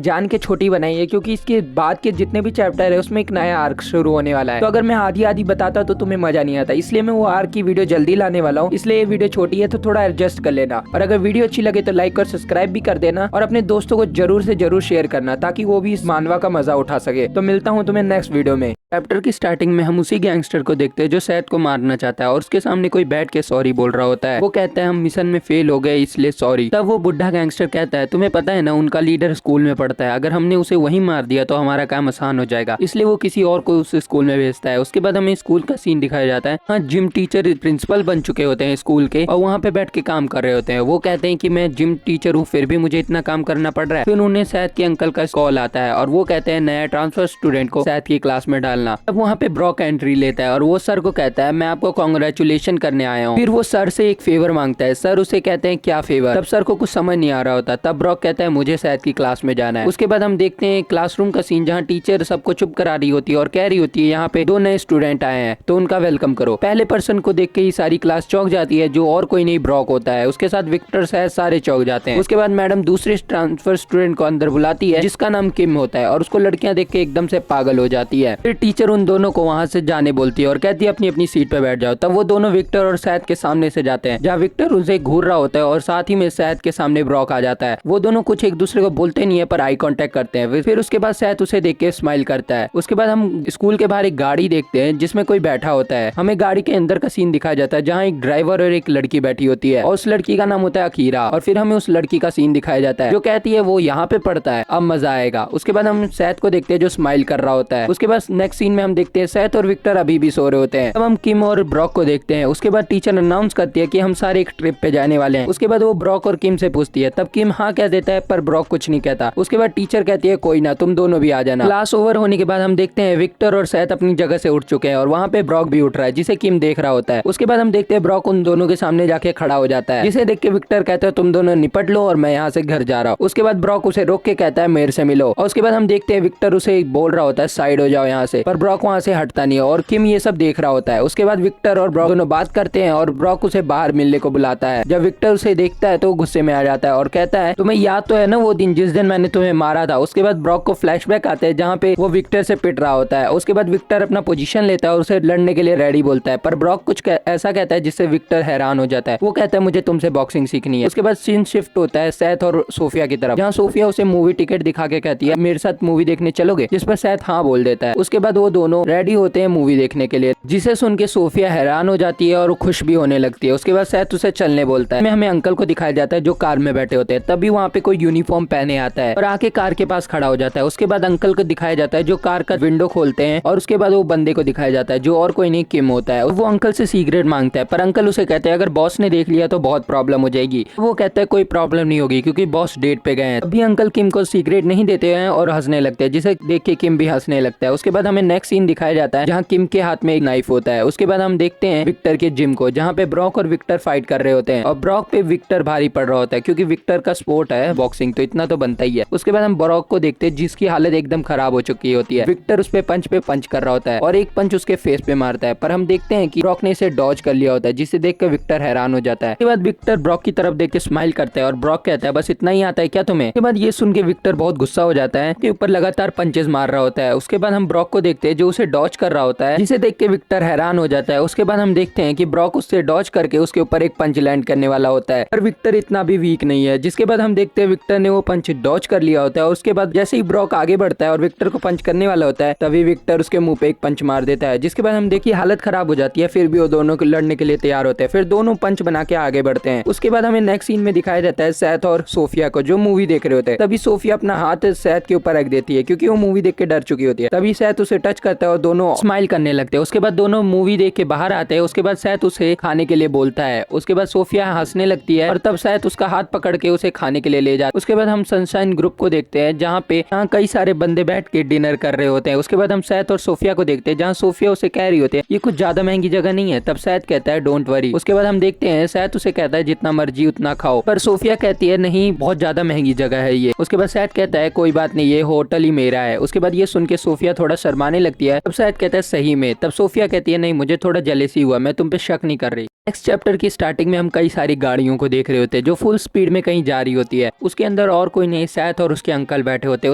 A: जान के छोटी बनाई है क्योंकि इसके बाद के जितने भी चैप्टर है उसमें एक नया आर्क शुरू होने वाला है, तो अगर मैं आधी आधी बताता तो तुम्हें मजा नहीं आता, इसलिए मैं वो आर्क की वीडियो जल्दी लाने वाला हूँ। इसलिए ये वीडियो छोटी है तो थोड़ा एडजस्ट कर लेना, और अगर वीडियो अच्छी लगे तो लाइक और सब्सक्राइब भी कर देना और अपने दोस्तों को जरूर से जरूर शेयर करना ताकि वो भी इस मानवा का मजा उठा सके। तो मिलता हूँ तुम्हें नेक्स्ट वीडियो में। चैप्टर की स्टार्टिंग में हम उसी गैंगस्टर को देखते हैं जो सैद को मारना चाहता है और उसके सामने कोई बैठ के सॉरी बोल रहा होता है। वो कहता है हम मिशन में फेल हो गए इसलिए सॉरी। तब वो बुढ़ा गैंगस्टर कहता है तुम्हें पता है ना उनका लीडर स्कूल में पढ़ता है, अगर हमने उसे वहीं मार दिया तो हमारा काम आसान हो जाएगा, इसलिए वो किसी और को उस स्कूल में भेजता है। उसके बाद हमें स्कूल का सीन दिखाया जाता है। हाँ, जिम टीचर प्रिंसिपल बन चुके होते हैं स्कूल के और वहाँ पे बैठ के काम कर रहे होते हैं। वो कहते हैं कि मैं जिम टीचर हूँ फिर भी मुझे इतना काम करना पड़ रहा है। फिर उन्हें सैद के अंकल का कॉल आता है और वो कहते हैं नया ट्रांसफर स्टूडेंट को सैद की क्लास में डालना। तब वहाँ पे ब्रॉक एंट्री लेता है और वो सर को कहता है मैं आपको कांग्रेचुलेशन करने आया हूँ। फिर वो सर से एक फेवर मांगता है, सर उसे कहते हैं क्या फेवर। तब सर को कुछ समझ नहीं आ रहा होता। तब ब्रॉक कहता है मुझे सैद की क्लास में जाना है। उसके बाद हम देखते हैं क्लासरूम का सीन जहाँ टीचर सबको चुप करा रही होती है और कह रही होती है यहाँ पे 2 नए स्टूडेंट आए हैं तो उनका वेलकम करो। पहले पर्सन को देख के ही सारी क्लास चौंक जाती है जो और कोई नहीं ब्रॉक होता है। उसके साथ विक्टर सैद सारे चौंक जाते हैं। उसके बाद मैडम दूसरे ट्रांसफर स्टूडेंट को अंदर बुलाती है जिसका नाम किम होता है और उसको लड़कियां देख के एकदम से पागल हो जाती है। फिर टीचर उन दोनों को वहां से जाने बोलती है और कहती है अपनी अपनी सीट पे बैठ जाओ। तब वो दोनों विक्टर और सैद के सामने से जाते हैं जहाँ विक्टर उनसे घूर रहा होता है और साथ ही में सैद के सामने ब्रॉक आ जाता है। वो दोनों कुछ एक दूसरे को बोलते नहीं है पर आई कांटेक्ट करते हैं। फिर उसके बाद सैद उसे देख के स्माइल करता है। उसके बाद हम स्कूल के बाहर एक गाड़ी देखते हैं जिसमें कोई बैठा होता है। हमें गाड़ी के अंदर का सीन दिखाया जाता है जहाँ एक ड्राइवर और एक लड़की बैठी होती है और उस लड़की का नाम होता है अकीरा। और फिर हमें उस लड़की का सीन दिखाया जाता है जो कहती है वो यहाँ पे पढ़ता है, अब मजा आएगा। उसके बाद हम सैद को देखते हैं जो स्माइल कर रहा होता है। उसके बाद नेक्स्ट सीन में हम देखते हैं सैद और विक्टर अभी भी सो रहे होते हैं। तब हम किम और ब्रॉक को देखते हैं। उसके बाद टीचर अनाउंस करती है कि हम सारे एक ट्रिप पे जाने वाले हैं। उसके बाद वो ब्रॉक और किम से पूछती है। तब किम हाँ कह देता है पर ब्रॉक कुछ नहीं कहता। उसके बाद टीचर कहती है कोई ना तुम दोनों भी आ जाना। क्लास ओवर होने के बाद हम देखते हैं विक्टर और सैद अपनी जगह से उठ चुके हैं और वहाँ पे ब्रॉक भी उठ रहा है जिसे किम देख रहा होता है। उसके बाद हम देखते हैं ब्रॉक उन दोनों के सामने जाके खड़ा हो जाता है जिसे देख के विक्टर कहता है तुम दोनों निपट लो और मैं यहाँ से घर जा रहा हूँ। उसके बाद ब्रॉक उसे रोक के कहता है मेरे से मिलो। और उसके बाद हम देखते हैं विक्टर उसे बोल रहा होता है साइड हो जाओ यहाँ से, पर ब्रॉक वहाँ से हटता नहीं है और किम ये सब देख रहा होता है। उसके बाद विक्टर और ब्रॉक दोनों बात करते हैं और ब्रॉक उसे बाहर मिलने को बुलाता है। जब विक्टर उसे देखता है तो गुस्से में आ जाता है और कहता है तुम्हें याद तो है ना वो दिन जिस दिन मैंने तुम्हें मारा था। उसके बाद ब्रॉक को फ्लैशबैक आता है जहाँ पे वो विक्टर से पिट रहा होता है। उसके बाद विक्टर अपना पोजीशन लेता है और उसे लड़ने के लिए रेडी बोलता है, पर ब्रॉक कुछ ऐसा कहता है जिससे विक्टर हैरान हो जाता है। वो कहता है मुझे तुमसे बॉक्सिंग सीखनी है। उसके बाद सीन शिफ्ट होता है सैद और सोफिया की तरफ जहाँ सोफिया उसे मूवी टिकट दिखा के कहती है मेरे साथ मूवी देखने चलोगे, जिस पर सैद हाँ बोल देता है। उसके बाद वो दोनों रेडी होते हैं मूवी देखने के लिए जिसे सुन के सोफिया हैरान हो जाती है और खुश भी होने लगती है। उसके बाद सैद उसे चलने बोलता है। हमें अंकल को दिखाया जाता है जो कार में बैठे होते हैं। तभी वहाँ पे कोई यूनिफॉर्म पहने आता है और आके कार के पास खड़ा हो जाता है। उसके बाद अंकल को दिखाया जाता है जो कार का विंडो खोलते हैं और उसके बाद वो बंदे को दिखाया जाता है जो और कोई नहीं किम होता है। वो अंकल से सिगरेट मांगता है पर अंकल उसे कहते हैं अगर बॉस ने देख लिया तो बहुत प्रॉब्लम हो जाएगी। वो कहता है कोई प्रॉब्लम नहीं होगी क्योंकि बॉस डेट पे गए हैं। अभी अंकल किम को सिगरेट नहीं देते हैं और हंसने लगते हैं जिसे देख के किम भी हंसने लगता है। उसके बाद हमें नेक्स्ट सीन दिखाया जाता है जहाँ किम के हाथ में एक नाइफ होता है। उसके बाद हम देखते हैं विक्टर के जिम को जहाँ पे ब्रॉक और विक्टर फाइट कर रहे होते हैं और ब्रॉक पे विक्टर भारी पड़ रहा होता है क्योंकि विक्टर का स्पोर्ट है बॉक्सिंग तो इतना तो बनता ही है। उसके बाद हम ब्रॉक को देखते हैं जिसकी हालत एकदम खराब हो चुकी होती है। विक्टर उस पे पंच कर रहा होता है और एक पंच उसके फेस पे मारता है पर हम देखते हैं कि ब्रॉक ने इसे डॉज कर लिया होता है जिसे देख कर विक्टर हैरान हो जाता है। उसके बाद विक्टर ब्रॉक की तरफ देख के स्माइल करता है और ब्रॉक कहता है बस इतना ही आता है क्या तुम्हें। उसके बाद ये सुन के विक्टर बहुत गुस्सा हो जाता है कि ऊपर लगातार पंचेस मार रहा होता है। उसके बाद हम ब्रॉक को देखते हैं जो उसे डॉज कर रहा होता है जिसे देख के विक्टर हैरान हो जाता है। उसके बाद हम देखते हैं कि ब्रॉक उससे डॉज करके उसके ऊपर एक पंच लैंड करने वाला होता है पर विक्टर इतना भी वीक नहीं है। जिसके बाद हम देखते हैं विक्टर ने वो पंच डॉज कर लिया होता है और उसके बाद जैसे ही ब्रॉक आगे बढ़ता है और विक्टर को पंच करने वाला होता है तभी विक्टर उसके मुंह पे एक पंच मार देता है। जिसके बाद हम देखिए हालत खराब हो जाती है फिर भी वो दोनों लड़ने के लिए तैयार होते हैं। फिर दोनों पंच बना के आगे बढ़ते हैं। उसके बाद हमें नेक्स्ट सीन में दिखाया जाता है सैद और सोफिया को जो मूवी देख रहे होते हैं। तभी सोफिया अपना हाथ सैद के ऊपर रख देती है क्योंकि वो मूवी देख के डर चुकी होती है। तभी सैद उसे टच करता है और दोनों स्माइल करने लगते हैं। उसके बाद दोनों मूवी देख के बाहर आते हैं। उसके बाद सैथ उसे खाने के लिए बोलता है। उसके बाद सोफिया हंसने लगती है और तब सैथ उसका हाथ पकड़ के उसे खाने के लिए ले जाता है। उसके बाद हम सनशाइन ग्रुप को देखते हैं जहाँ पे कई सारे बंदे बैठ के डिनर कर रहे होते हैं। उसके बाद हम सैथ और सोफिया को देखते हैं जहाँ सोफिया उसे कह रही होती है ये कुछ ज्यादा महंगी जगह नहीं है। तब सैथ कहता है डोंट वरी। उसके बाद हम देखते हैं सैथ उसे कहता है जितना मर्जी उतना खाओ, पर सोफिया कहती है नहीं बहुत ज्यादा महंगी जगह है ये। उसके बाद सैथ कहता है कोई बात नहीं ये होटल ही मेरा है। उसके बाद ये सुन के सोफिया थोड़ा शर्माने लगती है। तब सैथ कहता है सही में। तब सोफिया कहती है नहीं मुझे थोड़ा जेलसी हुआ, मैं तुम पे शक नहीं कर रही। नेक्स्ट चैप्टर की स्टार्टिंग में हम कई सारी गाड़ियों को देख रहे होते हैं जो फुल स्पीड में कहीं जा रही होती है। उसके अंदर और कोई नहीं सैथ और उसके अंकल बैठे होते हैं।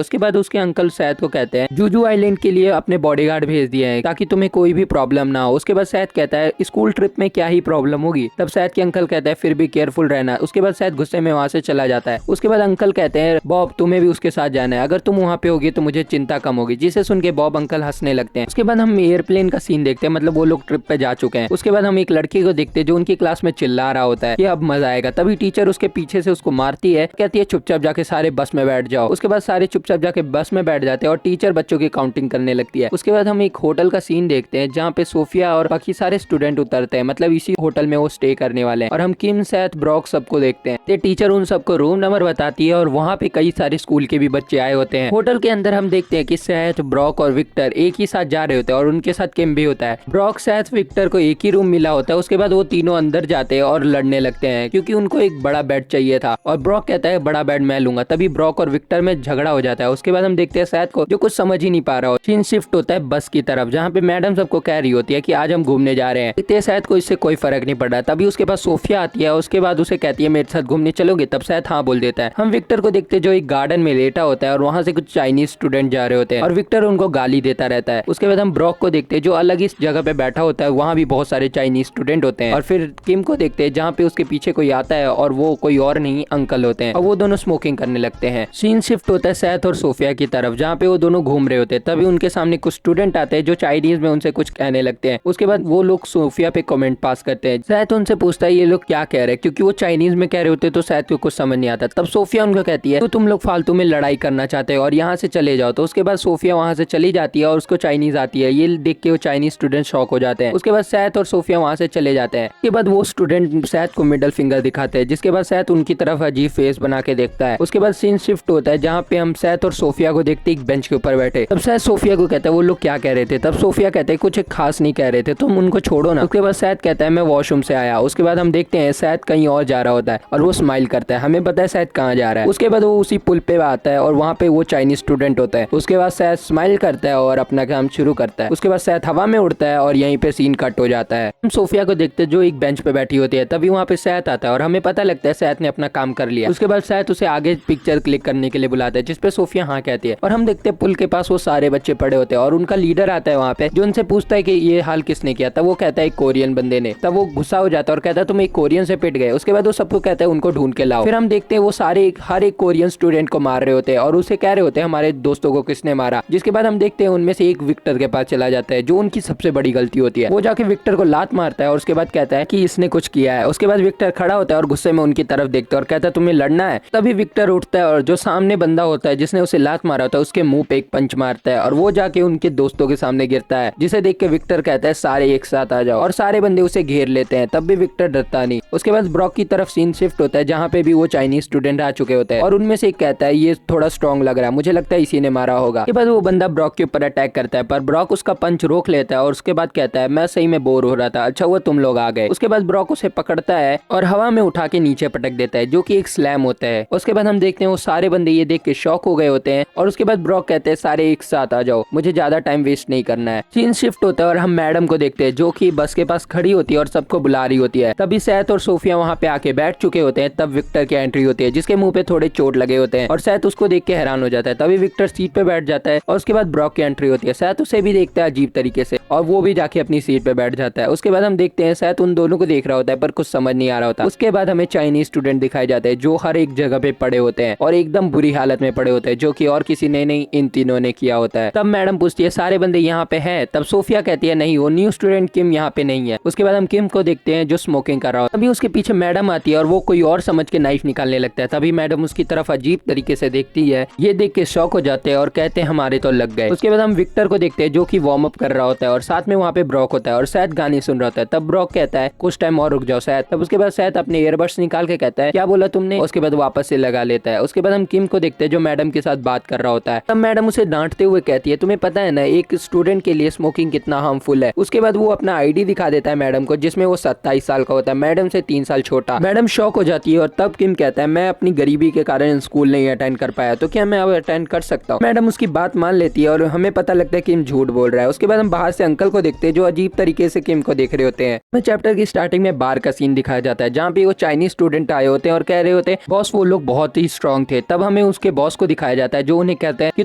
A: उसके बाद उसके अंकल सैथ को कहते हैं जूजू आइलैंड के लिए अपने बॉडीगार्ड भेज दिए हैं ताकि तुम्हें कोई भी प्रॉब्लम ना हो। उसके बाद सैथ कहता है स्कूल ट्रिप में क्या ही प्रॉब्लम होगी। तब सैथ के अंकल कहता है फिर भी केयरफुल रहना। उसके बाद सैथ गुस्से में वहां से चला जाता है। उसके बाद अंकल कहते हैं बॉब तुम्हें भी उसके साथ जाना है, अगर तुम वहाँ पे होगी तो मुझे चिंता कम होगी। जिसे सुन के बॉब अंकल हंसने लगते हैं। उसके बाद हम एयरप्लेन का सीन देखते हैं, मतलब वो लोग ट्रिप पे जा चुके हैं। उसके बाद हम एक लड़की को देखते हैं जो उनकी क्लास में चिल्ला रहा होता है कि अब मजा आएगा। तभी टीचर उसके पीछे से उसको मारती है, कहती है चुपचाप जाके सारे बस में बैठ जाओ। उसके बाद सारे चुपचाप जाके बस में बैठ जाते हैं और टीचर बच्चों की काउंटिंग करने लगती है। उसके बाद हम एक होटल का सीन देखते हैं जहाँ पे सोफिया और बाकी सारे स्टूडेंट उतरते हैं, मतलब इसी होटल में वो स्टे करने वाले हैं। और हम किम सैथ ब्रॉक सबको देखते हैं। टीचर उन सबको रूम नंबर बताती है और वहाँ पे कई सारे स्कूल के भी बच्चे आए होते हैं। होटल के अंदर हम देखते हैं कि सैथ ब्रॉक और विक्टर एक ही साथ जा रहे होते हैं और उनके साथ किम भी होता है। ब्रॉक सैथ विक्टर को एक ही रूम मिला होता है। उसके बाद वो तीनों अंदर जाते हैं और लड़ने लगते हैं क्योंकि उनको एक बड़ा बेड चाहिए था और ब्रॉक कहता है बड़ा बेड मैं लूंगा। तभी ब्रॉक और विक्टर में झगड़ा हो जाता है। उसके बाद हम देखते हैं सैथ को जो कुछ समझ ही नहीं पा रहा हो। सीन शिफ्ट होता है बस की तरफ जहाँ पे मैडम सबको कह रही होती है कि आज हम घूमने जा रहे हैं। देखते हैं सैथ को इससे कोई फर्क नहीं पड़ रहा। तभी उसके पास सोफिया आती है। उसके बाद उसे कहती है मेरे साथ घूमने चलोगे। तब सैथ हाँ बोल देता है। हम विक्टर को देखते हैं जो एक गार्डन में लेटा होता है और वहाँ से कुछ चाइनीज स्टूडेंट जा रहे होते हैं और विक्टर उनको गाली देता रहता है। उसके बाद हम ब्रॉक को देखते हैं जो अलग इस जगह पे बैठा होता है, वहाँ भी बहुत सारे चाइनीज स्टूडेंट होते हैं। और फिर किम को देखते हैं जहाँ पे उसके पीछे कोई आता है और वो कोई और नहीं अंकल होते हैं और वो दोनों स्मोकिंग करने लगते हैं। सीन शिफ्ट होता है सैथ और सोफिया की तरफ जहाँ पे वो दोनों घूम रहे होते हैं। तभी उनके सामने कुछ स्टूडेंट आते हैं जो चाइनीज में उनसे कुछ कहने लगते हैं। उसके बाद वो लोग सोफिया पे कमेंट पास करते हैं। सैथ उनसे पूछता है ये लोग क्या कह रहे हैं, क्योंकि वो चाइनीज में कह रहे होते तो सैथ को कुछ समझ नहीं आता। तब सोफिया उनको कहती है तो तुम लोग फालतू में लड़ाई करना चाहते हो और यहाँ से चले जाओ। तो उसके बाद सोफिया वहाँ से चली जाती है और उसको चाइनीज आती है। ये देख के वो चाइनीज स्टूडेंट शॉक हो जाते हैं। उसके बाद सैथ और सोफिया वहाँ से चले जाते हैं। उसके बाद वो स्टूडेंट सैथ को मिडल फिंगर दिखाते हैं जिसके बाद सैथ उनकी तरफ अजीब फेस बना के देखता है। उसके बाद सीन शिफ्ट होता है जहाँ पे हम सैथ और सोफिया को देखते एक बेंच के ऊपर बैठे। तब सैथ सोफिया को कहता है वो लोग क्या कह रहे थे। तब सोफिया कहते हैं कुछ खास नहीं कह रहे थे, तुम उनको छोड़ो ना। उसके बाद सैथ कहता है मैं वॉशरूम से आया। उसके बाद हम देखते हैं सैथ कहीं और जा रहा होता है और वो स्माइल करता है, हमें पता है सैथ कहाँ जा रहा है। उसके बाद वो उसी पुल पे आता है और वहाँ पे वो चाइनीज स्टूडेंट होता है। उसके बाद सैथ स्माइल करता है और अपना काम शुरू करता है। उसके बाद सैथ हवा में उड़ता है और यहीं पे सीन कट हो जाता है। हम सोफिया को देखते जो एक बेंच पे बैठी होती है। तभी वहाँ पे सैथ आता है और हमें पता लगता है सैथ ने अपना काम कर लिया। उसके बाद सैथ उसे आगे पिक्चर क्लिक करने के लिए बुलाता है जिसपे सोफिया हाँ कहती है और हम देखते हैं पुल के पास वो सारे बच्चे पड़े होते हैं और उनका लीडर आता है वहाँ पे जो उनसे पूछता है कि ये हाल किसने किया। तब वो कहता है एक कोरियन बंदे ने। तब वो गुस्सा हो जाता है और कहता है तुम एक कोरियन से पिट गए। उसके बाद वो सबको कहता है उनको ढूंढ के लाओ। फिर हम देखते हैं वो सारे हर एक कोरियन स्टूडेंट को मार रहे होते हैं और उसे कह रहे होते हैं हमारे दोस्तों को किसने मारा। जिसके बाद हम देखते हैं उनमें से एक विक्टर के पास चला जाता है जो उनकी सबसे बड़ी गलती होती है। वो जाके विक्टर को लात मारता है और उसके बाद कहता है कि इसने कुछ किया है। उसके बाद विक्टर खड़ा होता है और गुस्से में उनकी तरफ देखता है और कहता है तुम्हें लड़ना है। तभी विक्टर उठता है और जो सामने बंदा होता है जिसने उसे लात मारा होता है उसके मुंह पे एक पंच मारता है और वो जाके उनके दोस्तों के सामने गिरता है जिसे देख के विक्टर कहता है सारे एक साथ आ जाओ और सारे बंदे उसे घेर लेते हैं। तब भी विक्टर डरता नहीं। उसके बाद ब्रॉक की तरफ सीन शिफ्ट होता है जहाँ पे भी वो चाइनीज स्टूडेंट आ चुके होते हैं और उनमें से एक कहता है ये थोड़ा स्ट्रॉन्ग लग रहा है, मुझे लगता है इसी ने मारा होगा। उसके बाद वो बंदा ब्रॉक के ऊपर अटैक करता है पर ब्रॉक उसका पंच रोक लेता है और उसके बाद कहता है मैं सही में बोर हो रहा था, अच्छा हुआ तुम लोग आ गए। उसके बाद ब्रॉक उसे पकड़ता है और हवा में उठा के नीचे पटक देता है जो कि एक स्लैम होता है। उसके बाद हम देखते हैं वो सारे बंदे ये देख के शॉक हो गए होते हैं और उसके बाद ब्रॉक कहते हैं सारे एक साथ आ जाओ, मुझे ज्यादा टाइम वेस्ट नहीं करना है। सीन शिफ्ट होता है और हम मैडम को देखते हैं जो कि बस के पास खड़ी होती है और सबको बुला रही होती है। तभी सैथ और सोफिया वहाँ पे आके बैठ चुके होते हैं। तब विक्टर की एंट्री होती है जिसके मुंह पे थोड़े चोट लगे होते हैं और सैथ उसको देख के हैरान हो जाता है। तभी विक्टर सीट पे बैठ जाता है और उसके बाद ब्रॉक की एंट्री होती है। सैथ उसे भी देखता है अजीब तरीके से और वो भी जाके अपनी सीट पे बैठ जाता है। उसके बाद हम देखते हैं सैथ उन दोनों को देख रहा होता है पर कुछ समझ नहीं आ रहा होता। उसके बाद हमें चाइनीज स्टूडेंट दिखाए जाते हैं जो हर एक जगह पे पड़े होते हैं और एकदम बुरी हालत में पड़े होते हैं, जो कि और किसी ने नहीं इन तीनों ने किया होता है। तब मैडम पूछती है सारे बंदे यहाँ पे हैं? तब सोफिया कहती है नहीं, वो न्यू स्टूडेंट किम यहाँ पे नहीं है। उसके बाद हम किम को देखते हैं जो स्मोकिंग कर रहा होता है। तभी उसके पीछे मैडम आती है और वो कोई और समझ के नाइफ निकालने लगता है। तभी मैडम उसकी तरफ अजीब तरीके से देखती है। ये देख के शॉक हो जाते हैं और कहते हैं हमारे तो लग गए। उसके बाद हम विक्टर को देखते हैं जो कि वार्म अप कर रहा होता है और साथ में वहाँ पे ब्रॉक होता है और शायद गाने सुन रहा होता है। तब ब्रॉक कहता है कुछ टाइम और रुक जाओ शायद। तब उसके बाद शायद अपने ईयरबड्स निकाल के कहता है क्या बोला तुमने? उसके बाद वापस से लगा लेता है। उसके बाद हम किम को देखते हैं जो मैडम के साथ बात कर रहा होता है। तब मैडम उसे डांटते हुए कहती है तुम्हें पता है ना एक स्टूडेंट के लिए स्मोकिंग कितना हार्मफुल है। उसके बाद वो अपना आईडी दिखा देता है मैडम को जिसमें वो 27 साल का होता है, मैडम से 3 साल छोटा। मैडम शॉक हो जाती है और तब किम कहता है मैं अपनी गरीबी के कारण स्कूल नहीं अटेंड कर पाया तो क्या मैं अब अटेंड कर सकता हूँ? मैडम उसकी बात मान लेती है और हमें पता लगता है किम झूठ बोल रहा है। उसके बाद हम बाहर से अंकल को देखते हैं जो अजीब तरीके से किम को देख रहे होते हैं। चैप्टर की स्टार्टिंग में बार का सीन दिखाया जाता है जहाँ पे वो चाइनीज स्टूडेंट आए होते हैं और कह रहे होते हैं बॉस वो लोग बहुत ही स्ट्रांग थे। तब हमें उसके बॉस को दिखाया जाता है जो उन्हें कहते हैं कि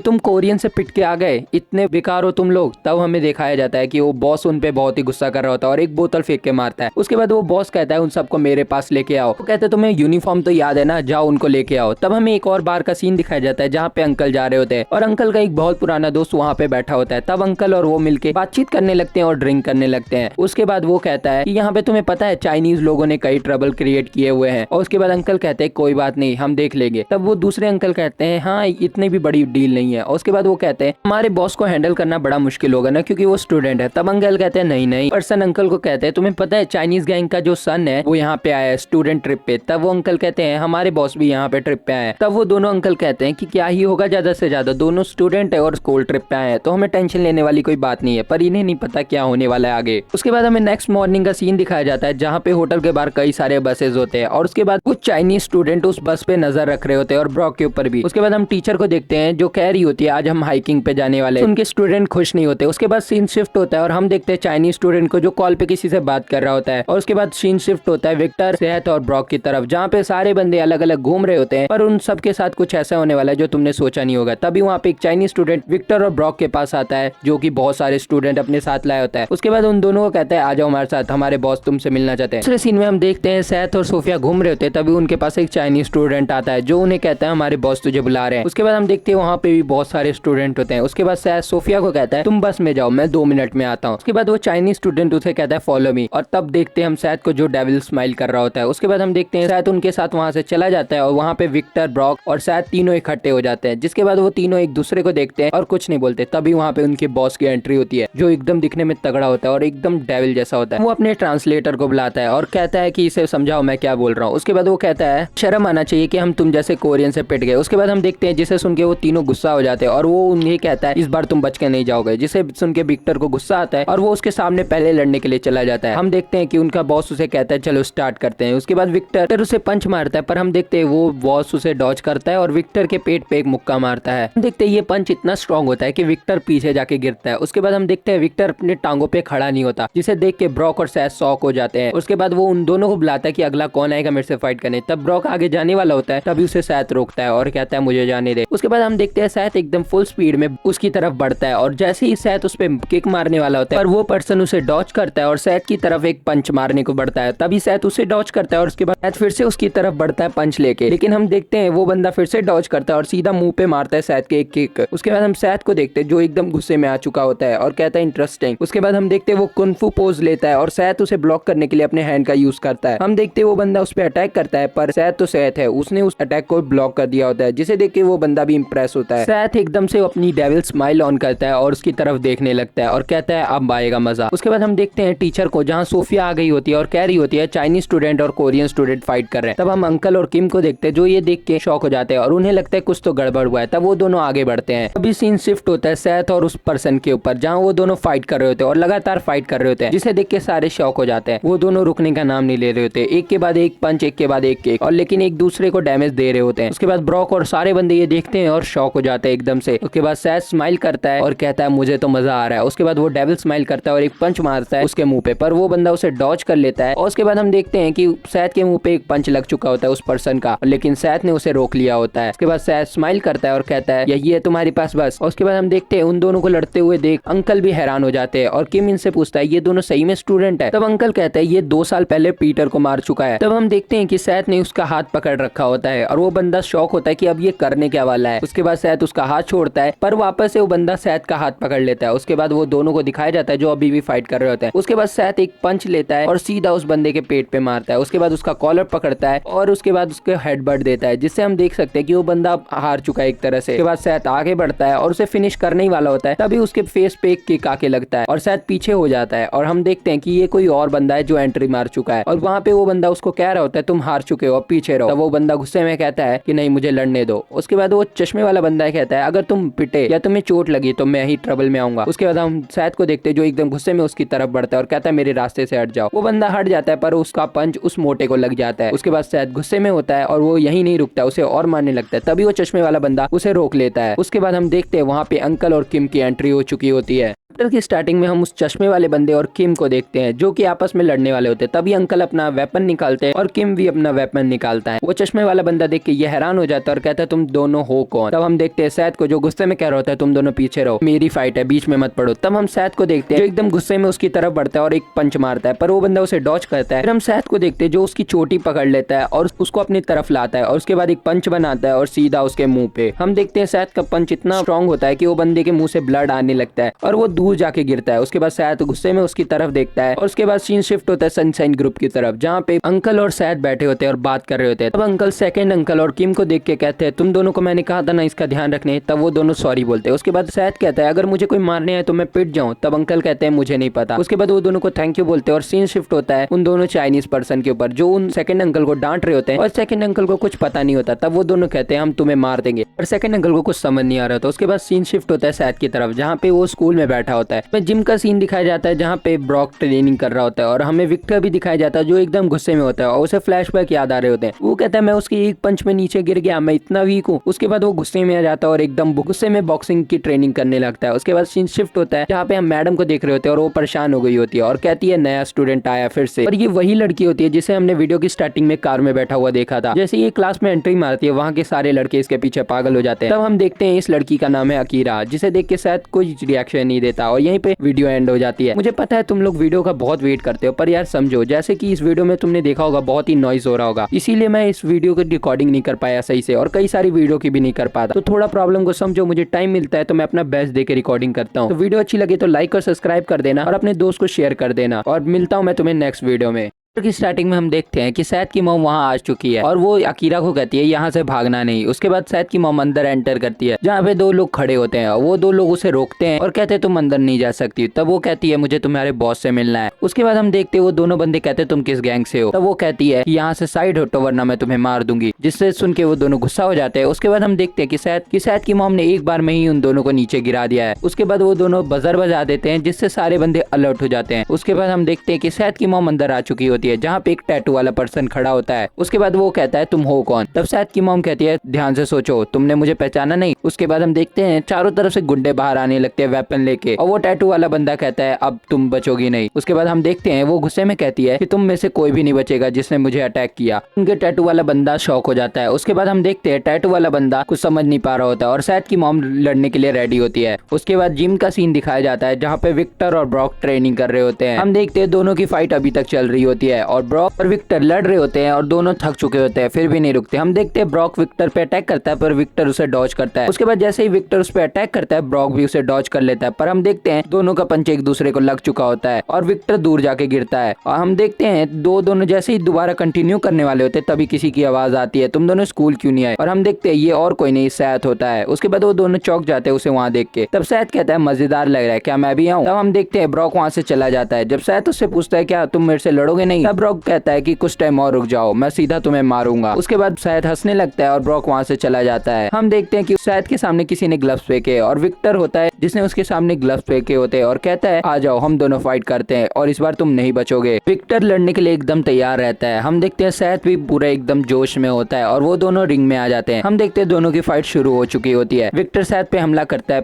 A: तुम कोरियन से पिट के आ गए, इतने बेकार हो तुम लोग। तब हमें दिखाया जाता है कि वो बॉस उन पे बहुत ही गुस्सा कर रहा होता है और एक बोतल फेंक के मारता है। उसके बाद वो बॉस कहता है उन सबको मेरे पास लेके आओ। वो कहते हैं तुम्हें यूनिफॉर्म तो याद है ना, जाओ उनको लेके आओ। तब हमें एक और बार का सीन दिखाया जाता है जहाँ पे अंकल जा रहे होते हैं और अंकल का एक बहुत पुराना दोस्त वहाँ पे बैठा होता है। तब अंकल और वो मिलके बातचीत करने लगते हैं और ड्रिंक करने लगते हैं। उसके बाद वो कहता है कि यहाँ पे तुम्हें पता है चाइनीज लोगों ने कई ट्रबल क्रिएट किए हुए हैं। और उसके बाद अंकल कहते हैं कोई बात नहीं हम देख लेंगे। तब वो दूसरे अंकल कहते हैं हाँ इतनी भी बड़ी डील नहीं है। और उसके बाद वो कहते हैं हमारे बॉस को हैंडल करना बड़ा मुश्किल होगा ना क्योंकि वो स्टूडेंट है। तब अंकल कहते हैं नहीं। पर्सन अंकल को कहते हैं तुम्हें पता है चाइनीज गैंग का जो सन है वो यहाँ पे आया है स्टूडेंट ट्रिप पे। तब वो अंकल कहते हैं हमारे बॉस भी यहाँ पे ट्रिप पे आए हैं। तब वो दोनों अंकल कहते हैं कि क्या ही होगा ज्यादा से ज्यादा, दोनों स्टूडेंट है और स्कूल ट्रिप पे आए हैं तो हमें टेंशन लेने वाली कोई बात नहीं है, पर इन्हें नहीं पता क्या होने वाला है आगे। उसके बाद हमें नेक्स्ट मॉर्निंग का सीन दिखाया जाता है जहाँ पे होटल के बाहर कई सारे बसेज होते हैं और उसके बाद कुछ चाइनीज स्टूडेंट उस बस पे नजर रख रहे होते हैं और ब्रॉक के ऊपर भी। उसके बाद हम टीचर को देखते हैं जो कह रही होती है आज हम हाइकिंग पे जाने वाले हैं। उनके स्टूडेंट खुश नहीं होते। उसके बाद सीन शिफ्ट होता है और हम देखते हैं चाइनीज स्टूडेंट को जो कॉल पे किसी से बात कर रहा होता है। और उसके बाद सीन शिफ्ट होता है विक्टर, सेहत और ब्रॉक की तरफ जहाँ पे सारे बंदे अलग अलग घूम रहे होते हैं पर उन सब के साथ कुछ ऐसा होने वाला है जो तुमने सोचा नहीं होगा। तभी वहाँ पे एक चाइनीज स्टूडेंट विक्टर और ब्रॉक के पास आता है जो कि बहुत सारे स्टूडेंट अपने साथ लाया होता है। उसके बाद उन दोनों को कहता है आ जाओ हमारे साथ, हमारे बॉस तुमसे मिलना चाहते हैं। दूसरे सीन में हम देखते हैं सेहत और सोफिया घूम रहे होते हैं। तभी उनके पास एक चाइनीज स्टूडेंट आता है जो उन्हें कहता है हमारे बॉस तुझे बुला रहे हैं। उसके बाद हम देखते हैं वहाँ पे भी बहुत सारे स्टूडेंट होते हैं। उसके बाद सेहत सोफिया को कहता है तुम बस में जाओ मैं 2 मिनट में आता हूँ। उसके बाद वो चाइनीज स्टूडेंट उसे कहता है फॉलो मी। और तब देखते हैं हम सेहत को जो डेविल स्माइल कर रहा होता है। उसके बाद हम देखते हैं सेहत उनके साथ वहाँ से चला जाता है और वहाँ पे विक्टर, ब्रॉक और सेहत तीनों इकट्ठे हो जाते हैं। जिसके बाद वो तीनों एक दूसरे को देखते हैं और कुछ नहीं बोलते। तभी वहाँ पे उनके बॉस की एंट्री होती है जो एकदम दिखने में तगड़ा होता है और एकदम डेविल जैसा होता है। वो अपने ट्रांसलेटर को बुलाता है और कहता है कि इसे समझाओ मैं क्या बोल रहा हूँ। उसके बाद वो कहता है शर्म आना चाहिए कि हम तुम जैसे कोरियन से पिट गए। उसके बाद हम देखते हैं जिसे सुन के वो तीनों गुस्सा हो जाते हैं और वो उन्हें कहता है इस बार तुम बच के नहीं जाओगे। जिसे सुन के विक्टर को गुस्सा आता है और वो उसके सामने पहले लड़ने के लिए चला जाता है। हम देखते हैं कि उनका बॉस उसे कहता है चलो स्टार्ट करते हैं। उसके बाद विक्टर उसे पंच मारता है पर हम देखते हैं वो बॉस उसे डॉज करता है और विक्टर के पेट पे एक मुक्का मारता है। हम देखते हैं ये पंच इतना स्ट्रॉन्ग होता है कि विक्टर पीछे जाके गिरता है। उसके बाद हम देखते हैं विक्टर अपने टांगों पे खड़ा नहीं होता जिसे देख के ब्रॉक और सैस शॉक हो जाते हैं। उसके बाद वो उन दोनों को बुलाता है कि अगला कौन आएगा मेरे से फाइट करने। तब ब्रॉक आगे जाने वाला होता है तभी उसे सैत रोकता है और कहता है मुझे जाने दे। उसके बाद हम देखते हैं सैत एकदम फुल स्पीड में उसकी तरफ बढ़ता है और जैसे ही सैत उस पर किक मारने वाला होता है पर वो पर्सन उसे डॉज करता है और सैत की तरफ एक पंच मारने को बढ़ता है। तभी सैत उसे डॉज करता है और उसके बाद सैत फिर से उसकी तरफ बढ़ता है पंच लेके। लेकिन हम देखते हैं वो बंदा फिर से डॉज करता है और सीधा मुंह पे मारता है सैत के एक किक। उसके बाद हम सैत को देखते हैं जो एकदम गुस्से में आ चुका होता है और कहता है इंटरेस्टिंग। उसके बाद हम देखते हैं वो कुंफू पोज लेता है और सैत उसे ब्लॉक करने के लिए अपने हैंड का यूज करता है। हम देखते हैं वो बंदा उस पर अटैक करता है पर सैत तो सैत है, उसने उस अटैक को ब्लॉक कर दिया होता है जिसे देख के वो बंदा भी इंप्रेस होता है। सैत एकदम से अपनी डेविल स्माइल ऑन करता है और उसकी तरफ देखने लगता है और कहता है अब आएगा मजा। उसके बाद हम देखते हैं टीचर को जहाँ सोफिया आ गई होती है और कह रही होती है चाइनीज स्टूडेंट और कोरियन स्टूडेंट फाइट कर रहे हैं। तब हम अंकल और किम को देखते हैं जो ये देख के शॉक हो जाते हैं और उन्हें लगता है कुछ तो गड़बड़ हुआ है। तब वो दोनों आगे बढ़ते हैं। अभी सीन शिफ्ट होता है सैत और उस पर्सन के ऊपर जहाँ वो दोनों फाइट कर रहे होते हैं और लगातार फाइट कर रहे होते हैं जिसे देख के सारे शॉक हो जाते हैं। वो दोनों रुकने का नाम नहीं ले रहे होते, एक के बाद एक पंच, एक के बाद एक किक, और लेकिन एक दूसरे को डैमेज दे रहे होते हैं। उसके बाद ब्रॉक और सारे बंदे ये देखते हैं और शॉक हो जाते हैं एकदम से। उसके बाद सैत स्माइल करता है और कहता है मुझे तो मजा आ रहा है। उसके बाद वो डेविल स्माइल करता है और एक पंच मारता है उसके मुंह पे पर वो बंदा उसे डॉज कर लेता है। और उसके बाद हम देखते हैं कि सैत के मुंह पे एक पंच लग चुका होता है उस पर्सन का, लेकिन सैत ने उसे रोक लिया होता है। उसके बाद सैत स्माइल करता है और कहता है यही है तुम्हारे पास बस। और उसके बाद हम देखते हैं उन दोनों को लड़ते हुए देख अंकल भी हैरान हो जाते हैं और किम इनसे पूछता है ये दोनों सही में स्टूडेंट है। तब अंकल कहता है ये 2 साल पहले पीटर को मार चुका है। तब हम देखते हैं कि सैथ ने उसका हाथ पकड़ रखा होता है और वो बंदा शॉक होता है कि अब ये करने क्या वाला है। उसके बाद सैथ उसका हाथ छोड़ता है पर वापस से वो बंदा सैथ का हाथ पकड़ लेता है। उसके बाद वो दोनों को दिखाया जाता है जो अभी भी फाइट कर रहे होते हैं। उसके बाद सैथ एक पंच लेता है और सीधा उस बंदे के पेट पे मारता है। उसके बाद उसका कॉलर पकड़ता है और उसके बाद उसके हेडबट देता है, जिससे हम देख सकते हैं कि वो बंदा हार चुका है एक तरह से। उसके बाद सैथ आगे बढ़ता है और उसे फिनिश करने ही वाला होता है, तभी उसके फेस पे एक किक आके लगता है और सैथ पीछे हो जाता है और हम देखते हैं कि ये कोई और बंदा है जो एंट्री मार चुका है। और वहाँ पे वो बंदा उसको कह रहा होता है तुम हार चुके हो, अब पीछे रहो। तब वो बंदा गुस्से में कहता है कि नहीं मुझे लड़ने दो। उसके बाद वो चश्मे वाला बंदा कहता है अगर तुम पिटे या तुम्हें चोट लगी तो मैं ही ट्रबल में आऊंगा। उसके बाद हम सैथ को देखते हैं जो एकदम गुस्से में उसकी तरफ बढ़ता है और कहता है मेरे रास्ते से हट जाओ। वो बंदा हट जाता है पर उसका पंच उस मोटे को लग जाता है। उसके बाद सैथ गुस्से में होता है और वो यही नहीं रुकता, उसे और मारने लगता है। तभी वो चश्मे वाला बंदा उसे रोक लेता है। उसके बाद हम देखते हैं वहाँ पे अंकल और किम की एंट्री हो चुकी होती है। चैप्टर की स्टार्टिंग में हम उस चश्मे वाले बंदे और किम को देखते हैं जो कि आपस में लड़ने वाले होते हैं। तभी अंकल अपना वेपन निकालते हैं और किम भी अपना वेपन निकालता है। वो चश्मे वाला बंदा देख के ये हैरान हो जाता है और कहता है तुम दोनों हो कौन। तब हम देखते हैं सैथ को जो गुस्से में कह रहा होता है तुम दोनों पीछे रहो, मेरी फाइट है, बीच में मत पड़ो। तब हम सैथ को देखते हैं जो एकदम गुस्से में उसकी तरफ बढ़ता है और एक पंच मारता है पर वो बंदा उसे डॉज करता है। फिर हम सैथ को देखते हैं जो उसकी चोटी पकड़ लेता है और उसको अपनी तरफ लाता है और उसके बाद एक पंच बनाता है और सीधा उसके मुंह पे। हम देखते हैं सैथ का पंच इतना स्ट्रॉन्ग होता है कि वो बंदे के मुंह से ब्लड आने लगता है और वो दूर जाके गिरता है। उसके बाद सैथ गुस्से में उसकी तरफ देखता है और उसके बाद सीन शिफ्ट होता है सनशाइन ग्रुप की तरफ जहाँ पे अंकल और सैथ बैठे होते हैं और बात कर रहे होते हैं। तब अंकल सेकंड अंकल और किम को देख के कहते हैं तुम दोनों को मैंने कहा था ना इसका ध्यान रखने। तब वो दोनों सॉरी बोलते हैं। उसके बाद सैथ कहता है अगर मुझे कोई मारने आए तो मैं पिट जाऊं। तब अंकल कहते हैं मुझे नहीं पता। उसके बाद वो दोनों को थैंक यू बोलते हैं और सीन शिफ्ट होता है उन दोनों चाइनीज पर्सन के ऊपर जो उन सेकंड अंकल को डांट रहे होते हैं और सेकंड अंकल को कुछ पता नहीं होता। तब वो दोनों कहते हैं हम तुम्हें मार देंगे और सेकंड अंकल को कुछ समझ नहीं आ रहा था। उसके बाद सीन शिफ्ट होता है सैथ की तरफ जहाँ पे वो स्कूल में बैठा होता है। जिम का सीन दिखाया जाता है जहाँ पे ब्रॉक ट्रेनिंग कर रहा होता है और हमें विक्टर भी दिखाया जाता है जो एकदम गुस्से में होता है और उसे फ्लैशबैक याद आ रहे होते हैं। वो कहता है मैं उसके एक पंच में नीचे गिर गया, मैं इतना वीक हूँ। उसके बाद वो गुस्से में आ जाता है और एकदम गुस्से में बॉक्सिंग की ट्रेनिंग करने लगता है। उसके बाद सीन शिफ्ट होता है जहाँ पे हम मैडम को देख रहे होते हैं और वो परेशान हो गई होती है और कहती है नया स्टूडेंट आया फिर से। और ये वही लड़की होती है जिसे हमने वीडियो की स्टार्टिंग में कार में बैठा हुआ देखा था। जैसे ये क्लास में एंट्री मारती है वहाँ के सारे लड़के इसके पीछे पागल हो जाते हैं। तब हम देखते हैं इस लड़की का नाम है अकीरा, जिसे देख के शायद कोई रिएक्शन नहीं देता और यहीं पे वीडियो एंड हो जाती है। मुझे पता है तुम लोग वीडियो का बहुत वेट करते हो पर यार समझो जैसे कि इस वीडियो में तुमने देखा होगा बहुत ही नॉइज हो रहा होगा, इसीलिए मैं इस वीडियो की रिकॉर्डिंग नहीं कर पाया सही से और कई सारी वीडियो की भी नहीं कर पाता। तो थोड़ा प्रॉब्लम को समझो, मुझे टाइम मिलता है तो मैं अपना बेस्ट देके रिकॉर्डिंग करता हूँ। तो वीडियो अच्छी लगे तो लाइक और सब्सक्राइब कर देना और अपने दोस्त को शेयर कर देना और मिलता हूँ मैं तुम्हें नेक्स्ट वीडियो में। की स्टार्टिंग में हम देखते हैं कि सैथ की मॉम वहां आ चुकी है और वो अकीरा को कहती है यहाँ से भागना नहीं। उसके बाद सैथ की मॉम अंदर एंटर करती है जहाँ पे दो लोग खड़े होते हैं। वो दो लोग उसे रोकते हैं और कहते हैं तुम अंदर नहीं जा सकती। तब वो कहती है मुझे तुम्हारे बॉस से मिलना है। उसके बाद हम देखते हैं वो दोनों बंदे कहते हैं तुम किस गैंग से हो। तब वो कहती है यहाँ से साइड हटो वरना मैं तुम्हें मार दूंगी, जिससे सुन के वो दोनों गुस्सा हो जाते हैं। उसके बाद हम देखते हैं कि सैथ की मॉम ने एक बार में ही उन दोनों को नीचे गिरा दिया है। उसके बाद वो दोनों बजर बजा देते हैं जिससे सारे बंदे अलर्ट हो जाते हैं। उसके बाद हम देखते हैं कि सैथ की मॉम अंदर आ चुकी होती है जहाँ पे एक टैटू वाला पर्सन खड़ा होता है। उसके बाद वो कहता है तुम हो कौन। तब सैथ की मॉम कहती है ध्यान से सोचो तुमने मुझे पहचाना नहीं। उसके बाद हम देखते हैं चारों तरफ से गुंडे बाहर आने लगते हैं वेपन लेके और वो टैटू वाला बंदा कहता है अब तुम बचोगी नहीं। उसके बाद हम देखते हैं वो गुस्से में कहती है कि तुम में से कोई भी नहीं बचेगा जिसने मुझे अटैक किया। उनके टैटू वाला बंदा शॉक हो जाता है। उसके बाद हम देखते हैं टैटू वाला बंदा कुछ समझ नहीं पा रहा होता है और सैथ की मॉम लड़ने के लिए रेडी होती है। उसके बाद जिम का सीन दिखाया जाता है जहाँ पे विक्टर और ब्रॉक ट्रेनिंग कर रहे होते हैं। हम देखते हैं दोनों की फाइट अभी तक चल रही होती है और ब्रॉक और विक्टर लड़ रहे होते हैं और दोनों थक चुके होते हैं फिर भी नहीं रुकते। हम देखते हैं ब्रॉक विक्टर पे अटैक करता है पर विक्टर उसे डॉज करता है। उसके बाद जैसे ही विक्टर उस पे अटैक करता है ब्रॉक भी उसे डॉज कर लेता है पर हम देखते हैं दोनों का पंच एक दूसरे को लग चुका होता है और विक्टर दूर जाके गिरता है। और हम देखते हैं दोनों जैसे ही दोबारा कंटिन्यू करने वाले होते हैं तभी किसी की आवाज आती है तुम दोनों स्कूल क्यों नहीं आए। और हम देखते हैं ये और कोई नहीं सैथ होता है। उसके बाद वो दोनों चौक जाते हैं उसे वहां देख के। तब सैथ कहता है मजेदार लग रहा है, क्या मैं भी आऊं। तब हम देखते हैं ब्रॉक वहां से चला जाता है। जब सैथ उससे पूछता है क्या तुम मेरे से लड़ोगे नहीं, तब ब्रॉक कहता है कि कुछ टाइम और रुक जाओ मैं सीधा तुम्हें मारूंगा। उसके बाद सैथ हंसने लगता है और ब्रॉक वहां से चला जाता है। हम देखते हैं कि सैथ के सामने किसी ने ग्लव्स फेंके और विक्टर होता है जिसने उसके सामने ग्लव्स फेंके होते हैं और कहता है आ जाओ हम दोनों फाइट करते हैं और इस बार तुम नहीं बचोगे। विक्टर लड़ने के लिए एकदम तैयार रहता है। हम देखते हैं सैथ भी पूरा एकदम जोश में होता है और वो दोनों रिंग में आ जाते हैं। हम देखते हैं दोनों की फाइट शुरू हो चुकी होती है। विक्टर सैथ पे हमला करता है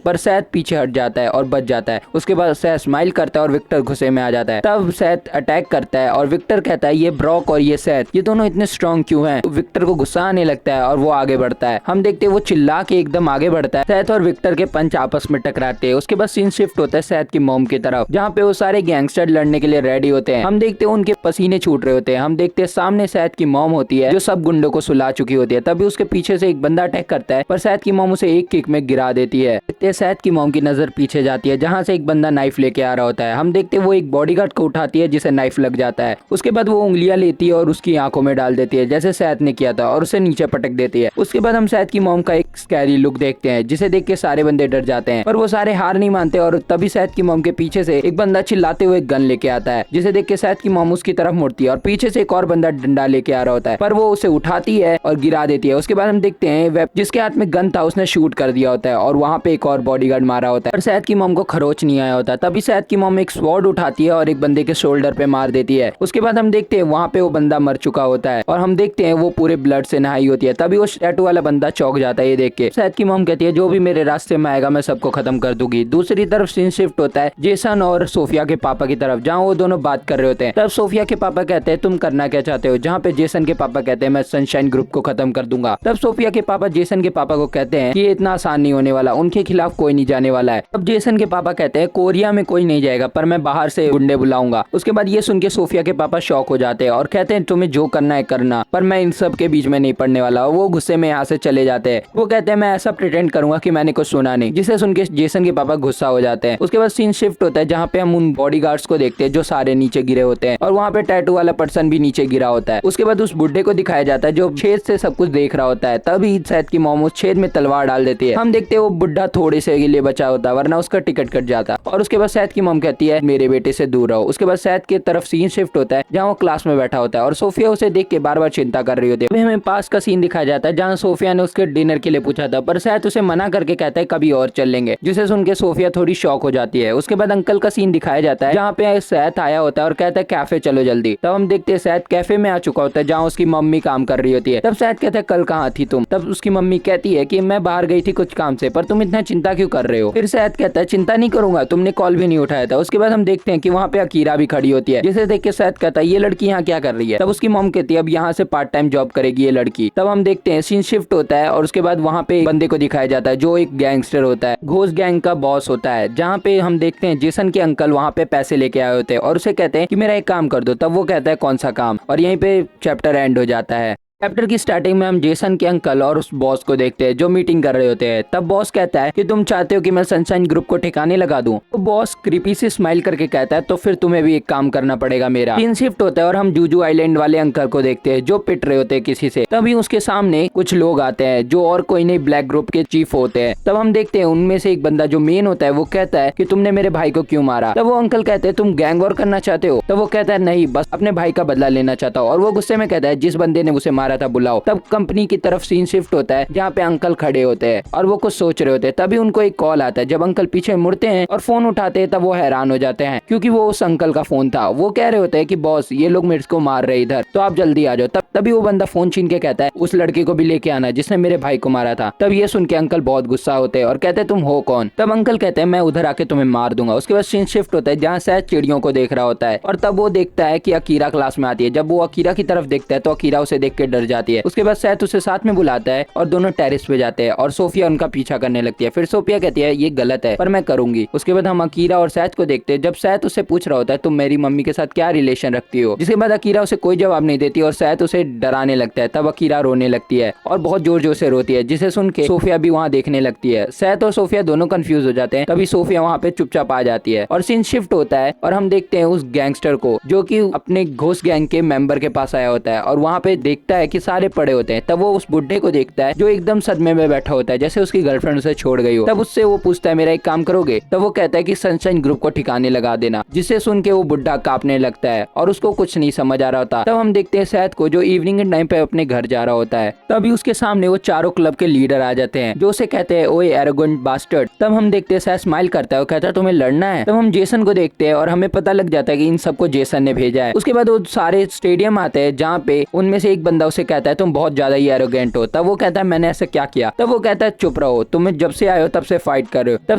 A: पर सैथ पीछे हट जाता है और बच जाता है। उसके बाद सैथ स्माइल करता है और विक्टर गुस्से में आ जाता है। तब सैथ अटैक करता है और विक्टर कहता है ये ब्रॉक और ये सैथ ये दोनों इतने स्ट्रॉन्ग क्यों हैं। विक्टर को गुस्सा आने लगता है और वो आगे बढ़ता है। हम देखते हैं वो चिल्ला के एकदम आगे बढ़ता है। सैथ और विक्टर के पंच आपस में टकराते हैं। उसके बाद सीन शिफ्ट होता है सैथ की मॉम की तरफ, जहाँ पे वो सारे गैंगस्टर लड़ने के लिए रेडी होते हैं। हम देखते हैं उनके पसीने छूट रहे होते हैं। हम देखते हैं सामने सैथ की मॉम होती है जो सब गुंडों को सुला चुकी होती है। तभी उसके पीछे से एक बंदा अटैक करता है पर सैथ की मॉम उसे एक किक में गिरा देती है। सैथ की मॉम की नजर पीछे जाती है जहाँ से एक बंदा नाइफ लेके आ रहा होता है। हम देखते हैं वो एक बॉडीगार्ड को उठाती है जिसे नाइफ लग जाता है। उसके बाद वो उंगलियां लेती है और उसकी आंखों में डाल देती है जैसे सैथ ने किया था और उसे नीचे पटक देती है। उसके बाद हम सैथ की मॉम का एक स्कैरी लुक देखते हैं जिसे देख के सारे बंदे डर जाते हैं पर वो सारे हार नहीं मानते और तभी सैथ की मॉम के पीछे से एक बंदा चिल्लाते हुए गन लेके आता है जिसे देख के सैथ की मॉम उसकी तरफ मुड़ती है और पीछे से एक और बंदा डंडा लेके आ रहा होता है पर वो उसे उठाती है और गिरा देती है। उसके बाद हम देखते हैं जिसके हाथ में गन था उसने शूट कर दिया होता है और वहाँ पे एक और बॉडीगार्ड मारा होता है पर सैथ की मॉम को खरोच नहीं आया होता। तभी सैथ की मॉम एक स्वॉर्ड उठाती है और एक बंदे के शोल्डर पे मार देती है। उसके बाद हम देखते हैं वहाँ पे वो बंदा मर चुका होता है और हम देखते हैं वो पूरे ब्लड से नहाई होती है। तभी वो टैटू वाला बंदा चौंक जाता है ये देख के। सैथ की मॉम कहती है जो भी मेरे रास्ते में आएगा मैं सबको खत्म कर दूंगी। दूसरी तरफ सीन शिफ्ट होता है जेसन और सोफिया के पापा की तरफ जहाँ वो दोनों बात कर रहे होते हैं। तब सोफिया के पापा कहते हैं तुम करना क्या चाहते हो, जहाँ पे जेसन के पापा कहते हैं मैं सनशाइन ग्रुप को खत्म कर दूंगा। तब सोफिया के पापा जेसन के पापा को कहते हैं कि ये इतना आसान नहीं होने वाला, उनके खिलाफ कोई नहीं जाने वाला है। तब जेसन के पापा कहते हैं कोरिया में कोई नहीं जाएगा पर मैं बाहर से गुंडे बुलाऊंगा। उसके बाद ये सुन के सोफिया के पापा शॉक हो जाते हैं और कहते हैं तुम्हें जो करना है करना पर मैं इन सब के बीच में नहीं पड़ने वाला। वो गुस्से में यहाँ से चले जाते हैं। वो कहते हैं मैं ऐसा प्रिटेंड करूंगा कि मैंने कुछ सुना नहीं, जिसे सुन के जेसन के पापा गुस्सा हो जाते हैं। उसके बाद सीन शिफ्ट होता है जहाँ पे हम उन बॉडीगार्ड्स को देखते हैं जो सारे नीचे गिरे होते हैं और वहाँ पे टैटू वाला पर्सन भी नीचे गिरा होता है। उसके बाद उस बुड्ढे को दिखाया जाता है जो छेद से सब कुछ देख रहा होता है। तभी सैथ की मॉम उस छेद में तलवार डाल देती है। हम देखते हैं वो बुड्ढा थोड़े से के लिए बचा होता वरना उसका टिकट कट जाता। और उसके बाद सैथ की मॉम कहती है मेरे बेटे से दूर रहो। उसके बाद सैथ की तरफ सीन शिफ्ट होता है जहाँ वो क्लास में बैठा होता है और सोफिया उसे देख के बार बार चिंता कर रही होती है। हमें पास का सीन दिखाया जाता है जहाँ सोफिया ने उसके डिनर के लिए पूछा था पर सैथ उसे मना करके कहता है कभी और चल लेंगे, जिसे सुन के सोफिया थोड़ी शॉक हो जाती है। उसके बाद अंकल का सीन दिखाया जाता है जहाँ पे सैथ आया होता है और कहता है कैफे चलो जल्दी। तब हम देखते हैं सैथ कैफे में आ चुका होता है जहाँ उसकी मम्मी काम कर रही होती है। तब सैथ कहता है कल कहाँ थी तुम। तब उसकी मम्मी कहती है कि मैं बाहर गई थी कुछ काम से पर तुम इतना चिंता क्यों कर रहे हो। फिर सैथ कहता है चिंता नहीं करूंगा, तुमने कॉल भी नहीं उठाया था। उसके बाद हम देखते हैं कि वहाँ पे अकीरा भी खड़ी होती है जिसे देख के सैथ कहता है ये लड़की यहाँ क्या कर रही है। तब उसकी मॉम कहती है अब यहाँ से पार्ट टाइम जॉब करेगी ये लड़की। तब हम देखते हैं सीन शिफ्ट होता है और उसके बाद वहाँ पे बंदे को दिखाया जाता है जो एक गैंगस्टर होता है, घोस्ट गैंग का बॉस होता है, जहाँ पे हम देखते हैं जेसन के अंकल वहाँ पे पैसे लेके आए होते हैं और उसे कहते हैं कि मेरा एक काम कर दो। तब वो कहता है कौन सा काम, और यहीं पे चैप्टर एंड हो जाता है। चैप्टर की स्टार्टिंग में हम जेसन के अंकल और उस बॉस को देखते हैं जो मीटिंग कर रहे होते हैं। तब बॉस कहता है कि तुम चाहते हो कि मैं सनशाइन ग्रुप को ठिकाने लगा दूं। तो बॉस क्रीपी से स्माइल करके कहता है तो फिर तुम्हें भी एक काम करना पड़ेगा मेरा। सीन शिफ्ट होता है और हम जूजू आइलैंड वाले अंकल को देखते हैं जो पिट रहे होते हैं किसी से। तभी उसके सामने कुछ लोग आते हैं जो और कोई नहीं ब्लैक ग्रुप के चीफ होते हैं। तब हम देखते हैं उनमें से एक बंदा जो मेन होता है वो कहता है कि तुमने मेरे भाई को क्यों मारा। तब वो अंकल कहते हैं तुम गैंग वॉर करना चाहते हो। तब वो कहता है नहीं, बस अपने भाई का बदला लेना चाहता हूँ। और वो गुस्से में कहता है जिस बंदे ने उसे मारा था बुलाओ। तब कंपनी की तरफ सीन शिफ्ट होता है जहाँ पे अंकल खड़े होते हैं और वो कुछ सोच रहे होते हैं। तभी उनको एक कॉल आता है। जब अंकल पीछे मुड़ते हैं और फोन उठाते हैं तब वो हैरान हो जाते हैं क्योंकि वो उस अंकल का फोन था। वो कह रहे होते हैं कि बॉस ये लोग मेरे को मार रहे इधर, तो आप जल्दी आ जाओ। तभी वो बंदा फोन छीन के कहता है उस लड़के को भी लेके आना जिसने मेरे भाई को मारा था। तब ये सुन के अंकल बहुत गुस्सा होते हैं और कहते हैं तुम हो कौन। तब अंकल कहते हैं मैं उधर आके तुम्हें मार दूंगा। उसके बाद सीन शिफ्ट होता है जहाँ सैथ चिड़ियों को देख रहा होता है और तब वो देखता है कि अकीरा क्लास में आती है। जब वो अकीरा की तरफ देखता है तो अकीरा उसे देख के डर जाती है। उसके बाद सैथ उसे साथ में बुलाता है और दोनों टेरेस पे जाते हैं और सोफिया उनका पीछा करने लगती है। फिर सोफिया कहती है ये गलत है पर मैं करूंगी। उसके बाद हम अकीरा और सैथ को देखते हैं जब सैथ उसे पूछ रहा होता है तुम मेरी मम्मी के साथ क्या रिलेशन रखती हो, जिसके बाद अकीरा उसे कोई जवाब नहीं देती और सैथ उसे डराने लगता है। तब अकीरा रोने लगती है और बहुत जोर जोर से रोती है जिसे सुन के सोफिया भी वहाँ देखने लगती है। सैथ और सोफिया दोनों कंफ्यूज हो जाते हैं। तभी सोफिया वहाँ पे चुपचाप आ जाती है और सीन शिफ्ट होता है और हम देखते हैं उस गैंगस्टर को जो कि अपने घोस्ट गैंग के मेंबर के पास आया होता है और वहाँ पे देखता है कि सारे पड़े होते हैं। तब वो उस बुढ़े को देखता है जो एकदम सदमे में बैठा होता है जैसे उसकी गर्लफ्रेंड उसे छोड़ गई हो। तब उससे वो पूछता है मेरा एक काम करोगे। तब वो कहता है कि सनशाइन ग्रुप को ठिकाने लगा देना, जिसे सुन के वो बुढ़ा कांपने लगता है और उसको कुछ नहीं समझ आ रहा होता। तब हम देखते हैं सैथ को जो इवनिंग के टाइम पे अपने घर जा रहा होता है। तभी उसके सामने वो चारों क्लब के लीडर आ जाते हैं जो उसे कहते हैं ओए एरोगेंट बास्टर्ड। तब हम देखते हैं सैथ स्माइल करता है और कहता है तुम्हें लड़ना है। तब हम जेसन को देखते हैं और हमें पता लग जाता है कि इन सबको जेसन ने भेजा है। उसके बाद वो सारे स्टेडियम आते हैं जहाँ पे उनमें से एक बंदा उसे उससे कहता है तुम बहुत ज्यादा ही एरोगेंट हो। तब वो कहता है मैंने ऐसा क्या किया। तब वो कहता है चुप रहो, तुम जब से आए हो तब से फाइट कर रहे हो। तब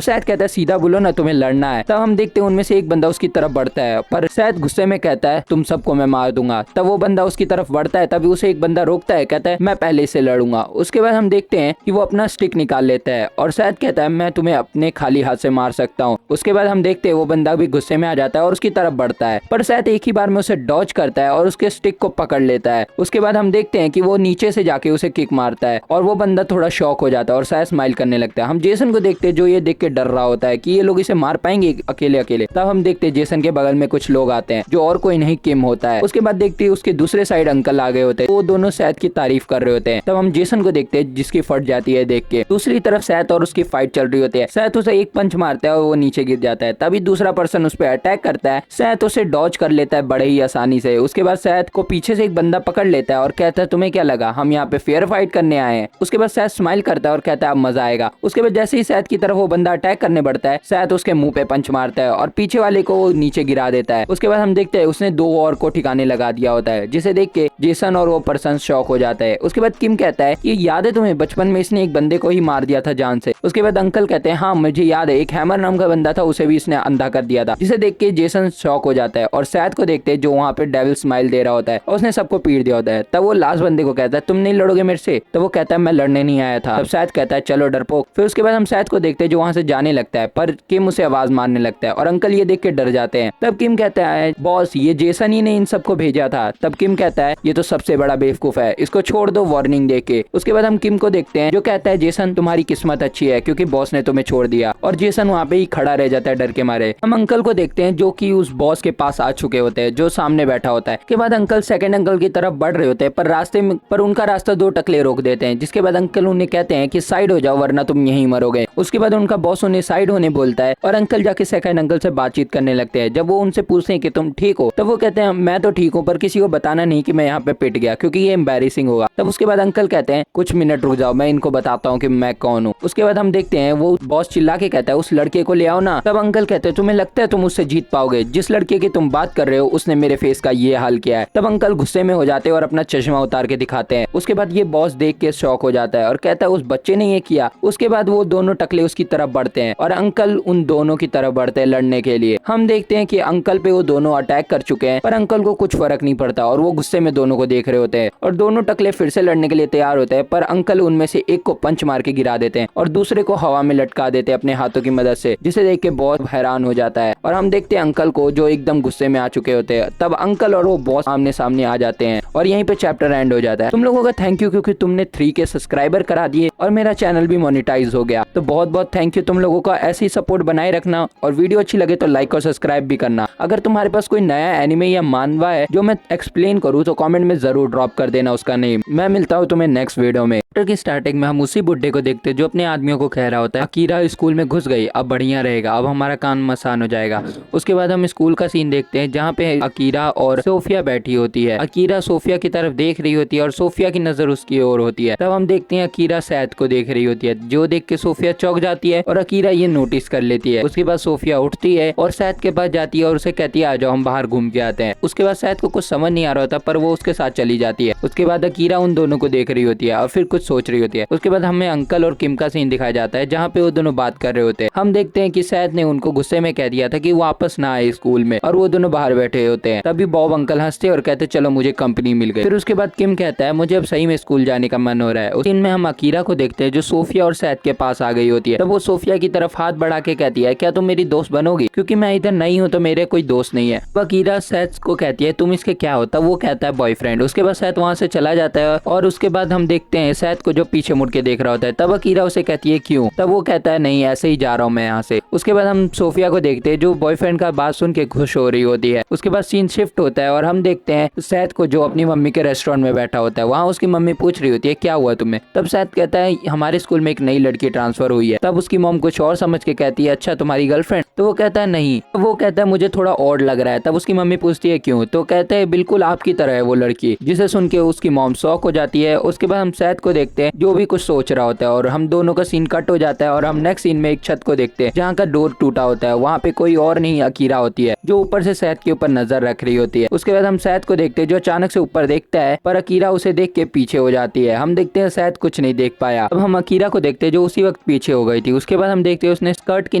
A: सैद कहता है सीधा बोलो ना, तुम्हें लड़ना है। तब हम देखते हैं उनमें से एक बंदा उसकी तरफ बढ़ता है, पर सैद गुस्से में कहता है तुम सबको मैं मार दूंगा। तब वो बंदा उसकी तरफ बढ़ता है, तभी उसे एक बंदा रोकता है, कहता है मैं पहले से लड़ूंगा। उसके बाद हम देखते हैं कि वो अपना स्टिक निकाल लेता है और सैद कहता है मैं तुम्हें अपने खाली हाथ से मार सकता हूँ। उसके बाद हम देखते हैं वो बंदा भी गुस्से में आ जाता है और उसकी तरफ बढ़ता है, पर सैद एक ही बार में उसे डॉज करता है और उसके स्टिक को पकड़ लेता है। उसके बाद हम देखते हैं कि वो नीचे से जाके उसे किक मारता है और वो बंदा थोड़ा शॉक हो जाता है और सैद स्माइल करने लगता है। हम जेसन को देखते हैं जो ये देख के डर रहा होता है कि ये लोग इसे मार पाएंगे अकेले अकेले। तब हम देखते हैं जेसन के बगल में कुछ लोग आते हैं जो और कोई नहीं किम होता है। उसके बाद देखते हैं उसके दूसरे साइड अंकल आ गए होते हैं, वो दोनों सैद की तारीफ कर रहे होते हैं। तब हम जेसन को देखते हैं जिसकी फट जाती है देख के। दूसरी तरफ सैद और उसकी फाइट चल रही होती है। सैद उसे एक पंच मारता है और वो नीचे गिर जाता है। तभी दूसरा पर्सन उस पर अटैक करता है, सैद उसे डॉज कर लेता है बड़े ही आसानी से। उसके बाद सैद को पीछे से एक बंदा पकड़ लेता है और कहता है तुम्हें क्या लगा हम यहाँ पे फेयर फाइट करने आए हैं। उसके बाद सैद स्माइल करता है और कहता है अब मजा आएगा। उसके बाद जैसे ही सैद की तरफ वो बंदा अटैक करने बढ़ता है, सैद उसके मुंह पे पंच मारता है और पीछे वाले को वो नीचे गिरा देता है। उसके बाद हम देखते हैं उसने दो और को ठिकाने लगा दिया होता है, जिसे देख के जेसन और वो पर्सन शॉक हो जाता है। उसके बाद किम कहता है ये याद है तुम्हें बचपन में इसने एक बंदे को ही मार दिया था जान से। उसके बाद अंकल कहते हैं हाँ मुझे याद है, एक हैमर नाम का बंदा था उसे भी इसने अंधा कर दिया था, जिसे देख के जेसन शॉक हो जाता है और सैद को देखते हैं जो वहाँ पे डेविल स्माइल दे रहा होता है और उसने सबको पीट दिया होता है। तब वो लास्ट बंदे को कहता है तुम नहीं लड़ोगे मेरे से। तो वो कहता है मैं लड़ने नहीं आया था। तब सैद कहता है चलो डरपोक। फिर उसके बाद हम सैद को देखते हैं जो वहाँ से जाने लगता है, पर किम उसे आवाज मारने लगता है और अंकल ये देख के डर जाते हैं। तब किम कहता है बॉस ये जेसन ही ने इन सबको भेजा था। तब किम कहता है ये तो सबसे बड़ा बेवकूफ है, इसको छोड़ दो वार्निंग दे के। उसके बाद हम किम को देखते हैं जो कहता है जेसन तुम्हारी किस्मत अच्छी है क्योंकि बॉस ने तुम्हें छोड़ दिया। और जेसन वहाँ पे ही खड़ा रह जाता है डर के मारे। हम अंकल को देखते हैं जो कि उस बॉस के पास आ चुके होते हैं जो सामने बैठा होता है। के बाद अंकल सेकंड अंकल की तरफ बढ़ रहे होते हैं, पर रास्ते में उनका रास्ता दो टकले रोक देते हैं, जिसके बाद अंकल उन्हें कहते हैं कि साइड हो जाओ वरना तुम यहीं मरोगे। उसके बाद उनका बॉस उन्हें साइड होने बोलता है और अंकल जाके सेकंड अंकल से बातचीत करने लगते हैं। जब वो उनसे पूछते हैं कि तुम ठीक हो, तब वो कहते हैं मैं तो ठीक हूँ पर किसी को बताना नहीं कि मैं यहाँ पे पिट गया क्योंकि ये एम्बैरेसिंग होगा। तब उसके बाद अंकल कहते हैं कुछ मिनट रुक जाओ मैं इनको बताता हूँ कि मैं कौन हूँ। उसके बाद हम देखते हैं वो बॉस चिल्ला के कहता है उस लड़के को ले आओ ना। तब अंकल कहते हैं तुम्हें लगता है तुम उससे जीत पाओगे, जिस लड़के की तुम बात कर रहे हो उसने मेरे फेस का ये हाल किया है। तब अंकल गुस्से में हो जाते हैं और अपना चश्मा उतार के दिखाते हैं। उसके बाद ये बॉस देख के शॉक हो जाता है और कहता है उस बच्चे ने ये किया। उसके बाद वो दोनों टकले उसकी तरफ बढ़ते हैं और अंकल उन दोनों की तरफ बढ़ते हैं लड़ने के लिए। हम देखते हैं कि अंकल पे वो दोनों अटैक कर चुके हैं, पर अंकल को कुछ फर्क नहीं पड़ता और वो गुस्से में दोनों को देख रहे होते हैं और दोनों टकले फिर से लड़ने के लिए तैयार होते हैं, पर अंकल उनमें से एक को पंच मार के गिरा देते हैं और दूसरे को हवा में लटका देते हैं अपने हाथों की मदद से, जिसे देख के बहुत हैरान हो जाता है। और हम देखते हैं अंकल को जो एकदम गुस्से में आ चुके होते हैं। तब अंकल और वो बॉस आमने सामने आ जाते हैं और यहीं पे चैप्टर एंड हो जाता है। तुम लोगों का थैंक यू क्योंकि तुमने 3K सब्सक्राइबर करा दिए और मेरा चैनल भी मोनेटाइज हो गया। तो बहुत बहुत थैंक यू तुम लोगों का, ऐसी सपोर्ट बनाए रखना और वीडियो अच्छी लगे तो लाइक और सब्सक्राइब भी करना। अगर तुम्हारे पास कोई नया एनिमे या मानवा है जो मैं एक्सप्लेन करूँ तो कमेंट में जरूर ड्रॉप कर देना उसका नेम। मैं मिलता हूँ तुम्हें नेक्स्ट वीडियो में। चैप्टर की स्टार्टिंग में हम उसी बुड्ढे को देखते हैं जो अपने आदमियों को कह रहा होता है अकीरा स्कूल में घुस गई, अब बढ़िया रहेगा, अब हमारा काम आसान हो जाएगा। उसके बाद हम स्कूल का सीन देखते हैं जहाँ पे अकीरा और सोफिया बैठी होती है। अकीरा सोफिया की तरफ देख रही होती है और सोफिया की नजर उसकी ओर होती है। तब हम देखते हैं अकीरा सैद को देख रही होती है, जो देख के सोफिया चौंक जाती है और अकीरा ये नोटिस कर लेती है। उसके बाद सोफिया उठती है और सैद के पास जाती है और उसे कहती है आ जाओ हम बाहर घूम के आते हैं। उसके बाद सैद को कुछ समझ नहीं आ रहा होता पर वो उसके साथ चली जाती है। उसके बाद अकीरा उन दोनों को देख रही होती है और फिर कुछ सोच रही होती है। उसके बाद हमें अंकल और किम का सीन दिखाया जाता है जहाँ पे वो दोनों बात कर रहे होते हैं। हम देखते हैं कि सैद ने उनको गुस्से में कह दिया था कि वापस ना आए स्कूल में और वो दोनों बाहर बैठे होते हैं। तभी बॉब अंकल हंसते और कहते चलो मुझे कंपनी मिल गई। फिर उसके बाद किम कहता है मुझे अब सही में स्कूल जाने का मन हो रहा है। उस दिन में हम अकीरा को देखते हैं जो सोफिया और सैद के पास आ गई होती है। तब वो सोफिया की तरफ हाथ बढ़ा के कहती है क्या तुम मेरी दोस्त बनोगी, क्योंकि मैं इधर नहीं हूँ तो मेरे कोई दोस्त नहीं है। अब अकीरा सैद को कहती है तुम इसके क्या हो, तब वो कहता है बॉयफ्रेंड। उसके बाद सैद वहाँ से चला जाता है और उसके बाद हम देखते हैं सैद को जो पीछे मुड़ के देख रहा होता है। तब अकीरा उसे कहती है क्यों, तब वो कहता है नहीं ऐसे ही जा रहा हूँ मैं यहाँ से। उसके बाद हम सोफिया को देखते हैं जो बॉयफ्रेंड का बात सुन के खुश हो रही होती है। उसके बाद सीन शिफ्ट होता है और हम देखते हैं सैद को जो अपनी मम्मी के रेस्टोरेंट में बैठा होता है। वहाँ उसकी मम्मी पूछ रही होती है क्या हुआ तुम्हें। तब सैद कहता है हमारे स्कूल में एक नई लड़की ट्रांसफर हुई है। तब उसकी मॉम कुछ और समझ के कहती है अच्छा तुम्हारी गर्लफ्रेंड। तो वो कहता है नहीं। वो कहता है मुझे थोड़ा ऑड लग रहा है। तब उसकी मम्मी पूछती है क्यों, तो कहते हैं बिल्कुल आपकी तरह है वो लड़की, जिसे सुन के उसकी मॉम शॉक हो जाती है। उसके बाद हम सैद को देखते हैं जो भी कुछ सोच रहा होता है और हम दोनों का सीन कट हो जाता है और हम नेक्स्ट सीन में एक छत को देखते हैं जहाँ का डोर टूटा होता है। वहाँ पे कोई और नहीं अकीरा होती है जो ऊपर से सैद के ऊपर नजर रख रही होती है। उसके बाद हम सैद को देखते हैं जो अचानक से ऊपर देखता है पर अकीरा उसे देख के पीछे हो जाती है। हम देखते हैं सैद कुछ नहीं देख पाया। अब हम अकीरा को देखते हैं जो उसी वक्त पीछे हो गई थी। उसके बाद हम देखते हैं उसने स्कर्ट के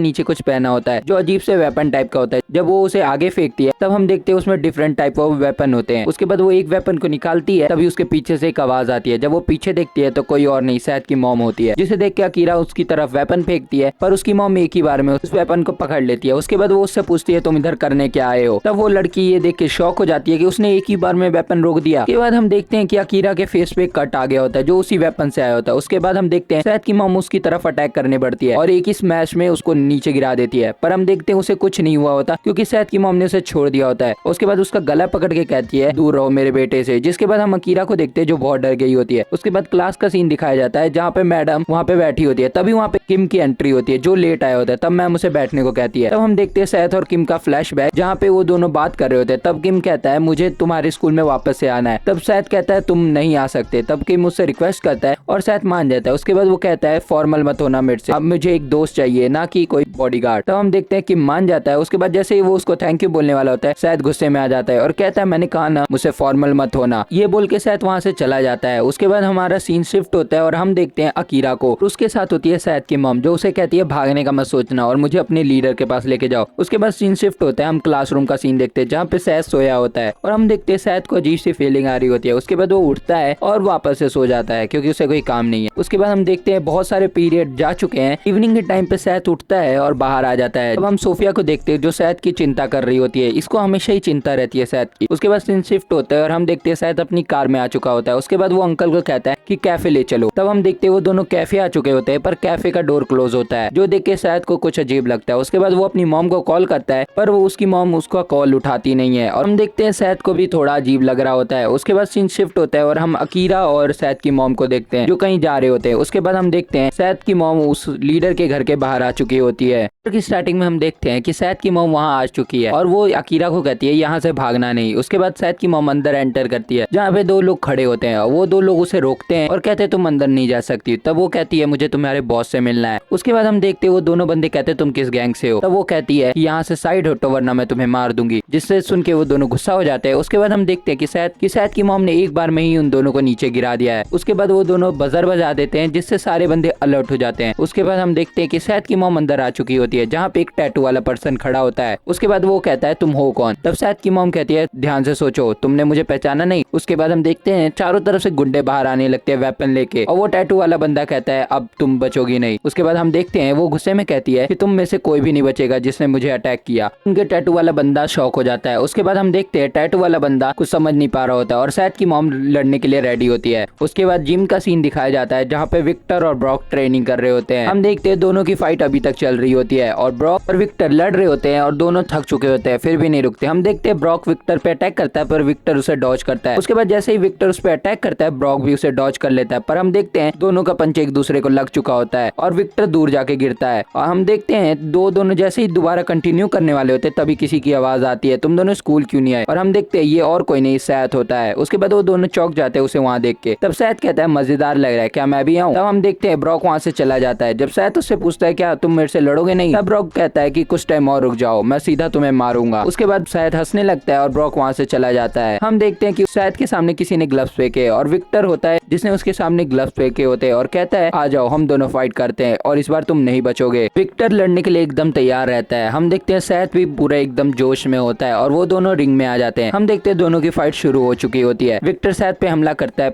A: नीचे कुछ पहना होता है जो अजीब से वेपन टाइप का होता है। जब वो उसे आगे फेंकती है तब हम देखते हैं उसमें डिफरेंट टाइप ऑफ वेपन होते हैं। उसके बाद वो एक वेपन को निकालती है तभी उसके पीछे से एक आवाज आती है। जब वो पीछे देखती है तो कोई और नहीं सैद की मॉम होती है, जिसे देख के अकीरा उसकी तरफ वेपन फेंकती है पर उसकी मॉम एक ही बार में उस वेपन को पकड़ लेती है। उसके बाद वो उससे पूछती है तुम इधर करने क्या आए हो। तब वो लड़की ये देख के शॉक हो जाती है कि उसने एक ही बार में वेपन रोक दिया। उसके बाद हम देखते हैं कि अकीरा के फेस पे कट आ गया होता है जो उसी वेपन से आया होता है। उसके बाद हम देखते हैं सैद की मॉम उसकी तरफ अटैक करने बढ़ती है और एक ही स्मैश में उसको नीचे गिरा देती है। पर हम देखते हैं उसे कुछ नहीं हुआ होता क्योंकि सैद की मॉम ने उसे छोड़ दिया होता है। उसके बाद उसका गला पकड़ के कहती है दूर रहो मेरे बेटे से। जिसके बाद हम अकीरा को देखते हैं जो बहुत डर गई होती है। उसके बाद क्लास का सीन दिखाया जाता है जहाँ पे मैडम वहाँ पे बैठी होती है। तभी वहाँ पे किम की एंट्री होती है जो लेट आया होता है। तब मैम उसे बैठने को कहती है। तब हम देखते हैं सैद और किम का फ्लैशबैक जहाँ पे वो दोनों बात कर रहे होते हैं। तब किम कहता है मुझे तुम्हारे स्कूल में वापस से आना है। तब सैद कहता है तुम नहीं आ सकते। तब किम उससे रिक्वेस्ट करता है और सैद मान जाता है। उसके बाद वो कहता है फॉर्मल मत होना मेरे से, अब मुझे एक दोस्त चाहिए ना कि कोई बॉडीगार्ड। तब हम देखते हैं किम मान जाता है। उसके बाद जैसे ही वो उसको थैंक यू बोलने वाला होता है सैद गुस्से में आ जाता है और कहता है मैंने कहा ना मुझसे फॉर्मल मत होना। ये बोल के सैद वहाँ से चला जाता है। उसके बाद हमारा सीन शिफ्ट होता है और हम देखते हैं अकीरा को। उसके साथ होती है सैद की मॉम जो उसे कहती है भागने का मत सोचना और मुझे अपने लीडर के पास लेके जाओ। उसके बाद सीन शिफ्ट होता है, हम क्लासरूम का सीन देखते हैं जहाँ पे सैद सोया होता है और हम देखते हैं सैद को अजीब सी फीलिंग आ रही होती है। उसके बाद वो उठता है और वापस से सो जाता है क्योंकि उसे कोई काम नहीं है। उसके बाद हम देखते हैं बहुत सारे पीरियड जा चुके हैं। इवनिंग के टाइम पे सैद उठता है और बाहर आ जाता है। अब हम सोफिया को देखते हैं जो सैद की चिंता कर रही होती है। इसको हमेशा ही चिंता रहती है सैद की। उसके बाद सीन शिफ्ट होता है और हम देखते हैं सैद अपनी कार में आ चुका होता है। उसके बाद वो अंकल को कहता है कि कैफे ले चलो। तब हम देखते हैं वो दोनों कैफे आ चुके होते हैं पर कैफे का डोर क्लोज होता है जो देख के सैद को कुछ अजीब लगता है। उसके बाद वो अपनी मॉम को कॉल करता है पर वो उसकी मॉम उसका कॉल उठाती नहीं है और हम देखते हैं सैद को भी थोड़ा अजीब लग रहा होता है। उसके बाद सीन शिफ्ट होता है और हम अकीरा और सैद की मॉम को देखते हैं जो कहीं जा रहे होते हैं। उसके बाद हम देखते हैं सैद की मॉम उस लीडर के घर के बाहर आ चुकी होती है। की स्टार्टिंग में हम देखते हैं कि सैद की मॉम वहाँ आ चुकी है और वो अकीरा को कहती है यहाँ से भागना नहीं। उसके बाद सैद की मॉम अंदर एंटर करती है जहाँ पे दो लोग खड़े होते हैं। वो दो लोग उसे रोकते हैं और कहते हैं तुम अंदर नहीं जा सकती। तब वो कहती है मुझे तुम्हारे बॉस से मिलना है। उसके बाद हम देखते हैं वो दोनों बंदे कहते हैं तुम किस गैंग से हो। तब वो कहती है कि यहाँ से साइड हटो वरना मैं तुम्हें मार दूंगी, जिससे सुन के वो दोनों गुस्सा हो जाते हैं। उसके बाद हम देखते हैं कि सैद की मॉम ने एक बार में ही उन दोनों को नीचे गिरा दिया है। उसके बाद वो दोनों बजर बजा देते हैं जिससे सारे बंदे अलर्ट हो जाते हैं। उसके बाद हम देखते हैं कि सैद की मॉम अंदर आ चुकी होती है जहाँ पे एक टैटू वाला पर्सन खड़ा होता है। उसके बाद वो कहता है तुम हो कौन। तब सैद की मॉम कहती है ध्यान से सोचो तुमने मुझे पहचाना नहीं। उसके बाद हम देखते हैं चारों तरफ से गुंडे बाहर आने लगते हैं वेपन लेके और वो टैटू वाला बंदा कहता है अब तुम बचोगी नहीं। उसके बाद हम देखते हैं वो गुस्से में कहती है कि तुम में से कोई भी नहीं बचेगा जिसने मुझे अटैक किया। उनके टैटू वाला बंदा शॉक हो जाता है। उसके बाद हम देखते हैं टैटू वाला बंदा कुछ समझ नहीं पा रहा होता है और सैद की मॉम लड़ने के लिए रेडी होती है। उसके बाद जिम का सीन दिखाया जाता है जहाँ पे विक्टर और ब्रॉक ट्रेनिंग कर रहे होते हैं। हम देखते हैं दोनों की फाइट अभी तक चल रही होती है और ब्रॉक और विक्टर लड़ रहे होते हैं और दोनों थक चुके होते हैं फिर भी नहीं रुकते। हम देखते हैं ब्रॉक विक्टर पे अटैक करता है पर विक्टर उसे डॉज करता है। उसके बाद जैसे ही विक्टर उस पर अटैक करता है ब्रॉक भी उसे डॉज कर लेता है पर हम देखते हैं दोनों का पंच एक दूसरे को लग चुका होता है और विक्टर दूर जाके गिरता है। और हम देखते हैं दोनों जैसे ही दोबारा कंटिन्यू करने वाले होते हैं तभी किसी की आवाज आती है तुम दोनों स्कूल क्यों नहीं आए। और हम देखते हैं ये और कोई नहीं सैद होता है। उसके बाद वो दोनों चौक जाते हैं उसे वहाँ देख के। तब सैद कहता है मजेदार लग रहा है क्या मैं भी आऊँ। तब हम देखते हैं ब्रॉक वहाँ से चला जाता है। जब सैद उससे पूछता है क्या तुम मेरे से लड़ोगे नहीं, तब ब्रॉक कहता है कि कुछ टाइम और रुक जाओ मैं सीधा तुम्हें मारूंगा। उसके बाद सैद हंसने लगता है और ब्रॉक वहाँ से चला जाता है। हम देखते हैं कि सैद के सामने किसी ने ग्लव्स फेंके और विक्टर होता है जिसने उसके सामने ग्लव्स फेंके होते हैं और कहता है आ जाओ हम दोनों फाइट करते हैं और इस बार तुम नहीं बचोगे। विक्टर लड़ने के लिए एकदम तैयार रहता है। हम देखते हैं सैद भी पूरा एकदम जोश में होता है और वो दोनों रिंग में आ जाते हैं। हम देखते हैं दोनों की फाइट शुरू हो चुकी होती है। विक्टर सैद पे हमला करता है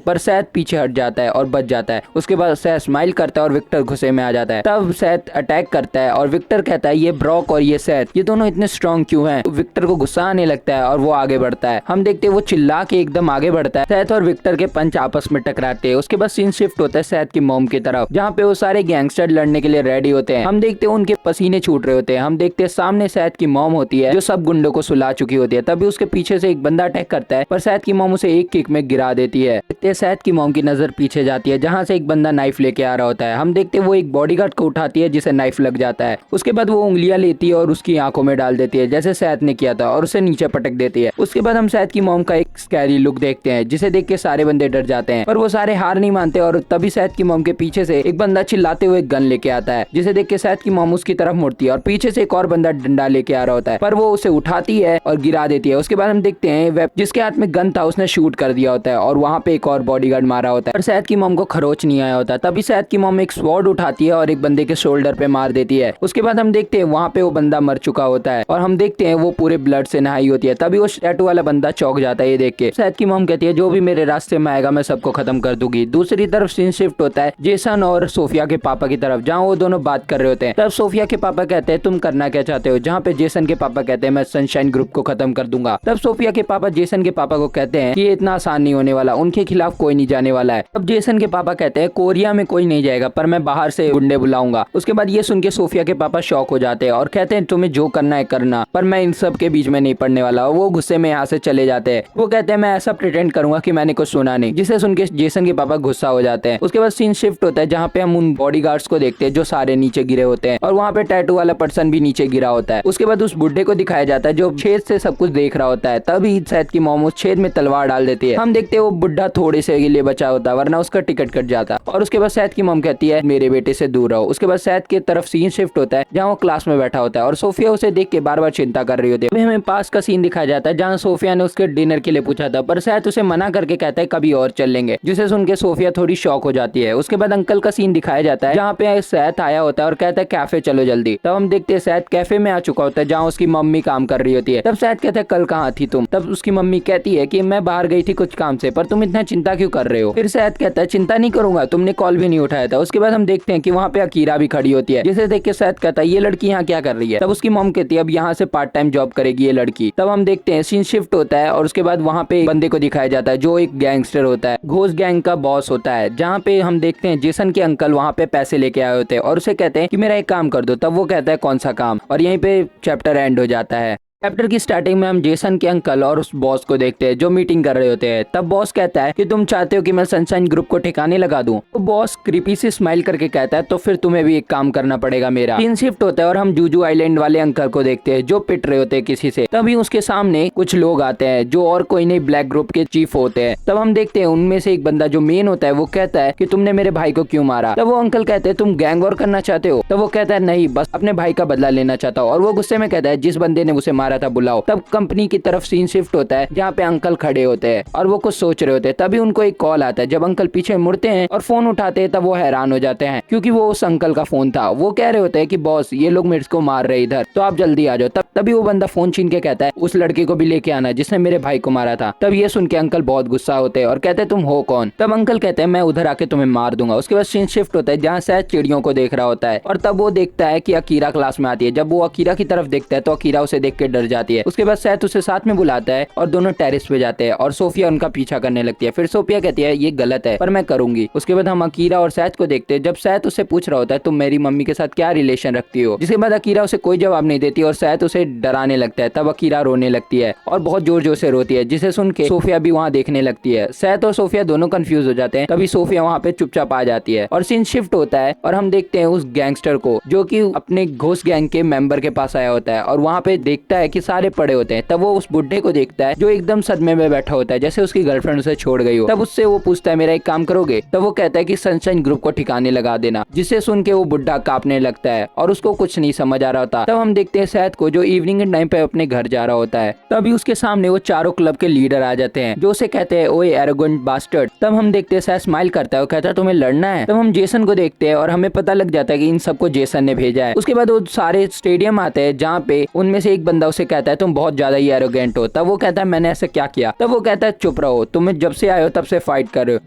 A: पर सैद पीछे हट जाता है और बच जाता है। उसके बाद सैद स्माइल करता है और विक्टर गुस्से में आ जाता है। तब सैद अटैक करता है और विक्टर कहता है ये ब्रॉक और ये सैद ये दोनों इतने स्ट्रॉन्ग क्यों हैं। विक्टर को गुस्सा आने लगता है और वो आगे बढ़ता है। हम देखते हैं वो चिल्ला के एकदम आगे बढ़ता है। सैद और विक्टर के पंच आपस में टकराते हैं। उसके बाद सीन शिफ्ट होता है सैद की मॉम की तरफ जहाँ पे वो सारे गैंगस्टर लड़ने के लिए रेडी होते हैं। हम देखते हैं उनके पसीने छूट रहे होते हैं। हम देखते हैं सामने सैद की मॉम होती है जो सब गुंडों को सुला चुकी होती है। तभी उसके पीछे से एक बंदा अटैक करता है पर सैद की मॉम उसे एक किक में गिरा देती है। देखते हैं सैद की मॉम की नजर पीछे जाती है जहाँ से एक बंदा नाइफ लेके आ रहा होता है। हम देखते हैं वो एक बॉडीगार्ड को उठाती है जिसे नाइफ लग जाता है। उसके बाद वो उंगलियां लेती है और उसकी आंखों में डाल देती है जैसे सैद ने किया था और उसे नीचे पटक देती है। उसके बाद हम सैद की मॉम का एक स्कैरी लुक देखते हैं जिसे देख के सारे बंदे डर जाते हैं पर वो सारे हार नहीं मानते और तभी सैद की मॉम के पीछे से एक बंदा चिल्लाते हुए गन लेके आता है, जिसे देख के सैद की मॉम उसकी तरफ मुड़ती है और पीछे से एक और बंदा डंडा लेके आ रहा होता है, पर वो उसे उठाती है और गिरा देती है। उसके बाद हम देखते हैं वेब जिसके हाथ में गन था उसने शूट कर दिया होता है और वहाँ पे एक और बॉडीगार्ड मारा होता है, पर सैद की मॉम को खरोच नहीं आया होता। तभी सैद की मॉम एक स्वॉर्ड उठाती है और एक बंदे के शोल्डर पे मार देती है। उसके बाद हम देखते हैं वहाँ पे वो बंदा मर चुका होता है और हम देखते हैं वो पूरे ब्लड से नहाई होती है। तभी वो टैटू वाला बंदा चौंक जाता है ये देख के। सैद की मॉम कहती है जो भी मेरे रास्ते में आएगा मैं सबको खत्म कर दूंगी। दूसरी तरफ सीन शिफ्ट होता है जेसन और सोफिया के पापा की तरफ, जहाँ वो दोनों बात कर रहे होते हैं। तब सोफिया के पापा कहते हैं तुम करना क्या चाहते हो, जहाँ पे जेसन के पापा कहते हैं मैं सनशाइन ग्रुप को खत्म कर दूंगा। तब सोफिया के पापा जेसन के पापा को कहते हैं कि ये इतना आसान नहीं होने वाला, उनके खिलाफ कोई नहीं जाने वाला है। तब जेसन के पापा कहते हैं कोरिया में कोई नहीं जाएगा, पर मैं बाहर से गुंडे बुलाऊंगा। उसके बाद ये सुन के सोफिया के पापा शॉक हो जाते हैं और कहते हैं तुम्हें जो करना है करना, पर मैं इन सब के बीच में नहीं पड़ने वाला। वो गुस्से में यहाँ से चले जाते हैं। वो कहते हैं मैं ऐसा प्रिटेंड करूंगा कि मैंने कुछ सुना नहीं, जिसे सुन के जेसन के पापा गुस्सा हो जाते हैं। उसके बाद सीन शिफ्ट होता है जहाँ पे हम उन बॉडीगार्ड्स को देखते हैं जो सारे नीचे गिरे होते हैं और वहाँ पे टैटू वाला पर्सन भी नीचे गिरा होता है। उसके बाद उस बुड्ढे को दिखाया जाता है जो छेद से सब कुछ देख रहा होता है। तभी सैद की मॉम उस छेद में तलवार डाल देती है। हम देखते हैं वो बुड्ढा थोड़े से के लिए बचा होता है, वरना उसका टिकट कट जाता। और उसके बाद सैद की मॉम कहती है मेरे बेटे से दूर रहो। उसके बाद सैद की तरफ सीन शिफ्ट होता है जहाँ वो क्लास में बैठा होता है और सोफिया उसे देख के बार बार चिंता कर रही होती है। हमें पास का सीन दिखाया जाता है जहाँ सोफिया ने उसके डिनर के लिए पूछा था, पर सैद उसे मना करके कहता है कभी और चल लेंगे, जिसे सुन के सोफिया थोड़ी शॉक हो जाती है। उसके बाद अंकल का सीन दिखाया जाता है जहाँ पे सैद आया होता है और कहता है कैफे चलो जल्दी। तब हम देखते हैं सैद कैफे में आ चुका होता है जहाँ उसकी मम्मी काम कर रही होती है। तब सैद कहता है कल कहाँ थी तुम? तब उसकी मम्मी कहती है कि मैं बाहर गई थी कुछ काम से, पर तुम इतना चिंता क्यों कर रहे हो? फिर सैद कहता है चिंता नहीं करूंगा, तुमने कॉल भी नहीं उठाया था। उसके बाद हम देखते हैं कि वहाँ पे अकीरा भी खड़ी होती है, जिसे देख के सैद कहता है ये लड़की यहाँ क्या कर रही है? तब उसकी मॉम कहती है अब यहाँ से पार्ट टाइम जॉब करेगी ये लड़की। तब हम देखते हैं सीन शिफ्ट होता है और उसके बाद वहाँ पे बंदे को दिखाया जाता है जो एक गैंगस्टर होता है, घोस्ट गैंग का बॉस होता है, जहाँ पे हम देखते हैं जेसन के अंकल वहाँ पे पैसे लेके आए होते हैं और उसे कहते हैं कि मेरा एक काम कर दो। तब वो कहता है कौन सा काम? और यहीं पे चैप्टर एंड हो जाता है। चैप्टर की स्टार्टिंग में हम जेसन के अंकल और उस बॉस को देखते हैं जो मीटिंग कर रहे होते हैं। तब बॉस कहता है कि तुम चाहते हो कि मैं सनशाइन ग्रुप को ठिकाने लगा दूं। तो बॉस क्रीपी से स्माइल करके कहता है तो फिर तुम्हें भी एक काम करना पड़ेगा मेरा। सीन शिफ्ट होता है और हम जूजू आइलैंड वाले अंकल को देखते हैं जो पिट रहे होते हैं किसी से। तभी उसके सामने कुछ लोग आते हैं जो और कोई नहीं ब्लैक ग्रुप के चीफ होते हैं। तब हम देखते हैं उनमें से एक बंदा जो मेन होता है वो कहता है कि तुमने मेरे भाई को क्यों मारा? तब वो अंकल कहते हैं तुम गैंग वॉर करना चाहते हो? तब वो कहता है नहीं, बस अपने भाई का बदला लेना चाहता हूँ। और वो गुस्से में कहता है जिस बंदे ने उसे मारा था बुलाओ। तब कंपनी की तरफ सीन शिफ्ट होता है जहाँ पे अंकल खड़े होते हैं और वो कुछ सोच रहे होते हैं। तभी उनको एक कॉल आता है। जब अंकल पीछे मुड़ते हैं और फोन उठाते हैं तब वो हैरान हो जाते हैं क्योंकि वो उस अंकल का फोन था। वो कह रहे होते हैं कि बॉस ये लोग मेरे को मार रहे इधर, तो आप जल्दी आ जाओ। तभी वो बंदा फोन छीन के कहता है उस लड़के को भी लेके आना जिसने मेरे भाई को मारा था। तब ये सुन के अंकल बहुत गुस्सा होते हैं और कहते हैं तुम हो कौन? तब अंकल कहते हैं मैं उधर आके तुम्हें मार दूंगा। उसके बाद सीन शिफ्ट होता है जहाँ शायद चिड़ियों को देख रहा होता है और तब वो देखता है कि अकीरा क्लास में आती है। जब वो अकीरा की तरफ देखता है तो अकीरा उसे देख के डर जाती है। उसके बाद शायद उसे साथ में बुलाता है और दोनों टेरेस पे जाते हैं और सोफिया उनका पीछा करने लगती है। फिर सोफिया कहती है ये गलत है पर मैं करूंगी। उसके बाद हम अकीरा और सैद को देखते हैं जब सैद उसे पूछ रहा होता है तुम मेरी मम्मी के साथ क्या रिलेशन रखती हो, जिसके बाद अकीरा उसे कोई जवाब नहीं देती और सैद उसे डराने लगता है। तब अकीरा रोने लगती है और बहुत जोर जोर से रोती है, जिसे सुन के सोफिया भी वहाँ देखने लगती है। सैद और सोफिया दोनों कंफ्यूज हो जाते हैं। तभी सोफिया वहाँ पे चुपचाप आ जाती है और सीन शिफ्ट होता है और हम देखते हैं उस गैंगस्टर को जो कि अपने घोस्ट गैंग के मेंबर के पास आया होता है और वहाँ पे देखता है कि सारे पड़े होते हैं। तब वो उस बुड्ढे को देखता है जो एकदम सदमे में बैठा होता है जैसे उसकी गर्लफ्रेंड उसे छोड़ गई हो। तब उससे वो पूछता है मेरा एक काम करोगे? तब वो कहता है कि सनशाइन ग्रुप को ठिकाने लगा देना, जिसे सुन के वो बुड्ढा कांपने लगता है और उसको कुछ नहीं समझ आ रहा होता। तब हम देखते हैं सैद को जो इवनिंग के टाइम पे अपने घर जा रहा होता है। तभी उसके सामने वो चारों क्लब के लीडर आ जाते हैं जो उसे कहते हैं ओए एरोगेंट बास्टर्ड। तब हम देखते हैं सैद स्माइल करता है और कहता है तुम्हें लड़ना है? तब हम जेसन को देखते हैं और हमें पता लग जाता है कि इन सबको जेसन ने भेजा है। उसके बाद वो सारे स्टेडियम आते हैं जहाँ पे उनमें से एक बंदा उसे कहता है तुम बहुत ज्यादा ही एरोगेंट हो। तब वो कहता है मैंने ऐसा क्या किया? तब वो कहता है चुप रहो, तुम्हें जब से आए हो तब से फाइट कर रहे हो।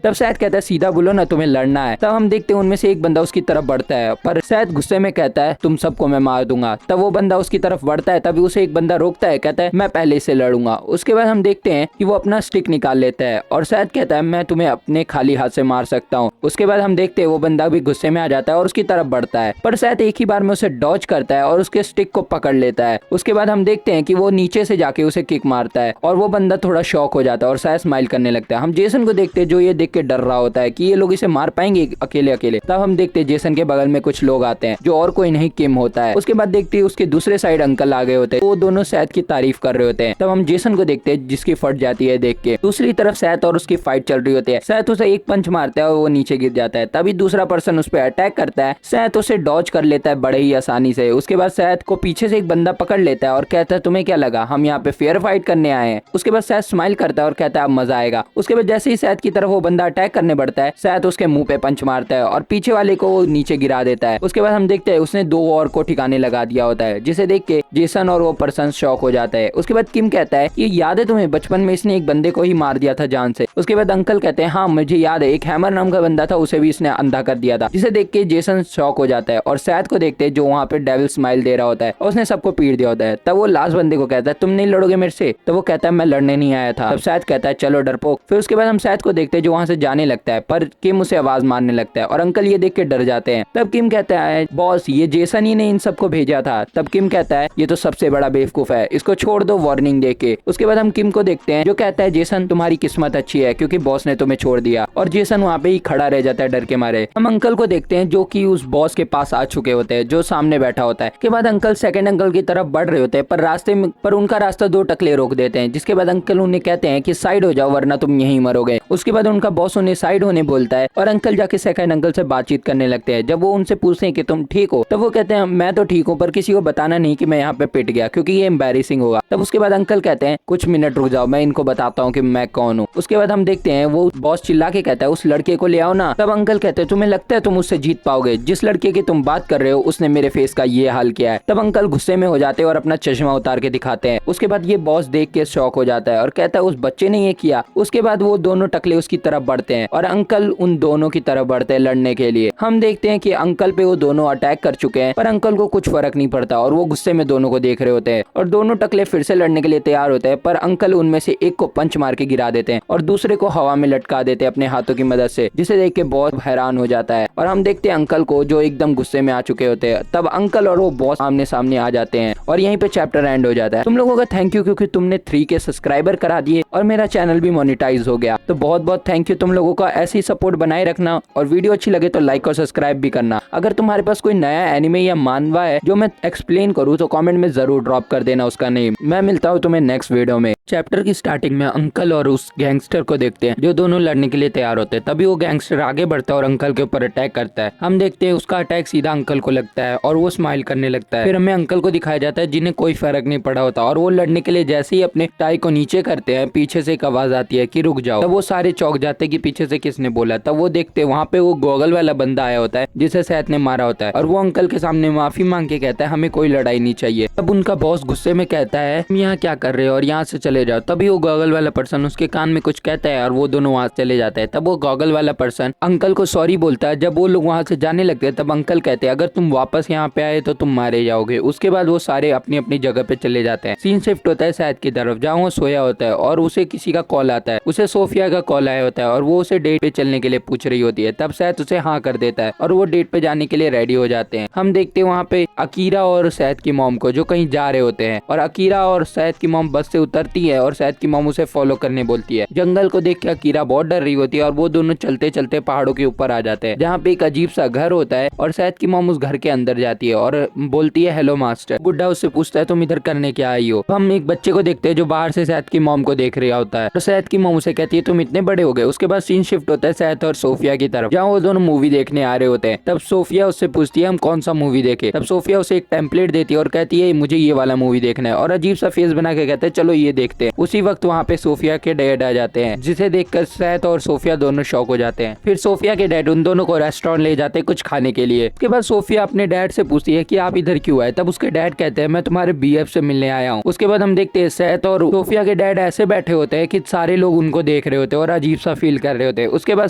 A: तब सैद कहता है सीधा बोलो ना, तुम्हें लड़ना है। तब हम देखते हैं उनमें से एक बंदा उसकी तरफ बढ़ता है पर सैद गुस्से में कहता है तुम सबको मैं मार दूंगा। तब वो बंदा उसकी तरफ बढ़ता है तभी उसे एक बंदा रोकता है, कहता है मैं पहले से लड़ूंगा। उसके बाद हम देखते हैं कि वो अपना स्टिक निकाल लेता है और सैद कहता है मैं तुम्हें अपने खाली हाथ से मार सकता हूँ। उसके बाद हम देखते हैं वो बंदा भी गुस्से में आ जाता है और उसकी तरफ बढ़ता है पर सैद एक ही बार में उसे डॉज करता है और उसके स्टिक को पकड़ लेता है। उसके बाद हम देखते देखते हैं कि वो नीचे से जाके उसे किक मारता है और वो बंदा थोड़ा शॉक हो जाता है और शायद स्माइल करने लगता है। हम जेसन को देखते हैं जो ये देख के डर रहा होता है कि ये लोग इसे मार पाएंगे अकेले अकेले। तब हम देखते हैं जेसन के बगल में कुछ लोग आते हैं जो और कोई नहीं किम होता है। उसके बाद देखते हैं उसके दूसरे साइड अंकल आ गए होते हैं, वो दोनों सैथ की तारीफ कर रहे होते हैं। तब हम जेसन को देखते हैं जिसकी फट जाती है देख के। दूसरी तरफ सैथ और उसकी फाइट चल रही होती है। सैथ उसे एक पंच मारता है और वो नीचे गिर जाता है। तभी दूसरा पर्सन उस पर अटैक करता है। सैथ उसे डॉज कर लेता है बड़े ही आसानी से। उसके बाद सैथ को पीछे से एक बंदा पकड़ लेता है और कहता है तुम्हें क्या लगा हम यहाँ पे फेयर फाइट करने आए हैं। उसके बाद सैथ स्माइल करता है और कहता है अब मजा आएगा। उसके बाद जैसे ही सैथ की तरफ वो बंदा अटैक करने बढ़ता है, सैथ उसके मुंह पे पंच मारता है और पीछे वाले को वो नीचे गिरा देता है। उसके बाद हम देखते हैं उसने दो और को ठिकाने लगा दिया होता है, जिसे देख के जेसन और वो पर्सन शॉक हो जाता है। उसके बाद किम कहता है कि याद है तुम्हें बचपन में इसने एक बंदे को ही मार दिया था जान से। उसके बाद अंकल कहते हैं हाँ मुझे याद है, एक हैमर नाम का बंदा था उसे भी इसने अंधा कर दिया था, जिसे देख के जेसन शॉक हो जाता है और सैथ को देखते हैं जो वहाँ पे डेविल स्माइल दे रहा होता है और उसने सबको पीट दिया होता है। तब वो लास्ट बंदे को कहता है तुम नहीं लड़ोगे मेरे से। तो वो कहता है मैं लड़ने नहीं आया था। तब सैथ कहता है चलो डरपोक। फिर उसके बाद हम सैथ को देखते हैं जो वहाँ से जाने लगता है, पर किम उसे आवाज मारने लगता है और अंकल ये देख के डर जाते हैं। तब किम कहता है बॉस ये जेसन ही ने इन सबको भेजा था। तब किम कहता है ये तो सबसे बड़ा बेवकूफ है, इसको छोड़ दो वार्निंग दे के। उसके बाद हम किम को देखते हैं जो कहता है जेसन तुम्हारी किस्मत अच्छी है क्योंकि बॉस ने तुम्हें छोड़ दिया, और जेसन वहाँ पे ही खड़ा रह जाता है डर के मारे। हम अंकल को देखते हैं जो कि उस बॉस के पास आ चुके होते हैं जो सामने बैठा होता है। के बाद अंकल सेकंड अंकल की तरफ बढ़ रहे होते हैं, पर रास्ते में उनका रास्ता दो टकले रोक देते हैं, जिसके बाद अंकल उन्हें कहते हैं कि साइड हो जाओ वरना तुम यहीं मरोगे। उसके बाद उनका बॉस उन्हें साइड होने बोलता है और अंकल जाके सेकंड अंकल से बातचीत करने लगते हैं। जब वो उनसे पूछते हैं कि तुम ठीक हो, तब वो कहते हैं मैं तो ठीक हूँ पर किसी को बताना नहीं कि मैं यहाँ पे पिट गया क्योंकि ये एम्बैरेसिंग होगा। तब उसके बाद अंकल कहते हैं कुछ मिनट रुक जाओ मैं इनको बताता हूँ कि मैं कौन हूँ। उसके बाद हम देखते हैं वो बॉस चिल्ला के कहता है उस लड़के को ले आओ ना। तब अंकल कहते हैं तुम्हें लगता है तुम उससे जीत पाओगे, जिस लड़के की तुम बात कर रहे हो उसने मेरे फेस का ये हाल किया है। तब अंकल गुस्से में हो जाते हैं और अपना चश्मा उतार के दिखाते हैं। उसके बाद ये बॉस देख के शॉक हो जाता है और कहता है उस बच्चे ने ये किया। उसके बाद वो दोनों टकले उसकी तरफ बढ़ते हैं और अंकल उन दोनों की तरफ बढ़ते हैं लड़ने के लिए। हम देखते हैं कि अंकल पे वो दोनों अटैक कर चुके हैं पर अंकल को कुछ फर्क नहीं पड़ता और वो गुस्से में दोनों को देख रहे होते हैं और दोनों टकले फिर से लड़ने के लिए तैयार होते हैं, पर अंकल उनमें से एक को पंच मार के गिरा देते हैं और दूसरे को हवा में लटका देते हैं अपने हाथों की मदद से, जिसे देख के बहुत हैरान हो जाता है। और हम देखते हैं अंकल को जो एकदम गुस्से में आ चुके होते हैं। तब अंकल और वो बॉस आमने सामने आ जाते हैं और यहीं पे चैप्टर एंड हो जाता है। तुम लोगों का थैंक यू क्योंकि तुमने 3K सब्सक्राइबर करा दिए और मेरा चैनल भी मोनेटाइज हो गया। तो बहुत बहुत थैंक यू तुम लोगों का, ऐसी सपोर्ट बनाए रखना और वीडियो अच्छी लगे तो लाइक और सब्सक्राइब भी करना। अगर तुम्हारे पास कोई नया एनिमे या मानवा है जो मैं एक्सप्लेन करूँ तो कमेंट में जरूर ड्रॉप कर देना उसका नेम। मैं मिलता हूँ तुम्हें नेक्स्ट वीडियो में। चैप्टर की स्टार्टिंग में अंकल और उस गैंगस्टर को देखते हैं जो दोनों लड़ने के लिए तैयार होते हैं। तभी वो गैंगस्टर आगे बढ़ता है और अंकल के ऊपर अटैक करता है। हम देखते हैं उसका अटैक सीधा अंकल को लगता है और वो स्माइल करने लगता है। फिर हमें अंकल को दिखाया जाता है जिन्हें कोई फर्क नहीं पड़ा होता और वो लड़ने के लिए जैसे ही अपने टाई को नीचे करते हैं पीछे से एक आवाज आती है कि रुक जाओ। तब वो सारे चौंक जाते हैं कि पीछे से किसने बोला। तब वो देखते हैं वहाँ पे वो गॉगल वाला बंदा आया होता है जिसे सैथ ने मारा होता है और वो अंकल के सामने माफी मांग के कहता है हमें कोई लड़ाई नहीं चाहिए। तब उनका बॉस गुस्से में कहता है तुम यहाँ क्या कर रहे हो और यहाँ से चले जाओ। तभी वो गॉगल वाला पर्सन उसके कान में कुछ कहता है और वो दोनों वहाँ चले जाते हैं। तब वो गॉगल वाला पर्सन अंकल को सॉरी बोलता है। जब वो लोग वहाँ से जाने लगते हैं तब अंकल कहते हैं अगर तुम वापस यहाँ पे आए तो तुम मारे जाओगे। उसके बाद वो सारे अपनी अपनी जगह पे चले जाते हैं। सीन शिफ्ट होता है सैथ की तरफ जहाँ वो सोया होता है और उसे किसी का कॉल आता है। उसे सोफिया का कॉल आया होता है और वो उसे डेट पे चलने के लिए पूछ रही होती है। तब सैथ उसे हाँ कर देता है और वो डेट पे जाने के लिए रेडी हो जाते हैं। हम देखते हैं वहाँ पे अकीरा और सैथ की मॉम को जो कहीं जा रहे होते हैं और अकीरा और सैथ की मॉम बस से उतरती है और सैथ की मॉम उसे फॉलो करने बोलती है। जंगल को देख के अकीरा बहुत डर रही होती है और वो दोनों चलते चलते पहाड़ों के ऊपर आ जाते हैं जहाँ पे एक अजीब सा घर होता है और सैथ की मॉम उस घर के अंदर जाती है और बोलती है हेलो मास्टर। बुड्ढा उससे पूछता है तुम इधर करने क्या आई हो। हम एक बच्चे को देखते हैं जो बाहर से सैथ की मॉम को देख रहा होता है तो सैथ की मॉम उसे कहती है तुम इतने बड़े हो गए। उसके बाद सीन शिफ्ट होता है सैथ और सोफिया की तरफ जहाँ वो दोनों मूवी देखने आ रहे होते हैं। तब सोफिया उससे पूछती है हम कौन सा मूवी देखे। तब सोफिया उसे एक टेम्पलेट देती है और कहती है मुझे ये वाला मूवी देखना है और अजीब सा फेस बना के कहते हैं चलो ये देखते हैं। उसी वक्त वहाँ पे सोफिया के डैड आ जाते हैं जिसे देखकर सैथ और सोफिया दोनों शॉक हो जाते हैं। फिर सोफिया के डैड उन दोनों को रेस्टोरेंट ले जाते हैं कुछ खाने के लिए। उसके बाद सोफिया अपने डैड से पूछती है कि आप इधर क्यों आए। तब उसके डैड कहते हैं मैं तुम्हारे BF से मिलने आया हूँ। उसके बाद हम देखते हैं सैथ और सोफिया के डैड ऐसे बैठे होते हैं कि सारे लोग उनको देख रहे होते हैं और अजीब सा फील कर रहे होते हैं। उसके बाद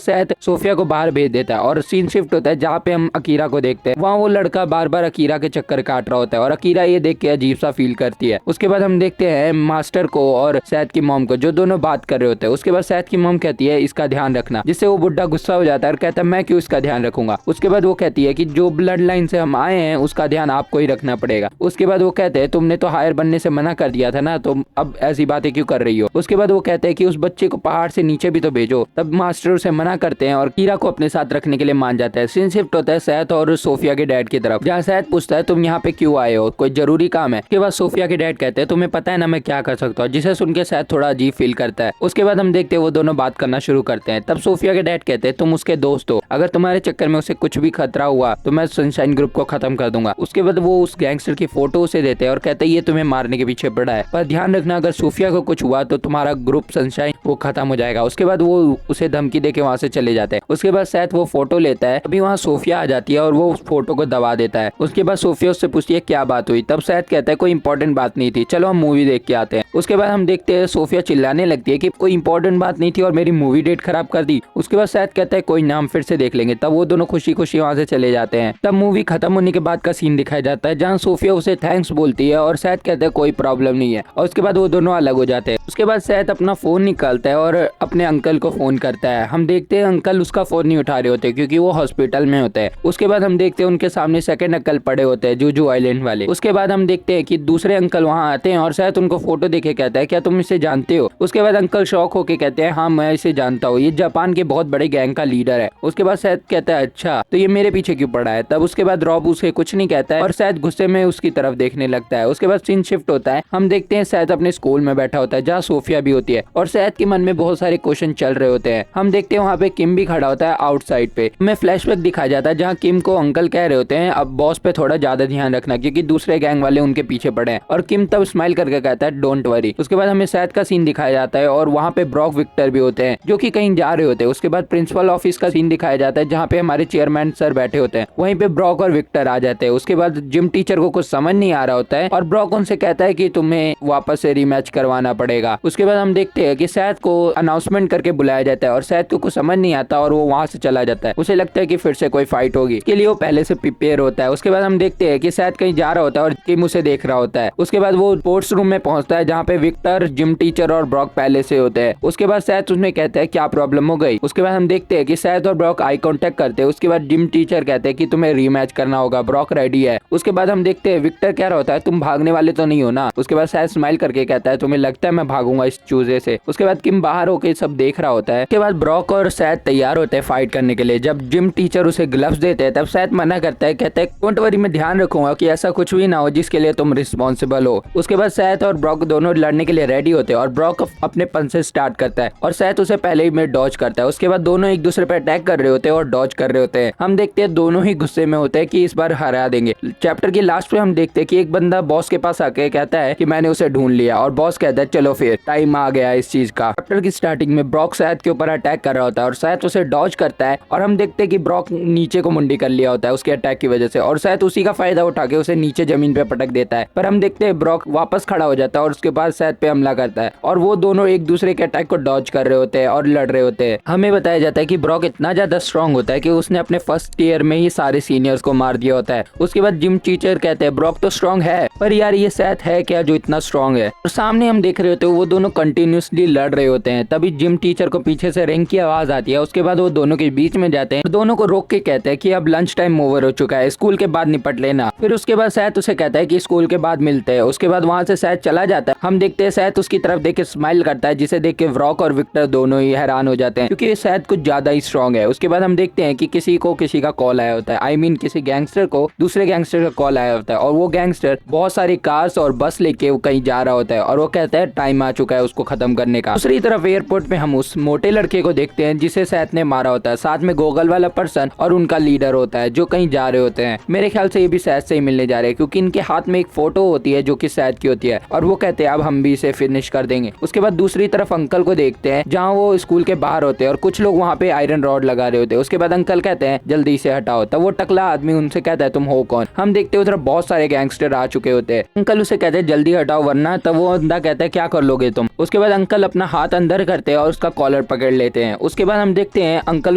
A: सैथ सोफिया को बाहर भेज देता है और सीन शिफ्ट होता है जहाँ पे हम अकीरा को देखते हैं। वहाँ वो लड़का बार बार अकीरा के चक्कर काट रहा होता है और अकीरा ये देख के अजीब सा फील करती है। उसके बाद हम देखते हैं मास्टर को और सैथ की मॉम को जो दोनों बात कर रहे होते हैं। उसके बाद सैथ की मॉम कहती है इसका ध्यान रखना, जिससे वो बुड्ढा गुस्सा हो जाता है और कहता है मैं क्यों इसका ध्यान रखूंगा। उसके बाद वो कहती है कि जो ब्लड लाइन से हम आए हैं उसका ध्यान आपको ही रखना पड़ेगा। उसके बाद वो कहते हैं तुमने तो हायर बनने से मना कर दिया था ना, तो अब ऐसी बातें क्यों कर रही हो। उसके बाद वो कहते हैं कि उस बच्चे को पहाड़ से नीचे भी तो भेजो। तब मास्टर उसे मना करते हैं और कीरा को अपने साथ रखने के लिए मान जाता है। सीन शिफ्ट होता है सैथ और सोफिया के डैड की तरफ, जहाँ सैथ पूछता है तुम यहाँ पे क्यों आए हो, कोई जरूरी काम है। उसके बाद सोफिया के डैड कहते हैं तुम्हें पता है ना मैं क्या कर सकता हूँ, जिसे सुन के सैथ थोड़ा अजीब फील करता है। उसके बाद हम देखते हैं वो दोनों बात करना शुरू करते हैं। तब सोफिया के डैड कहते हैं तुम उसके दोस्त हो, अगर तुम्हारे चक्कर में उसे कुछ भी खतरा हुआ तो मैं सनशाइन ग्रुप को खत्म कर दूंगा। उसके बाद वो उस गैंगस्टर की फोटो उसे देते हैं और कहते हैं ये तुम्हें मारने के पीछे पड़ा है, पर ध्यान रखना अगर सोफिया को कुछ हुआ तो तुम्हारा ग्रुप सनशाइन वो खत्म हो जाएगा। उसके बाद वो उसे धमकी देके वहाँ से चले जाते हैं। उसके बाद सैथ वो फोटो लेता है, अभी वहाँ सोफिया आ जाती है और वो उस फोटो को दबा देता है। उसके बाद सोफिया उससे पूछती है क्या बात हुई। तब सैथ कहता है कोई इंपॉर्टेंट बात नहीं थी, चलो हम मूवी देख के आते हैं। उसके बाद हम देखते हैं सोफिया चिल्लाने लगती है कि कोई इंपॉर्टेंट बात नहीं थी और मेरी मूवी डेट खराब कर दी। उसके बाद सैथ कहता है कोई नाम फिर से देख लेंगे। तब वो दोनों खुशी खुशी वहाँ से चले जाते हैं। तब मूवी खत्म होने के बाद का सीन दिखाया जाता है जहाँ सोफिया उसे थैंक्स बोलती है और सैथ कहता है कोई प्रॉब्लम नहीं है, और उसके बाद वो दोनों अलग हो जाते हैं। उसके बाद सैथ अपना फोन निकालता है और अपने अंकल को फोन करता है। हम देखते हैं अंकल उसका फोन नहीं उठा रहे होते क्योंकि वो हॉस्पिटल में होते हैं। उसके बाद हम देखते हैं उनके सामने सेकंड अंकल पड़े होते हैं जूजू आइलैंड वाले। उसके बाद हम देखते हैं कि दूसरे अंकल वहाँ आते हैं और सैथ उनको फोटो देखे कहता है क्या तुम इसे जानते हो। उसके बाद अंकल शॉक होके कहते हैं हाँ मैं इसे जानता हूँ, ये जापान के बहुत बड़े गैंग का लीडर है। उसके बाद सैथ कहता है अच्छा तो ये मेरे पीछे क्यों पड़ा है। तब उसके बाद रॉब उसे कुछ नहीं कहता है और सैथ गुस्से में उसकी तरफ देखने लगता है। उसके बाद सीन शिफ्ट होता है, हम देखते हैं सैथ अपने स्कूल में बैठा होता है जहाँ सोफिया भी होती है और सैथ के मन में बहुत सारे क्वेश्चन चल रहे होते हैं। हम देखते हैं वहाँ पे किम भी खड़ा होता है आउटसाइड पे। हमें फ्लैशबैक दिखाया जाता है जहाँ किम को अंकल कह रहे होते हैं अब बॉस पे थोड़ा ज्यादा ध्यान रखना क्योंकि दूसरे गैंग वाले उनके पीछे पड़े हैं, और किम तब स्माइल करके कहता है डोंट वरी। उसके बाद हमें सैथ का सीन दिखाया जाता है और वहाँ पे ब्रॉक विक्टर भी होते हैं जो कि कहीं जा रहे होते हैं। उसके बाद प्रिंसिपल ऑफिस का सीन दिखाया जाता है जहाँ पे हमारे चेयरमैन सर बैठे होते हैं, वहीं पे ब्रॉक और विक्टर आ जाते हैं। उसके बाद जिम टीचर को कुछ समझ नहीं आ रहा होता है और ब्रॉक उनसे कहता है कि तुम्हें वापस से रीमैच करवाना पड़ेगा। उसके बाद हम देखते हैं कि सैथ को अनाउंसमेंट करके बुलाया जाता है और सैथ को कुछ समझ नहीं आता और वो वहाँ से चला जाता है। उसे लगता है कि फिर से कोई फाइट होगी, इसके लिए वो पहले से प्रिपेयर होता है। उसके बाद हम देखते हैं कि सैथ कहीं जा रहा होता है और किम उसे देख रहा होता है। उसके बाद वो स्पोर्ट्स रूम में पहुंचता है जहाँ पे विक्टर, जिम टीचर और ब्रॉक पहले से होते हैं। उसके बाद सैथ उसमें कहता है क्या प्रॉब्लम हो गई। उसके बाद हम देखते हैं कि सैथ और ब्रॉक आई कांटेक्ट करते हैं। उसके बाद जिम टीचर कहते हैं कि तुम्हें रीमैच करना होगा, ब्रॉक रेडी है। उसके बाद हम देखते हैं विक्टर कह रहा होता है तुम भागने वाले तो नहीं हो ना। उसके बाद सैथ स्माइल करके कहता है तुम्हें लगता है मैं भागूंगा इस चूजे से। उसके बाद किम बाहर होकर सब देख रहा होता है। उसके बाद ब्रॉक और सैथ तैयार होते हैं फाइट करने के लिए। जब जिम टीचर उसे ग्लव्स देते हैं तब सैथ मना करता है, कहता है डोंट वरी मैं ध्यान रखूंगा कि ऐसा कुछ भी ना हो जिसके लिए तुम रिस्पॉन्सिबल हो। उसके बाद सैथ और ब्रॉक दोनों लड़ने के लिए रेडी होते हैं और ब्रॉक अपने पंचे स्टार्ट करता है और सैथ उसे पहले ही में डॉज करता है। उसके बाद दोनों एक दूसरे पर अटैक कर रहे होते हैं और डॉज कर रहे होते हैं। हम देखते हैं दोनों ही गुस्से में होते हैं कि इस बार हरा देंगे। चैप्टर की लास्ट में हम देखते हैं कि एक बंदा बॉस के पास आके कहता है कि मैंने उसे ढूंढ लिया और बॉस कहता है चलो फिर टाइम आ गया इस चीज का। चैप्टर की स्टार्टिंग में ब्रॉक सैथ के ऊपर अटैक कर रहा होता है और सैथ उसे डॉज करता है और हम देखते हैं कि ब्रॉक नीचे को मुंडी कर लिया होता है उसके अटैक की वजह से, और सैथ उसी का फायदा उठा के उसे नीचे जमीन पे पटक देता है। पर हम देखते हैं ब्रॉक वापस खड़ा हो जाता है और उसके बाद सैथ पे हमला करता है और वो दोनों एक दूसरे के अटैक को डॉज कर रहे होते हैं और लड़ रहे होते हैं। हमें बताया जाता है कि ब्रॉक इतना ज्यादा स्ट्रॉन्ग होता है कि उसने अपने फर्स्ट ईयर में ही सारे सीनियर्स को मार दिया होता है। उसके बाद जिम टीचर कहते हैं ब्रॉक तो स्ट्रॉन्ग है पर यार ये सैथ है क्या जो इतना स्ट्रॉन्ग है। और सामने हम देख रहे होते हैं वो दोनों कंटिन्यूसली लड़ रहे होते हैं। तभी जिम टीचर को पीछे से रिंग की आवाज आती है। उसके बाद वो दोनों के बीच में जाते हैं, दोनों को रोक के कहते हैं कि अब लंच टाइम ओवर हो चुका है, स्कूल के बाद निपट लेना। फिर उसके बाद सैथ उसे कहता है कि स्कूल के बाद मिलते हैं। उसके बाद वहां से सैथ चला जाता है। हम देखते हैं सैथ उसकी तरफ देख के स्माइल करता है जिसे देख के ब्रॉक और विक्टर दोनों ही हैरान हो जाते हैं क्योंकि सैथ कुछ ज्यादा ही स्ट्रॉन्ग है। उसके बाद हम देखते हैं कि किसी का कॉल आया होता है, आई मीन किसी गैंगस्टर को दूसरे गैंगस्टर का कॉल आया होता है और वो गैंगस्टर बहुत सारी कार्स और बस लेके कहीं जा रहा होता है और वो कहता है टाइम आ चुका है उसको खत्म करने का। दूसरी तरफ एयरपोर्ट पे हम उस मोटे लड़के को देखते हैं जिसे सैथ ने मारा होता है, साथ में गोगल वाला पर्सन और उनका लीडर होता है जो कहीं जा रहे होते हैं। मेरे ख्याल से ये भी सैथ से ही मिलने जा रहे हैं क्योंकि इनके हाथ में एक फोटो होती है जो कि सैथ की होती है और वो कहते हैं अब हम भी इसे फिनिश कर देंगे। उसके बाद दूसरी तरफ अंकल को देखते हैं जहाँ वो स्कूल के बाहर होते हैं और कुछ लोग वहाँ पे आयरन रॉड लगा रहे होते हैं। उसके बाद अंकल कहते हैं जल्दी से हटाओ। तब वो टकला आदमी उनसे कहता है तुम हो कौन। हम देखते हैं उधर बहुत सारे गैंगस्टर आ चुके होते हैं। अंकल उसे कहते हैं जल्दी हटाओ वरना। तब वो बंदा कहता है क्या कर लोगे तुम। उसके बाद अंकल अपना हाथ अंदर करते हैं और उसका कॉलर पकड़ लेते हैं। उसके बाद हम देखते हैं अंकल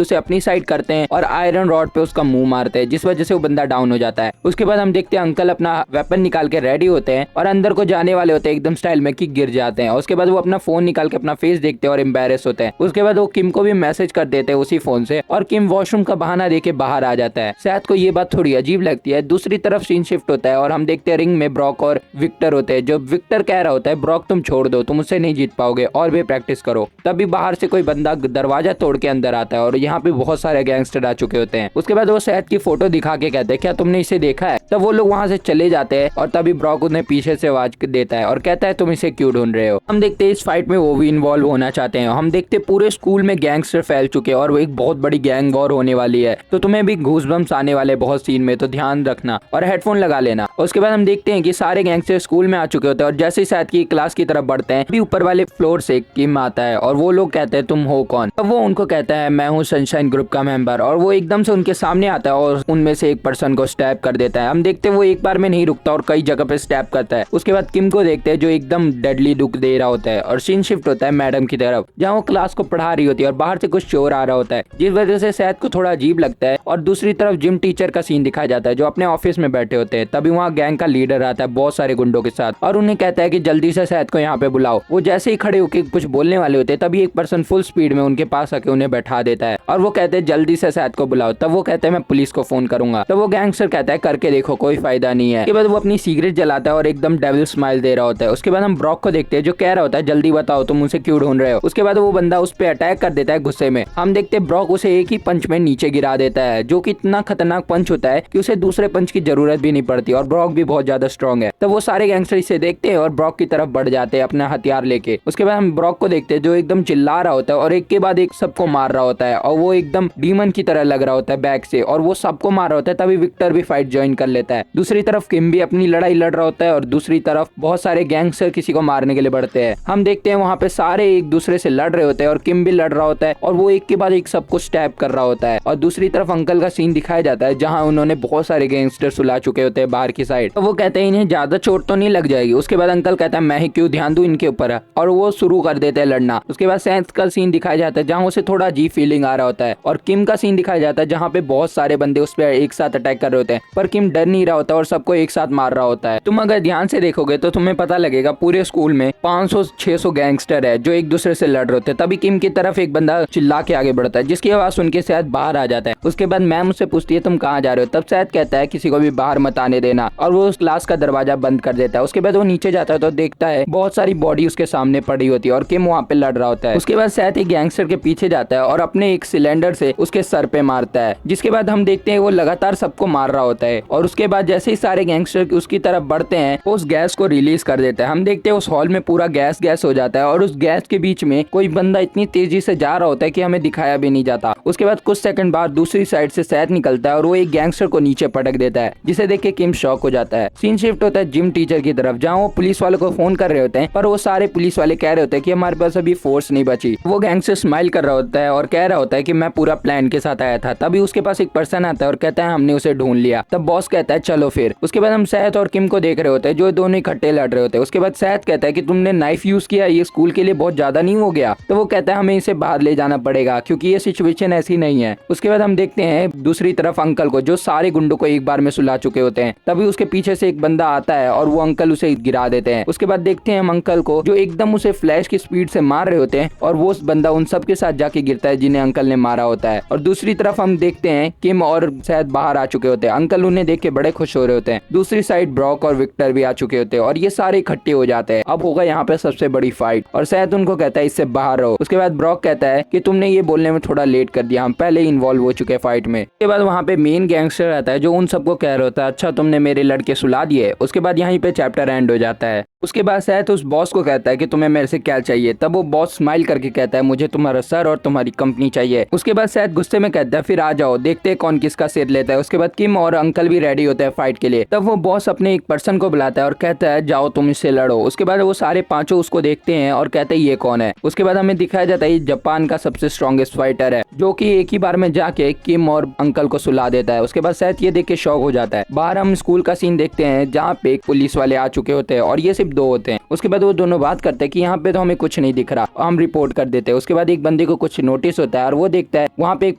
A: उसे अपनी साइड करते हैं और आयरन रॉड पे उसका मुंह मारते हैं, जिस वजह से वो बंदा डाउन हो जाता है। उसके बाद हम देखते हैं अंकल अपना वेपन निकाल के रेडी होते हैं और अंदर को जाने वाले होते हैं एकदम स्टाइल में कि गिर जाते हैं। उसके बाद वो अपना फोन निकाल के अपना फेस देखते हैं और एम्बेरस होते हैं। उसके बाद वो किम को भी मैसेज कर देते हैं उसी फोन से और किम वॉशरूम का बहाना देके बाहर आ जाता है। शायद को ये बात थोड़ी अजीब लगती है। दूसरी तरफ सीन शिफ्ट होता है और हम देखते हैं रिंग में ब्रॉक और विक्टर होते हैं। जो विक्टर कह रहा होता है ब्रॉक तुम छोड़ दो, तुम उससे नहीं जीत पाओगे और भी प्रैक्टिस करो। तभी बाहर से कोई बंदा दरवाजा तोड़ के अंदर आता है और यहाँ पे बहुत सारे गैंगस्टर आ चुके होते हैं। उसके बाद वो शहद की फोटो दिखा के कहते हैं क्या तुमने इसे देखा है? तब वो लोग वहाँ से चले जाते हैं और तभी ब्रॉक उन्हें पीछे से आवाज देता है और कहता है तुम इसे क्यों ढूंढ रहे हो। हम देखते हैं इस फाइट में वो भी इन्वॉल्व होना चाहते हैं। हम देखते हैं पूरे स्कूल में गैंगस्टर फैल चुके हैं और वो एक बहुत बड़ी गैंग वॉर होने वाली है। तो तुम्हें भी घूसबम्स आने वाले बहुत सीन में, तो ध्यान रखना और हेडफोन लगा लेना। उसके बाद हम देखते हैं कि सारे गैंगस्टर स्कूल में आ चुके होते हैं और जैसे ही शायद की क्लास की तरफ बढ़ते हैं भी ऊपर वाले फ्लोर से किम आता है और वो लोग कहते हैं तुम हो कौन? तब वो उनको कहता है मैं हूँ सनशाइन ग्रुप का मेंबर और वो एकदम से उनके सामने आता है और उनमें से एक पर्सन को स्टैब कर देता है। हम देखते हैं वो एक बार में नहीं रुकता और कई जगह पे स्टैब करता है। उसके बाद किम को देखते हैं जो एकदम डेडली दुख दे रहा होता है और सीन शिफ्ट होता है मैडम की तरफ जहाँ वो क्लास को पढ़ा रही होती है और बाहर से कुछ चोर आ रहा होता है, जिस वजह से शायद को थोड़ा अजीब लगता है। और दूसरी तरफ जिम टीचर का सीन दिखाया जाता है जो अपने ऑफिस में बैठे होते हैं। तभी वहाँ गैंग का लीडर आता है बहुत सारे गुंडों के साथ और उन्हें कहता है कि जल्दी से शायद को यहाँ पे बुलाओ। वो जैसे ही खड़े होकर कुछ बोलने वाले होते हैं तभी एक पर्सन फुल स्पीड में उनके पास आके उन्हें बैठा देता है और वो कहते हैं जल्दी से शायद को बुलाओ। तब वो कहते हैं मैं पुलिस को फोन करूंगा। तो वो गैंगस्टर कहता है करके देखो कोई फायदा नहीं है। उसके बाद वो अपनी सिगरेट जलाता है और एकदम डेविल स्माइल दे रहा होता है। उसके बाद हम ब्रॉक को देखते हैं जो कह रहा होता है जल्दी बताओ तुम उसे क्यों ढूंढ रहे हो। उसके बाद वो बंदा उस पर अटैक कर देता है गुस्से में। हम देखते हैं ब्रॉक उसे एक ही पंच में नीचे गिरा देता है जो कि इतना खतरनाक पंच होता है कि उसे दूसरे पंच की जरूरत भी नहीं पड़ती और ब्रॉक भी बहुत ज्यादा स्ट्रॉन्ग है। तो वो सारे गैंगस्टर इसे देखते हैं और ब्रॉक की तरफ बढ़ जाते हैं अपना हथियार लेके। उसके बाद हम ब्रॉक को देखते हैं जो एकदम चिल्ला रहा होता है और एक के बाद एक सबको मार रहा होता है और वो एकदम डीमन की तरह लग रहा होता है बैक से और वो सबको मार रहा होता है। तभी विक्टर भी फाइट ज्वाइन कर लेता है। दूसरी तरफ किम भी अपनी लड़ाई लड़ रहा होता है और दूसरी तरफ बहुत सारे गैंगस्टर किसी को मारने के लिए बढ़ते हैं। हम देखते हैं वहाँ पे सारे एक दूसरे से लड़ रहे होते हैं और किम भी लड़ रहा होता है और वो एक के बाद एक सबको स्टैब कर रहा होता है। और दूसरी तरफ अंकल का सीन दिखाया जाता है जहाँ उन्होंने बहुत सारे गैंगस्टर सुला चुके होते हैं बाहर की साइड। तो वो कहते हैं इन्हें ज्यादा चोट तो नहीं लग जाएगी। उसके बाद अंकल कहता है मैं ही क्यों ध्यान दूं इनके ऊपर, और वो शुरू कर देते हैं लड़ना। उसके बाद सैंस का सीन दिखाया जाता है जहाँ उसे थोड़ा अजीब फीलिंग आ रहा होता है और किम का सीन दिखाया जाता है जहाँ पे बहुत सारे बंदे उस पर एक साथ अटैक कर रहे होते हैं पर किम डर नहीं रहा होता और सबको एक साथ मार रहा होता है। तुम अगर ध्यान से देखोगे तो तुम्हें पता लगेगा पूरे स्कूल में 500-600 गैंगस्टर है जो एक दूसरे से लड़ रहे होते हैं। तभी किम की तरफ एक बंदा चिल्ला के आगे बढ़ता है जिसकी आवाज सुन के शायद बाहर आ जाता है। उसके बाद मैम उससे पूछती है तुम कहाँ जा रहे हो। तब शायद कहता है किसी को भी बाहर मत आने देना और वो उस क्लास का दरवाजा बंद कर देता है। उसके बाद वो नीचे जाता है तो देखता है बहुत सारी बॉडी उसके सामने पड़ी होती है और किम वहाँ पे लड़ रहा होता है। उसके बाद शायद एक गैंगस्टर के पीछे जाता है और अपने एक सिलेंडर से उसके सर पे मारता है, जिसके बाद हम देखते हैं वो लगातार सबको मार रहा होता है और उसके बाद जैसे ही सारे गैंगस्टर उसकी तरफ बढ़ते हैं वो उस गैस को रिलीज कर देता है। हम देखते हैं उस हॉल में पूरा गैस हो जाता है और उस गैस के बीच में कोई बंदा इतनी तेजी से जा रहा होता है कि हमें दिखाया भी नहीं जाता। उसके बाद कुछ सेकंड बाद दूसरी साइड से शहद निकलता है और वो एक गैंगस्टर को नीचे पटक देता है जिसे देख के किम शॉक हो जाता है। सीन शिफ्ट होता है जिम टीचर की तरफ जहाँ वो पुलिस वालों को फोन कर रहे होते हैं पर वो सारे पुलिस वाले कह रहे होते हैं कि हमारे पास अभी फोर्स नहीं बची। वो गैंगस्टर स्माइल कर रहा होता है और कह रहा होता है कि मैं पूरा प्लान के साथ आया था। तभी उसके पास एक पर्सन आता है और कहता है हमने उसे ढूंढ लिया। तब बॉस कहता है चलो फिर। उसके बाद हम शहद और किम को देख रहे होते हैं जो दोनों इकट्ठे लड़ रहे होते हैं। उसके बाद शहद कहता है कि तुमने नाइफ यूज किया, ये स्कूल के लिए बहुत ज्यादा नहीं हो गया। तो वो कहता है हमें इसे बाहर ले जाना पड़ेगा क्योंकि ये सिचुएशन ऐसी नहीं है। उसके बाद हम देखते हैं दूसरी तरफ अंकल को जो सारे गुंडों को एक बार में सुला चुके होते हैं। तभी उसके पीछे से एक बंदा आता है और वो अंकल उसे गिरा देते हैं। उसके बाद देखते हैं हम अंकल को जो एकदम उसे फ्लैश की स्पीड से मार रहे होते हैं और वो बंदा उन सब के साथ जाके गिरता है जिन्हें अंकल ने मारा होता है। और दूसरी तरफ हम देखते हैं किम और शायद बाहर आ चुके होते हैं। अंकल उन्हें देख के बड़े खुश हो रहे होते हैं। दूसरी साइड ब्रॉक और विक्टर भी आ चुके होते हैं और ये सारे इकट्ठे हो जाते हैं। अब होगा यहाँ पे सबसे बड़ी फाइट और शायद उनको कहता है इससे बाहर रहो। उसके बाद ब्रॉक कहता है कि तुमने ये बोलने में थोड़ा लेट कर दिया, हम पहले ही इन्वॉल्व हो चुके फाइट में। उसके बाद वहाँ पे मेन गैंगस्टर रहता है जो उन सबको कह रहा होता है अच्छा तुमने मेरे लड़के सुला दिए। उसके बाद यहीं पे चैप्टर एंड हो जाता है। उसके बाद शायद उस बॉस को कहता है कि तुम्हें मेरे से क्या चाहिए। तब वो बॉस स्माइल करके कहता है मुझे तुम्हारा सर और तुम्हारी कंपनी चाहिए। उसके बाद शायद गुस्से में कहता है फिर आ जाओ देखते हैं कौन किसका सिर लेता है। उसके बाद किम और अंकल भी रेडी होते हैं फाइट के लिए। तब वो बॉस अपने एक पर्सन को बुलाता है और कहता है जाओ तुम इससे लड़ो। उसके बाद वो सारे पांचों उसको देखते हैं और कहते हैं ये कौन है। उसके बाद हमें दिखाया जाता है ये जापान का सबसे स्ट्रॉन्गेस्ट फाइटर है जो कि एक ही बार में जाके किम और अंकल को सुला देता है। उसके बाद शायद ये देख के शॉक हो जाता है। बाहर हम स्कूल का सीन देखते हैं जहाँ पे पुलिस वाले आ चुके होते हैं और ये सिर्फ सिर्फ 2 होते हैं। उसके बाद वो दोनों बात करते हैं कि यहाँ पे तो हमें कुछ नहीं दिख रहा, हम रिपोर्ट कर देते हैं। उसके बाद एक बंदे को कुछ नोटिस होता है और वो देखता है वहाँ पे एक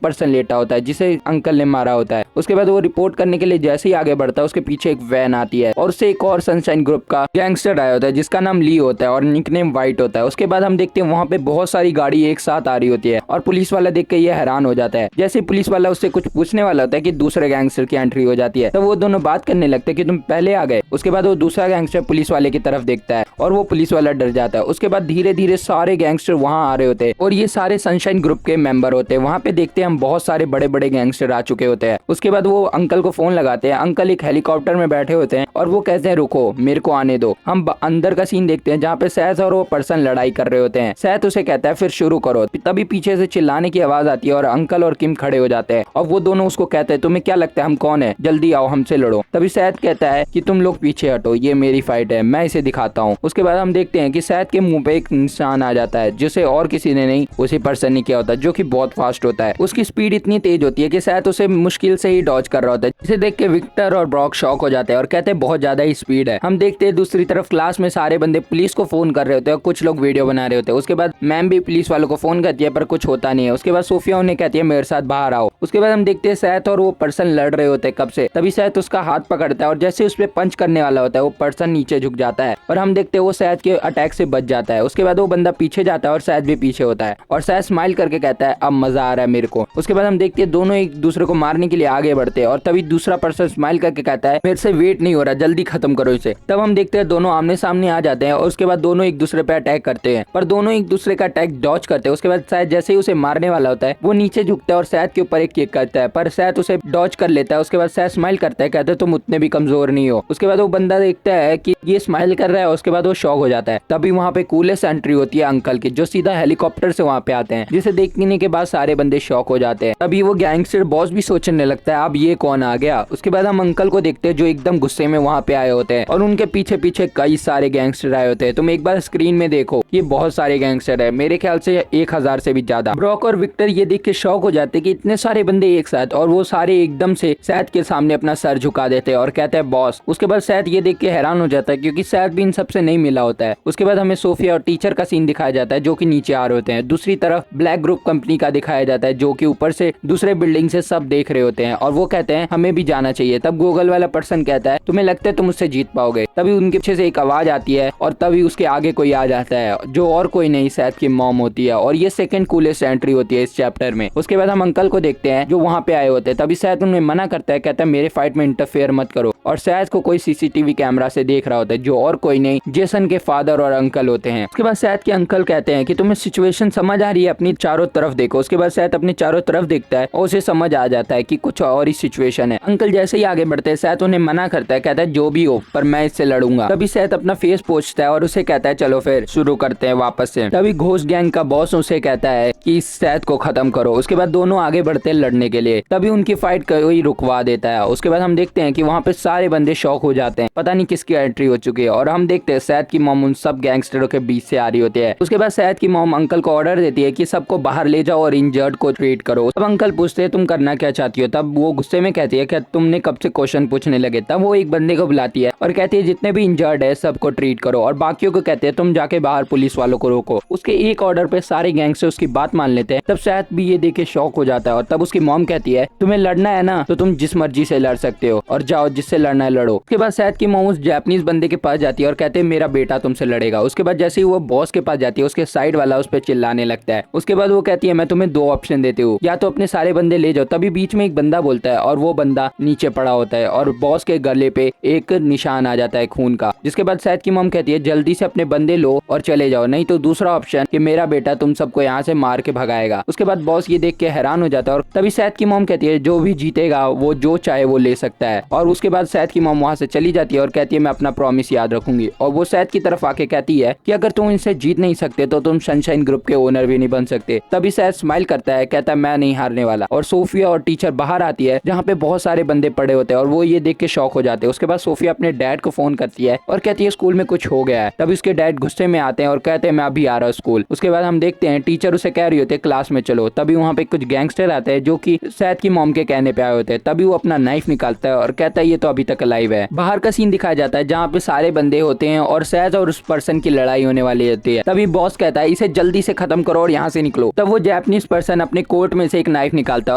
A: पर्सन लेटा होता है जिसे अंकल ने मारा होता है। उसके बाद वो रिपोर्ट करने के लिए जैसे ही आगे बढ़ता है उसके पीछे एक वैन आती है और उससे एक और सनशाइन ग्रुप का गैंगस्टर आया होता है जिसका नाम ली होता है और निकनेम वाइट होता है। उसके बाद हम देखते हैं वहाँ पे बहुत सारी गाड़ी एक साथ आ रही होती है और पुलिस वाला देख के ये हैरान हो जाता है। जैसे पुलिस वाला उससे कुछ पूछने वाला होता है कि दूसरे गैंगस्टर की एंट्री हो जाती है, तो वो दोनों बात करने लगते हैं कि तुम पहले आ गए। उसके बाद वो दूसरा गैंगस्टर पुलिस वाले की तरफ देखता है और वो पुलिस वाला डर जाता है। उसके बाद धीरे धीरे सारे गैंगस्टर वहाँ आ रहे होते हैं और ये सारे सनशाइन ग्रुप के मेंबर होते हैं। वहाँ पे देखते हैं हम बहुत सारे बड़े बड़े गैंगस्टर आ चुके होते हैं। उसके बाद वो अंकल को फोन लगाते हैं। अंकल एक हेलीकॉप्टर में बैठे होते हैं और वो कहते हैं रुको, मेरे को आने दो। हम अंदर का सीन देखते हैं जहाँ पे सैथ और वो पर्सन लड़ाई कर रहे होते हैं। सैथ उसे कहता है फिर शुरू करो। तभी पीछे से चिल्लाने की आवाज आती है और अंकल और किम खड़े हो जाते हैं और वो दोनों उसको कहते हैं तुम्हें क्या लगता है हम कौन है, जल्दी आओ हमसे लड़ो। तभी सैथ कहता है कि तुम लोग पीछे हटो, ये मेरी फाइट है, मैं इसे दिखाता हूँ। उसके बाद हम देखते हैं कि सैथ के मुंह पे एक निशान आ जाता है जिसे और किसी ने नहीं उसी पर्सन ने किया होता है, जो कि बहुत फास्ट होता है। उसकी स्पीड इतनी तेज होती है कि सैथ उसे मुश्किल से ही डॉज कर रहा होता है, जिसे देख के विक्टर और ब्रॉक शॉक हो जाते हैं और कहते हैं बहुत ज्यादा ही स्पीड है। हम देखते हैं दूसरी तरफ क्लास में सारे बंदे पुलिस को फोन कर रहे होते हैं और कुछ लोग वीडियो बना रहे होते हैं। उसके बाद मैम भी पुलिस वालों को फोन करती है पर कुछ होता नहीं है। उसके बाद सोफिया उन्हें कहती है मेरे साथ बाहर आओ। उसके बाद हम देखते हैं सैथ और वो पर्सन लड़ रहे होते हैं कब से। तभी सैथ उसका हाथ पकड़ता है और जैसे उस पर पंच करने वाला होता है वो पर्सन नीचे झुक जाता है और हम देखते हैं वो सैथ के अटैक से बच जाता है। उसके बाद वो बंदा पीछे जाता है और सैथ भी पीछे होता है और सैथ स्माइल करके कहता है अब मजा आ रहा है मेरे को। उसके बाद हम देखते हैं दोनों एक दूसरे को मारने के लिए आगे बढ़ते हैं और तभी दूसरा पर्सन स्माइल करके कहता है मेरे से वेट नहीं हो रहा, जल्दी खत्म करो इसे। तब हम देखते हैं दोनों आमने सामने आ जाते हैं और उसके बाद दोनों एक दूसरे पे अटैक करते हैं पर दोनों एक दूसरे का अटैक डॉज करते हैं। उसके बाद शायद जैसे ही उसे मारने वाला होता है वो नीचे झुकता है और सैथ के ऊपर एक किक करता है पर सैथ उसे डॉज कर लेता है। उसके बाद सैथ स्माइल करता है, कहता है तुम उतने भी कमजोर नहीं हो। उसके बाद वो बंदा देखता है कि ये स्माइल कर रहा है, उसके बाद वो शॉक हो जाता है। तभी वहाँ पे कूलेस्ट एंट्री होती है अंकल की, जो सीधा हेलीकॉप्टर से वहाँ पे आते हैं, जिसे देखने के बाद सारे बंदे शॉक हो जाते हैं। तभी वो गैंगस्टर बॉस भी सोचने लगता है अब ये कौन आ गया। उसके बाद हम अंकल को देखते हैं जो एकदम गुस्से में वहाँ पे आए होते हैं और उनके पीछे पीछे कई सारे गैंगस्टर आए होते हैं। तुम एक बार स्क्रीन में देखो, ये बहुत सारे गैंगस्टर है, मेरे ख्याल से 1000 से भी ज्यादा। ब्रॉक और विक्टर ये देख के शॉक हो जाते हैं कि इतने सारे बंदे एक साथ, और वो सारे एकदम से सैथ के सामने अपना सर झुका देते हैं और कहते हैं बॉस। उसके बाद सैथ ये देख के हैरान हो जाता है क्योंकि सैथ भी इन सबसे नहीं मिला होता है। उसके बाद हमें सोफिया और टीचर का सीन दिखाया जाता है जो कि नीचे आ रहे होते हैं। दूसरी तरफ ब्लैक ग्रुप कंपनी का दिखाया जाता है जो कि ऊपर से दूसरे बिल्डिंग से सब देख रहे होते हैं और वो कहते हैं हमें भी जाना चाहिए। तब गूगल वाला पर्सन कहता है तुम्हें लगता है तुम उससे जीत पाओगे। तभी उनके पीछे से एक आवाज आती है और तभी उसके आगे कोई आ जाता है जो और कोई नहीं सैथ की मॉम होती है और ये सेकंड कूलेस्ट एंट्री होती है इस चैप्टर में। उसके बाद हम अंकल को देखते हैं जो वहाँ पे आए होते हैं। तभी सैथ उन्हें मना करता है, कहता है मेरे फाइट में इंटरफेयर मत करो। और सैथ को कोई सीसीटीवी कैमरा से देख रहा होता है जो और कोई नहीं जेसन के फादर और अंकल होते हैं। उसके बाद सैथ के अंकल कहते हैं कि तुम्हें सिचुएशन समझ आ रही है, अपनी चारों तरफ देखो। उसके बाद सैथ अपनी चारों तरफ देखता है और उसे समझ आ जाता है कि कुछ और ही सिचुएशन है। अंकल जैसे ही आगे बढ़ते हैं सैथ उन्हें मना करता है, कहता है जो भी हो पर मैं इससे लड़ूंगा। तभी सैथ अपना फेस पोंछता है और उसे कहता है चलो फिर शुरू करते हैं वापस से। तभी घोस्ट गैंग का बॉस उसे कहता है कि इस सैथ को खत्म करो। उसके बाद दोनों आगे बढ़ते हैं लड़ने के लिए। तभी उनकी फाइट कोई रुकवा देता है। उसके बाद हम देखते हैं कि वहाँ पे सारे बंदे शॉक हो जाते हैं, पता नहीं किसकी एंट्री हो चुकी है। और हम देखते हैं सैथ की मॉम उन सब गैंगस्टरों के बीच से आ रही होती है। उसके बाद सैथ की मॉम अंकल को ऑर्डर देती है कि सबको बाहर ले जाओ और इंजर्ड को ट्रीट करो। तब अंकल पूछते हैं तुम करना क्या चाहती हो। तब वो गुस्से में कहती है कि तुमने कब से क्वेश्चन पूछने लगे। तब वो एक बंदे को बुलाती है और कहती है जितने भी इंजर्ड है सबको ट्रीट करो और बाकियों को कहते हैं तुम जाके बाहर पुलिस वालों को रोको। उसके एक ऑर्डर पे सारे गैंगस्टर उसकी बात मान लेते हैं। तब सैथ भी ये देख के शॉक हो जाता है और तब उसकी मॉम कहती है तुम्हें लड़ना है ना तो तुम जिस मर्जी से लड़ सकते हो और जाओ जिससे लड़ना है लड़ो। उसके बाद सैथ की मॉम उस जापानीज बंदे के पास जाती है और कहते हैं मेरा बेटा तुमसे लड़ेगा। उसके बाद जैसे ही वो बॉस के पास जाती है उसके साइड वाला उस पर चिल्लाने लगता है। उसके बाद वो कहती है मैं तुम्हें 2 ऑप्शन देती हूँ, या तो अपने सारे बंदे ले जाओ। तभी बीच में एक बंदा बोलता है और वो बंदा नीचे पड़ा होता है और बॉस के गले पे एक निशान आ जाता है खून का। जिसके बाद सैथ की मॉम कहती है जल्दी से अपने बंदे लो और चले जाओ, नहीं तो दूसरा ऑप्शन कि मेरा बेटा तुम सबको यहाँ से मार के भगाएगा। उसके बाद बॉस ये देख के हैरान हो जाता है और तभी सैथ की मॉम कहती है जो भी जीतेगा वो जो चाहे वो ले सकता है। और उसके बाद सैथ की मॉम वहाँ से चली जाती है और कहती है मैं अपना प्रॉमिस याद रखूंगी। और वो सैथ की तरफ आके कहती है कि अगर तुम इनसे जीत नहीं सकते तो तुम सनशाइन ग्रुप के ओनर भी नहीं बन सकते। तभी सैथ स्माइल करता है, कहता है मैं नहीं हारने वाला। और सोफिया और टीचर बाहर आते आती है जहाँ पे बहुत सारे बंदे पड़े होते हैं और वो ये देख के शॉक हो जाते हैं। उसके बाद सोफिया अपने डैड को फोन करती है और कहती है स्कूल में कुछ हो गया है। तब उसके डैड गुस्से में आते हैं और कहते हैं मैं अभी आ रहा हूँ स्कूल। उसके बाद हम देखते हैं टीचर उसे कह रही होती है क्लास में चलो। तभी वहाँ पे कुछ गैंगस्टर आते हैं जो कि सैद की मॉम के कहने पे आए होते हैं। तभी वो अपना नाइफ निकालता है और कहता है ये तो अभी तक अलाइव है। बाहर का सीन दिखाया जाता है जहाँ पे सारे बंदे होते हैं और सैद और उस पर्सन की लड़ाई होने वाली होती है। तभी बॉस कहता है इसे जल्दी से खत्म करो और यहाँ से निकलो। तब वो जापानीज पर्सन अपने कोट में से एक नाइफ निकालता है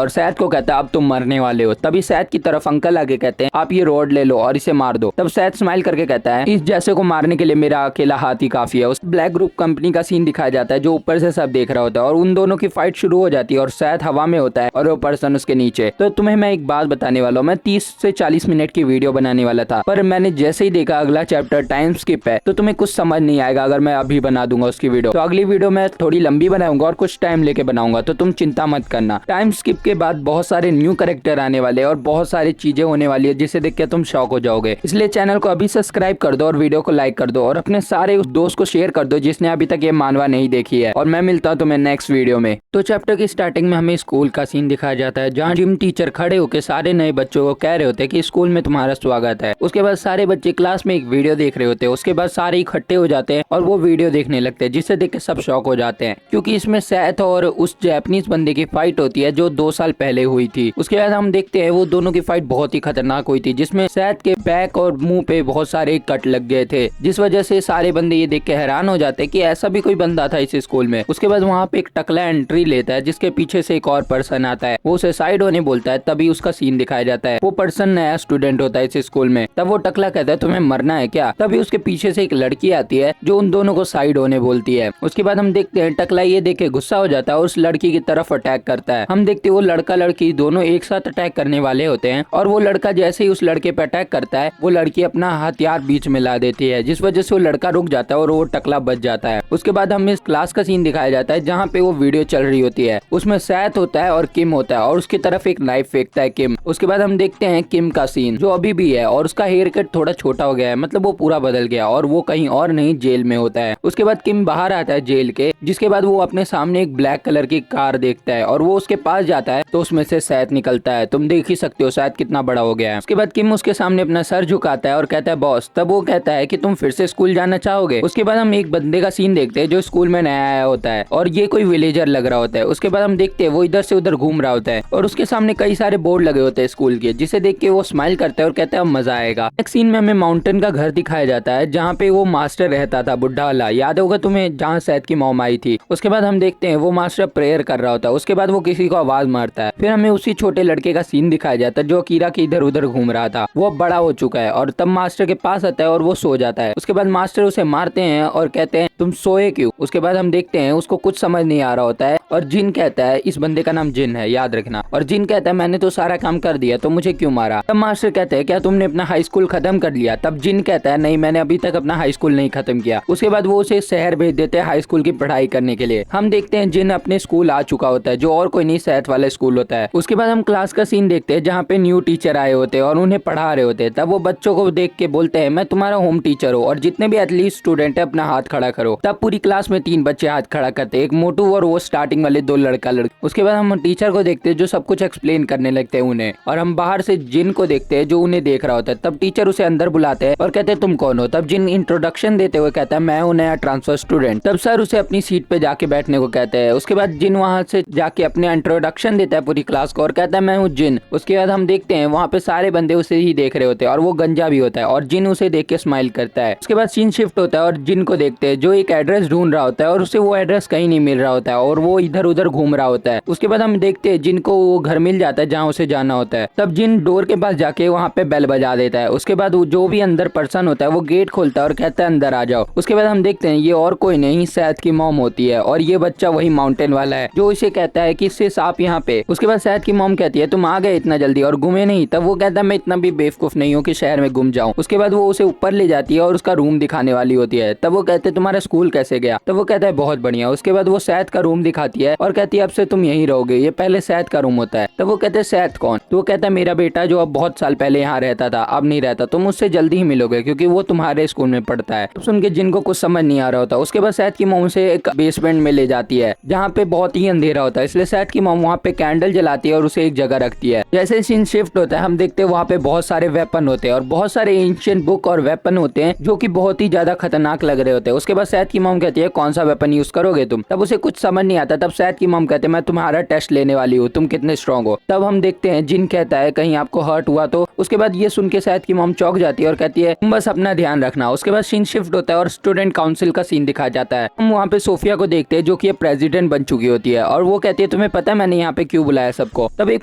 A: और सैद को कहता है अब तुम मरने वाले हो। तभी सैद की तरफ अंकल आगे कहते हैं आप ये रोड ले लो और इसे मार दो। तब सैद स्माइल करके कहता है इस जैसे को मारने के लिए मेरा अकेला हाथ ही काफी है। उस ब्लैक ग्रुप कंपनी का सीन दिखाया जाता है जो ऊपर से सब देख रहा होता है और उन दोनों की फाइट शुरू हो जाती है और सैद हवा में होता है और वो पर्सन उसके नीचे। तो तुम्हें मैं एक बात बताने वाला हूँ, मैं 30 से 40 मिनट की वीडियो बनाने वाला था पर मैंने जैसे ही देखा अगला चैप्टर टाइम स्किप है तो तुम्हें कुछ समझ नहीं आएगा अगर मैं अभी बना दूंगा उसकी वीडियो। तो अगली वीडियो मैं थोड़ी लंबी बनाऊंगा और कुछ टाइम लेके बनाऊंगा, तो तुम चिंता मत करना। टाइम स्किप के बाद बहुत सारे न्यू कैरेक्टर आने वाले और बहुत सारी चीजें होने वाली है जिसे देख के तुम शॉक हो जाओगे। इसलिए चैनल को अभी सब्सक्राइब कर दो और वीडियो को लाइक कर दो और अपने सारे उस दोस्त को शेयर कर दो जिसने अभी तक ये मानवा नहीं देखी है। और मैं मिलता हूँ तुम्हें नेक्स्ट वीडियो में। तो चैप्टर की स्टार्टिंग में हमें स्कूल का सीन दिखाया जाता है जहाँ जिम टीचर खड़े होकर सारे नए बच्चों को कह रहे होते हैं कि स्कूल में तुम्हारा स्वागत है। उसके बाद सारे बच्चे क्लास में एक वीडियो देख रहे होते हैं। उसके बाद सारे इकट्ठे हो जाते हैं और वो वीडियो देखने लगते हैं जिसे देख के सब शॉक हो जाते हैं क्योंकि इसमें सैथ और उस जापानीज बंदे की फाइट होती है जो 2 साल पहले हुई थी। उसके बाद हम देखते हैं वो दोनों की फाइट बहुत ही खतरनाक हुई थी जिसमें सैथ के बैक और मुंह पे बहुत सारे कट लग गए थे जिस वजह से सारे बंदे ये देख के हैरान हो जाते हैं कि ऐसा भी कोई बंदा था इस स्कूल में। उसके बाद वहाँ पे एक टकला एंट्री लेता है जिसके पीछे से एक और पर्सन आता है, वो उसे साइड होने बोलता है। तभी उसका सीन दिखाया जाता है, वो पर्सन नया स्टूडेंट होता है इस स्कूल में। तब वो टकला कहता है तुम्हें मरना है क्या। तभी उसके पीछे से एक लड़की आती है जो उन दोनों को साइड होने बोलती है। उसके बाद हम देखते हैं टकला ये देख के गुस्सा हो जाता है और उस लड़की की तरफ अटैक करता है। हम देखते हैं वो लड़का लड़की दोनों एक साथ अटैक करने वाले होते हैं और वो लड़का जैसे ही उस लड़के पे अटैक करता है वो लड़की अपना हथियार बीच में ला देती है जिस वजह से वो लड़का रुक जाता है और वो टकला बच जाता है। उसके बाद हमें इस क्लास का सीन दिखाया जाता है जहाँ पे वो वीडियो चल रही होती है। उसमें सैथ होता है और किम होता है और उसकी तरफ एक नाइफ फेंकता है किम। उसके बाद हम देखते हैं किम का सीन जो अभी भी है और उसका हेयर कट थोड़ा छोटा हो गया है, मतलब वो पूरा बदल गया और वो कहीं और नहीं जेल में होता है। उसके बाद किम बाहर आता है जेल के, जिसके बाद वो अपने सामने एक ब्लैक कलर की कार देखता है और वो उसके पास जाता है तो उसमें से सैथ निकलता है। तुम देख ही सकते हो सैथ कितना बड़ा हो गया है। उसके बाद किम उसके सामने अपना सर झुकाता है और कहता है बॉस। तब वो कहता है कि तुम फिर से स्कूल जाना चाहोगे। उसके बाद हम एक बंदे का सीन देखते हैं जो स्कूल में नया आया होता है और ये कोई विलेजर लग रहा होता है। उसके बाद हम देखते हैं वो इधर से उधर घूम रहा होता है और उसके सामने कई सारे बोर्ड लगे होते हैं स्कूल के, जिसे देख के वो स्माइल करता है और कहता है अब मजा आएगा। नेक्स्ट सीन में हमें माउंटेन का घर दिखाया जाता है जहाँ पे वो मास्टर रहता था, बुढ़ा वाला, याद होगा तुम्हें, जहाँ सैथ की मॉम आई थी। उसके बाद हम देखते हैं वो मास्टर प्रेयर कर रहा होता है। उसके बाद वो किसी को आवाज मारता है। फिर हमें उसी छोटे लड़के का सीन दिखाया जाता है जो अकीरा के इधर उधर घूम रहा था, वो बड़ा हो चुका है और तब मास्टर के पास आता है और वो सो जाता है। उसके बाद मास्टर उसे मारते हैं और कहते हैं तुम सोए क्यों। उसके बाद हम देखते हैं उसको कुछ समझ नहीं आ रहा होता है और जिन कहता है, इस बंदे का नाम जिन है याद रखना, और जिन कहता है मैंने तो सारा काम कर दिया तो मुझे क्यों मारा। तब मास्टर कहते हैं क्या तुमने अपना हाई स्कूल खत्म कर लिया। तब जिन कहता है नहीं मैंने अभी तक अपना हाई स्कूल नहीं खत्म किया। उसके बाद वो उसे शहर भेज देते हैं हाई स्कूल की पढ़ाई करने के लिए। हम देखते हैं जिन अपने स्कूल आ चुका होता है जो और कोई नहीं सैथ वाला स्कूल होता है। उसके बाद हम क्लास का सीन देखते हैं जहाँ पे न्यू टीचर आए होते हैं और उन्हें पढ़ा रहे होते हैं। तब वो बच्चों को देख के बोलते हैं मैं तुम्हारा होम टीचर हूँ और जितने भी एथलीट स्टूडेंट है अपना हाथ खड़ा करो। तब पूरी क्लास में 3 बच्चे हाथ खड़ा करते हैं, एक मोटू और वो स्टार्टिंग वाले 2 लड़का लड़की। उसके बाद हम टीचर को देखते हैं जो सब कुछ एक्सप्लेन करने लगते हैं उन्हें, और हम बाहर से जिन को देखते हैं जो उन्हें देख रहा होता है। तब टीचर उसे अंदर बुलाते हैं और कहते हैं तुम कौन हो। तब जिन इंट्रोडक्शन देते हुए कहता है मैं हूँ नया ट्रांसफर स्टूडेंट। तब सर उसे अपनी सीट पे जाके बैठने को कहते हैं। उसके बाद जिन वहाँ से जाके अपने इंट्रोडक्शन देता है पूरी क्लास को और कहता है मैं हूँ जिन। उसके बाद हम देखते हैं वहाँ पे सारे बंदे उसे ही देख रहे होते हैं और वो गंजा भी होता है और जिन उसे देख के स्माइल करता है। उसके बाद सीन शिफ्ट होता है और जिन को देखते हैं जो एक एड्रेस ढूंढ रहा होता है और उसे वो एड्रेस कहीं नहीं मिल रहा होता है और वो इधर उधर घूम रहा होता है। उसके बाद हम देखते हैं जिनको वो घर मिल जाता है जहाँ उसे जाना होता है। तब जिन डोर के पास जाके वहाँ पे बेल बजा देता है। उसके बाद जो भी अंदर पर्सन होता है वो गेट खोलता है और कहता है अंदर आ जाओ। उसके बाद हम देखते हैं ये और कोई नहीं सैथ की मॉम होती है और ये बच्चा वही माउंटेन वाला है जो इसे कहता है कि सिस आप यहाँ पे। उसके बाद सैथ की मॉम कहती है तुम आ गए इतना जल्दी और घूमे नहीं। तब वो कहता है मैं इतना भी बेवकूफ नहीं हूँ कि शहर में घूम जाऊँ। उसके बाद वो उसे ऊपर ले जाती है और उसका रूम दिखाने वाली होती है। तब वो कहते हैं तुम्हारा स्कूल कैसे गया? तो वो कहता है बहुत बढ़िया। उसके बाद वो सैद का रूम दिखाती है और कहती है अब से तुम यहीं रहोगे, ये पहले सैद का रूम होता है। तो वो कहते हैं सैद कौन? तो वो कहता है मेरा बेटा जो अब बहुत साल पहले यहाँ रहता था अब नहीं रहता, तुम उससे जल्दी ही मिलोगे क्योंकि वो तुम्हारे स्कूल में पढ़ता है। तो सुन के जिनको कुछ समझ नहीं आ रहा होता, उसके बाद सैद की मॉम उसे एक बेसमेंट में ले जाती है जहाँ पे बहुत ही अंधेरा होता है, इसलिए सैद की मॉम वहाँ पे कैंडल जलाती है और उसे एक जगह रखती है। जैसे सीन शिफ्ट होता है हम देखते हैं वहाँ पे बहुत सारे वेपन होते हैं और बहुत सारे एंशिएंट बुक और वेपन होते हैं जो कि बहुत ही ज्यादा खतरनाक लग रहे होते हैं। उसके बाद सैद की मॉम कहती है कौन सा वेपन यूज करोगे तुम? तब उसे कुछ समझ नहीं आता। तब सैद की मॉम कहते हैं मैं तुम्हारा टेस्ट लेने वाली हूँ, तुम कितने स्ट्रॉन्ग हो। तब हम देखते हैं जिन कहता है कहीं आपको हर्ट हुआ तो। उसके बाद ये सुन के सैद की मॉम चौंक जाती है और कहती है तुम बस अपना ध्यान रखना। उसके बाद सीन शिफ्ट होता है और स्टूडेंट काउंसिल का सीन दिखाया जाता है। हम वहाँ पे सोफिया को देखते हैं जो कि प्रेसिडेंट बन चुकी होती है और वो कहती है तुम्हें पता है मैंने यहाँ पे क्यों बुलाया सबको? तब एक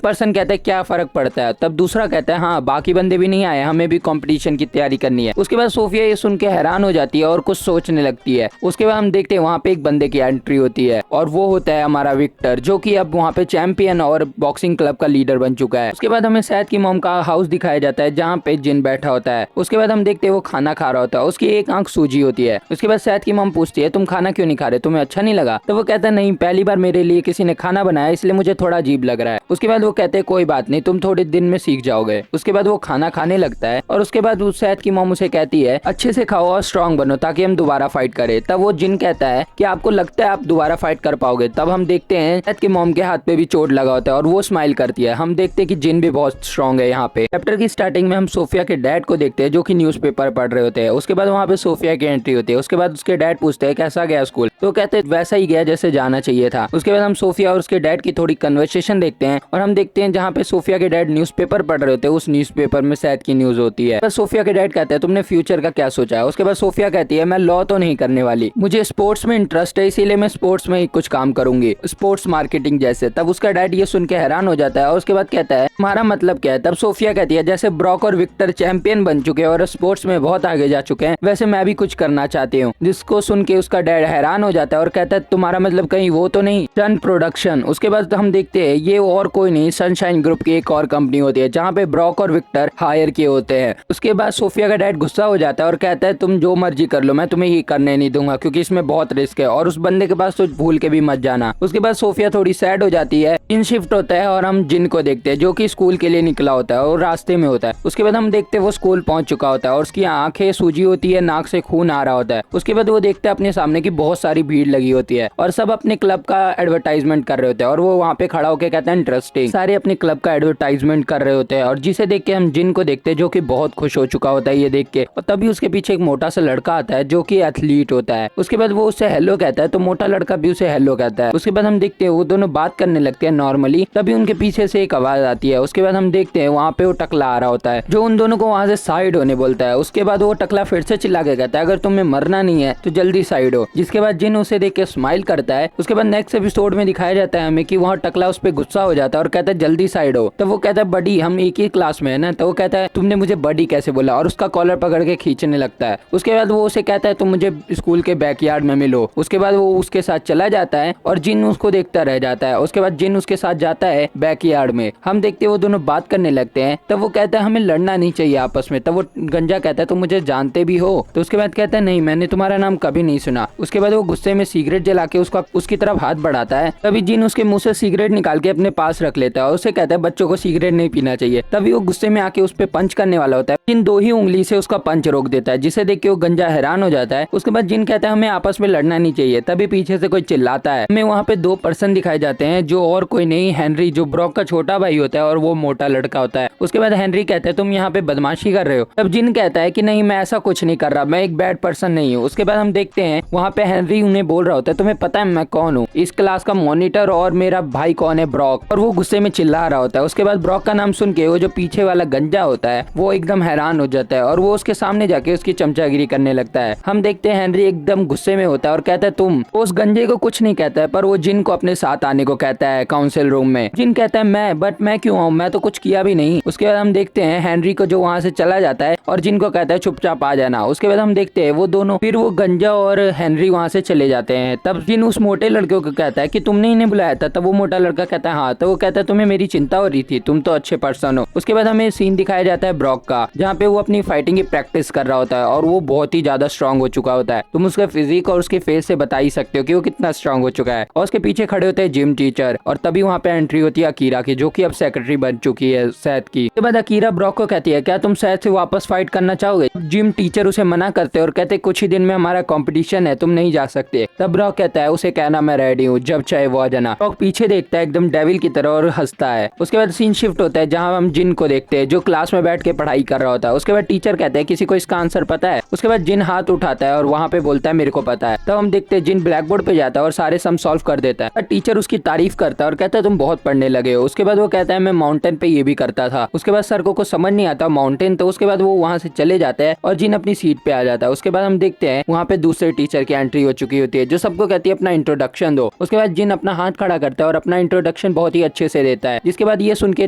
A: पर्सन कहता है क्या फर्क पड़ता है? तब दूसरा कहता है हाँ बाकी बंदे भी नहीं आए, हमें भी कंपटीशन की तैयारी करनी है। उसके बाद सोफिया ये सुन के हैरान हो जाती है और कुछ सोचने लगती है। उसके बाद हम देखते हैं वहाँ पे एक बंदे की एंट्री होती है और वो होता है हमारा विक्टर जो कि अब वहाँ पे चैंपियन और बॉक्सिंग क्लब का लीडर बन चुका है। उसके बाद हमें सैद की मॉम का हाउस दिखाया जाता है जहाँ पे जिन बैठा होता है। उसके बाद हम देखते हैं वो खाना खा रहा होता है, उसकी एक आंख सूजी होती है। उसके बाद सैद की मॉम पूछती है तुम खाना क्यों नहीं खा रहे, तुम्हें अच्छा नहीं लगा? तो वो कहता है नहीं पहली बार मेरे लिए किसी ने खाना बनाया इसलिए मुझे थोड़ा अजीब लग रहा है। उसके बाद वो कहते हैं कोई बात नहीं तुम थोड़े दिन में सीख जाओगे। उसके बाद वो खाना खाने लगता है और उसके बाद उस सैद की मॉम उसे कहती है अच्छे से खाओ और स्ट्रांग बनो ताकि हम दोबारा फाइट करें। तब वो जिन कहता है कि आपको लगता है आप दोबारा फाइट कर पाओगे? तब हम देखते हैं सैद की मॉम के हाथ पे भी चोट लगा होता है और वो स्माइल करती है। हम देखते हैं कि जिन भी बहुत स्ट्रांग है। यहाँ पे चैप्टर की स्टार्टिंग में हम सोफिया के डैड को देखते हैं जो कि न्यूज़पेपर पढ़ रहे होते हैं। उसके बाद वहाँ पे सोफिया की एंट्री होती है। उसके बाद उसके डैड पूछते हैं कैसा गया स्कूल? तो कहते हैं वैसा ही गया जैसे जाना चाहिए था। उसके बाद हम सोफिया और उसके डैड की थोड़ी कन्वर्सेशन देखते हैं और हम देखते हैं जहाँ पे सोफिया के डैड न्यूज़पेपर पढ़ रहे होते हैं उस न्यूज़पेपर में सैद की न्यूज होती है। बस सोफिया के डैड कहते हैं तुमने फ्यूचर का क्या सोचा है? उसके बाद सोफिया कहती है मैं लॉ तो नहीं करने वाली, मुझे स्पोर्ट्स में इंटरेस्ट है इसीलिए मैं स्पोर्ट्स में ही कुछ काम करूंगी, स्पोर्ट्स मार्केटिंग जैसे। तब उसका डैड ये सुन के हैरान हो जाता है और उसके बाद कहता है तुम्हारा मतलब क्या है? तब सोफिया कहती है जैसे ब्रॉक और विक्टर चैंपियन बन चुके हैं और स्पोर्ट्स में बहुत आगे जा चुके हैं वैसे मैं भी कुछ करना चाहती हूँ। जिसको सुन के उसका डैड हैरान हो जाता है और कहता है तुम्हारा मतलब कहीं वो तो नहीं सन प्रोडक्शन? उसके बाद हम देखते हैं ये और कोई नहीं सनशाइन ग्रुप की एक और कंपनी होती है जहाँ पे ब्रॉक और विक्टर हायर किए होते हैं। उसके बाद सोफिया का डैड गुस्सा हो जाता है और कहता है तुम जो मर्जी कर लो मैं तुम्हें ये करने नहीं दूंगा क्योंकि इसमें बहुत रिस्क है और उस बंदे के पास तो भूल के भी मत जाना। उसके बाद सोफिया थोड़ी सैड हो जाती है। जिन शिफ्ट होता है और हम जिन को देखते हैं जो कि स्कूल के लिए निकला होता है और रास्ते में होता है। उसके बाद हम देखते हैं वो स्कूल पहुंच चुका होता है और उसकी आंखें सूजी होती है, नाक से खून आ रहा होता है। उसके बाद वो देखते हैं अपने सामने की बहुत सारी भीड़ लगी होती है और सब अपने क्लब का एडवर्टाइजमेंट कर रहे होते हैं और वो वहाँ पे खड़ा होकर कहता है इंटरेस्टिंग, सारे अपने क्लब का एडवर्टाइजमेंट कर रहे होते हैं। और जिसे देख के हम जिन को देखते हैं जो कि बहुत खुश हो चुका होता है ये देख के। और तभी उसके पीछे एक मोटा सा लड़का आता है जो कि एथलीट होता है। उसके बाद वो उससे हेलो कहता है तो मोटा लड़का भी उसे हेलो कहता है। उसके बाद हम देखते हैं वो दोनों बात करने लगते हैं नॉर्मली। तभी उनके पीछे से एक आवाज आती है। उसके बाद हम देखते हैं वहाँ पे वो टकला आ रहा होता है जो उन दोनों को वहाँ से साइड होने बोलता है। उसके बाद वो टकला फिर से चिल्ला के कहता है अगर तुम्हें मरना नहीं है तो जल्दी साइड हो। जिसके बाद जिन उसे देख के स्माइल करता है। उसके बाद नेक्स्ट एपिसोड में दिखाया जाता है हमें कि वहाँ टकला उस पर गुस्सा हो जाता है और कहता है जल्दी साइड हो। तो वो कहता है बडी हम एक ही क्लास में है ना। तो वो कहता है तुमने मुझे बडी कैसे बोला और उसका कॉलर पकड़ के खींचने लगता है। उसके बाद वो उसे कहता है तुम मुझे स्कूल के बैकयार्ड में मिलो। उसके बाद वो उसके साथ चला जाता है और जिन उसको देखता रह जाता है। उसके बाद जिन उसके साथ जाता है बैकयार्ड में। हम देखते हैं वो दोनों बात करने लगते हैं। तब वो कहता है हमें लड़ना नहीं चाहिए आपस में। तब वो गंजा कहता है तुम मुझे जानते भी हो? तो उसके बाद कहता है नहीं मैंने तुम्हारा नाम कभी नहीं सुना। उसके बाद वो गुस्से में सिगरेट जला के उसकी तरफ हाथ बढ़ाता है। तभी जिन उसके मुंह से सिगरेट निकाल के अपने पास रख लेता है और उसे कहता है बच्चों को सिगरेट नहीं पीना चाहिए। तभी वो गुस्से में आके उस पे पंच करने वाला होता है। जिन दो ही उंगली से उसका पंच रोक देता है जिसे देख के वो गंजा हैरान हो जाता है। उसके बाद जिन कहता है हमें आपस में लड़ना नहीं चाहिए। तभी पीछे से कोई चिल्लाता है। हमें वहाँ पे दो पर्सन दिखाए जाते हैं जो और कोई नहीं हेनरी जो ब्रॉक का छोटा भाई होता है और वो मोटा लड़का होता है। उसके बाद हेनरी कहता है तुम यहाँ पे बदमाशी कर रहे हो। तब जिन कहता है कि नहीं मैं ऐसा कुछ नहीं कर रहा, मैं एक बैड पर्सन नहीं हूँ। उसके बाद हम देखते हैं वहाँ पे हेनरी उन्हें बोल रहा होता है तुम्हें पता है मैं कौन हूँ, इस क्लास का मॉनिटर और मेरा भाई कौन है ब्रॉक। और वो गुस्से में चिल्ला रहा होता है। उसके बाद ब्रॉक का नाम सुन के वो जो पीछे वाला गंजा होता है वो एकदम हैरान हो जाता है और वो उसके सामने जाके उसकी चमचागिरी करने लगता है। हम देखते हैं हेनरी एकदम गुस्से में होता है और कहता है तुम। उस गंजे को कुछ नहीं कहता है पर वो जिन को अपने साथ आने को कहता है काउंसिल रूम में। जिन कहता है मैं क्यों आऊँ, मैं तो कुछ किया भी नहीं। उसके बाद हम देखते हैं हेनरी को जो वहाँ से चला जाता है और जिन को कहता है चुपचाप आ जाना। उसके बाद हम देखते हैं वो दोनों फिर वो गंजा और हेनरी वहाँ से चले जाते हैं। तब जिन उस मोटे लड़के को कहता है कि तुमने इन्हें बुलाया था। तब वो मोटा लड़का कहता है हाँ। तो वो कहता है तुम्हें मेरी चिंता हो रही थी, तुम तो अच्छे पर्सन हो। उसके बाद हमें सीन दिखाया जाता है ब्रॉक का जहाँ पे वो अपनी फाइटिंग की प्रैक्टिस कर रहा होता है और वो बहुत ही ज्यादा स्ट्रांग हो चुका होता है। तुम उसके फिजिक और उसके फेस से बता ही सकते हो कि वो कितना स्ट्रांग हो चुका है। और उसके पीछे खड़े होते हैं जिम टीचर, और तभी वहाँ पे एंट्री होती है अकीरा की, जो कि अब सेक्रेटरी बन चुकी है शहद की। उसके बाद अकीरा ब्रॉक को कहती है, क्या तुम शहद से वापस फाइट करना चाहोगे? जिम टीचर उसे मना करते और कहते कुछ ही दिन में हमारा कंपटीशन है, तुम नहीं जा सकते। तब ब्रॉक कहता है उसे कहना मैं रेडी हूँ, जब चाहे वो आ जाना। ब्रॉक पीछे देखता है एकदम डेविल की तरह और हंसता है। उसके बाद सीन शिफ्ट होता है जहाँ हम जिन को देखते हैं जो क्लास में बैठ के पढ़ाई कर रहा होता है। उसके बाद टीचर कहते हैं किसी को इसका आंसर पता है? उसके बाद जिन हाथ उठाता है और वहाँ पे बोलता है मेरे को पता है। तब हम देखते हैं जिन ब्लैक बोर्ड पे जाता है और सारे सम सॉल्व कर देता है। टीचर उसकी तारीफ करता है और कहता है तुम बहुत पढ़ने लगे हो। उसके बाद वो कहता है मैं माउंटेन पे ये भी करता था। उसके बाद सर को कुछ समझ नहीं आता माउंटेन, तो उसके बाद वो वहाँ से चले जाते हैं और जिन अपनी सीट पे आ जाता है। उसके बाद हम देखते हैं वहाँ पे दूसरे टीचर की एंट्री हो चुकी होती है जो सबको कहती है अपना इंट्रोडक्शन दो। उसके बाद जिन अपना हाथ खड़ा करता है और अपना इंट्रोडक्शन बहुत ही अच्छे से देता है, जिसके बाद ये सुन के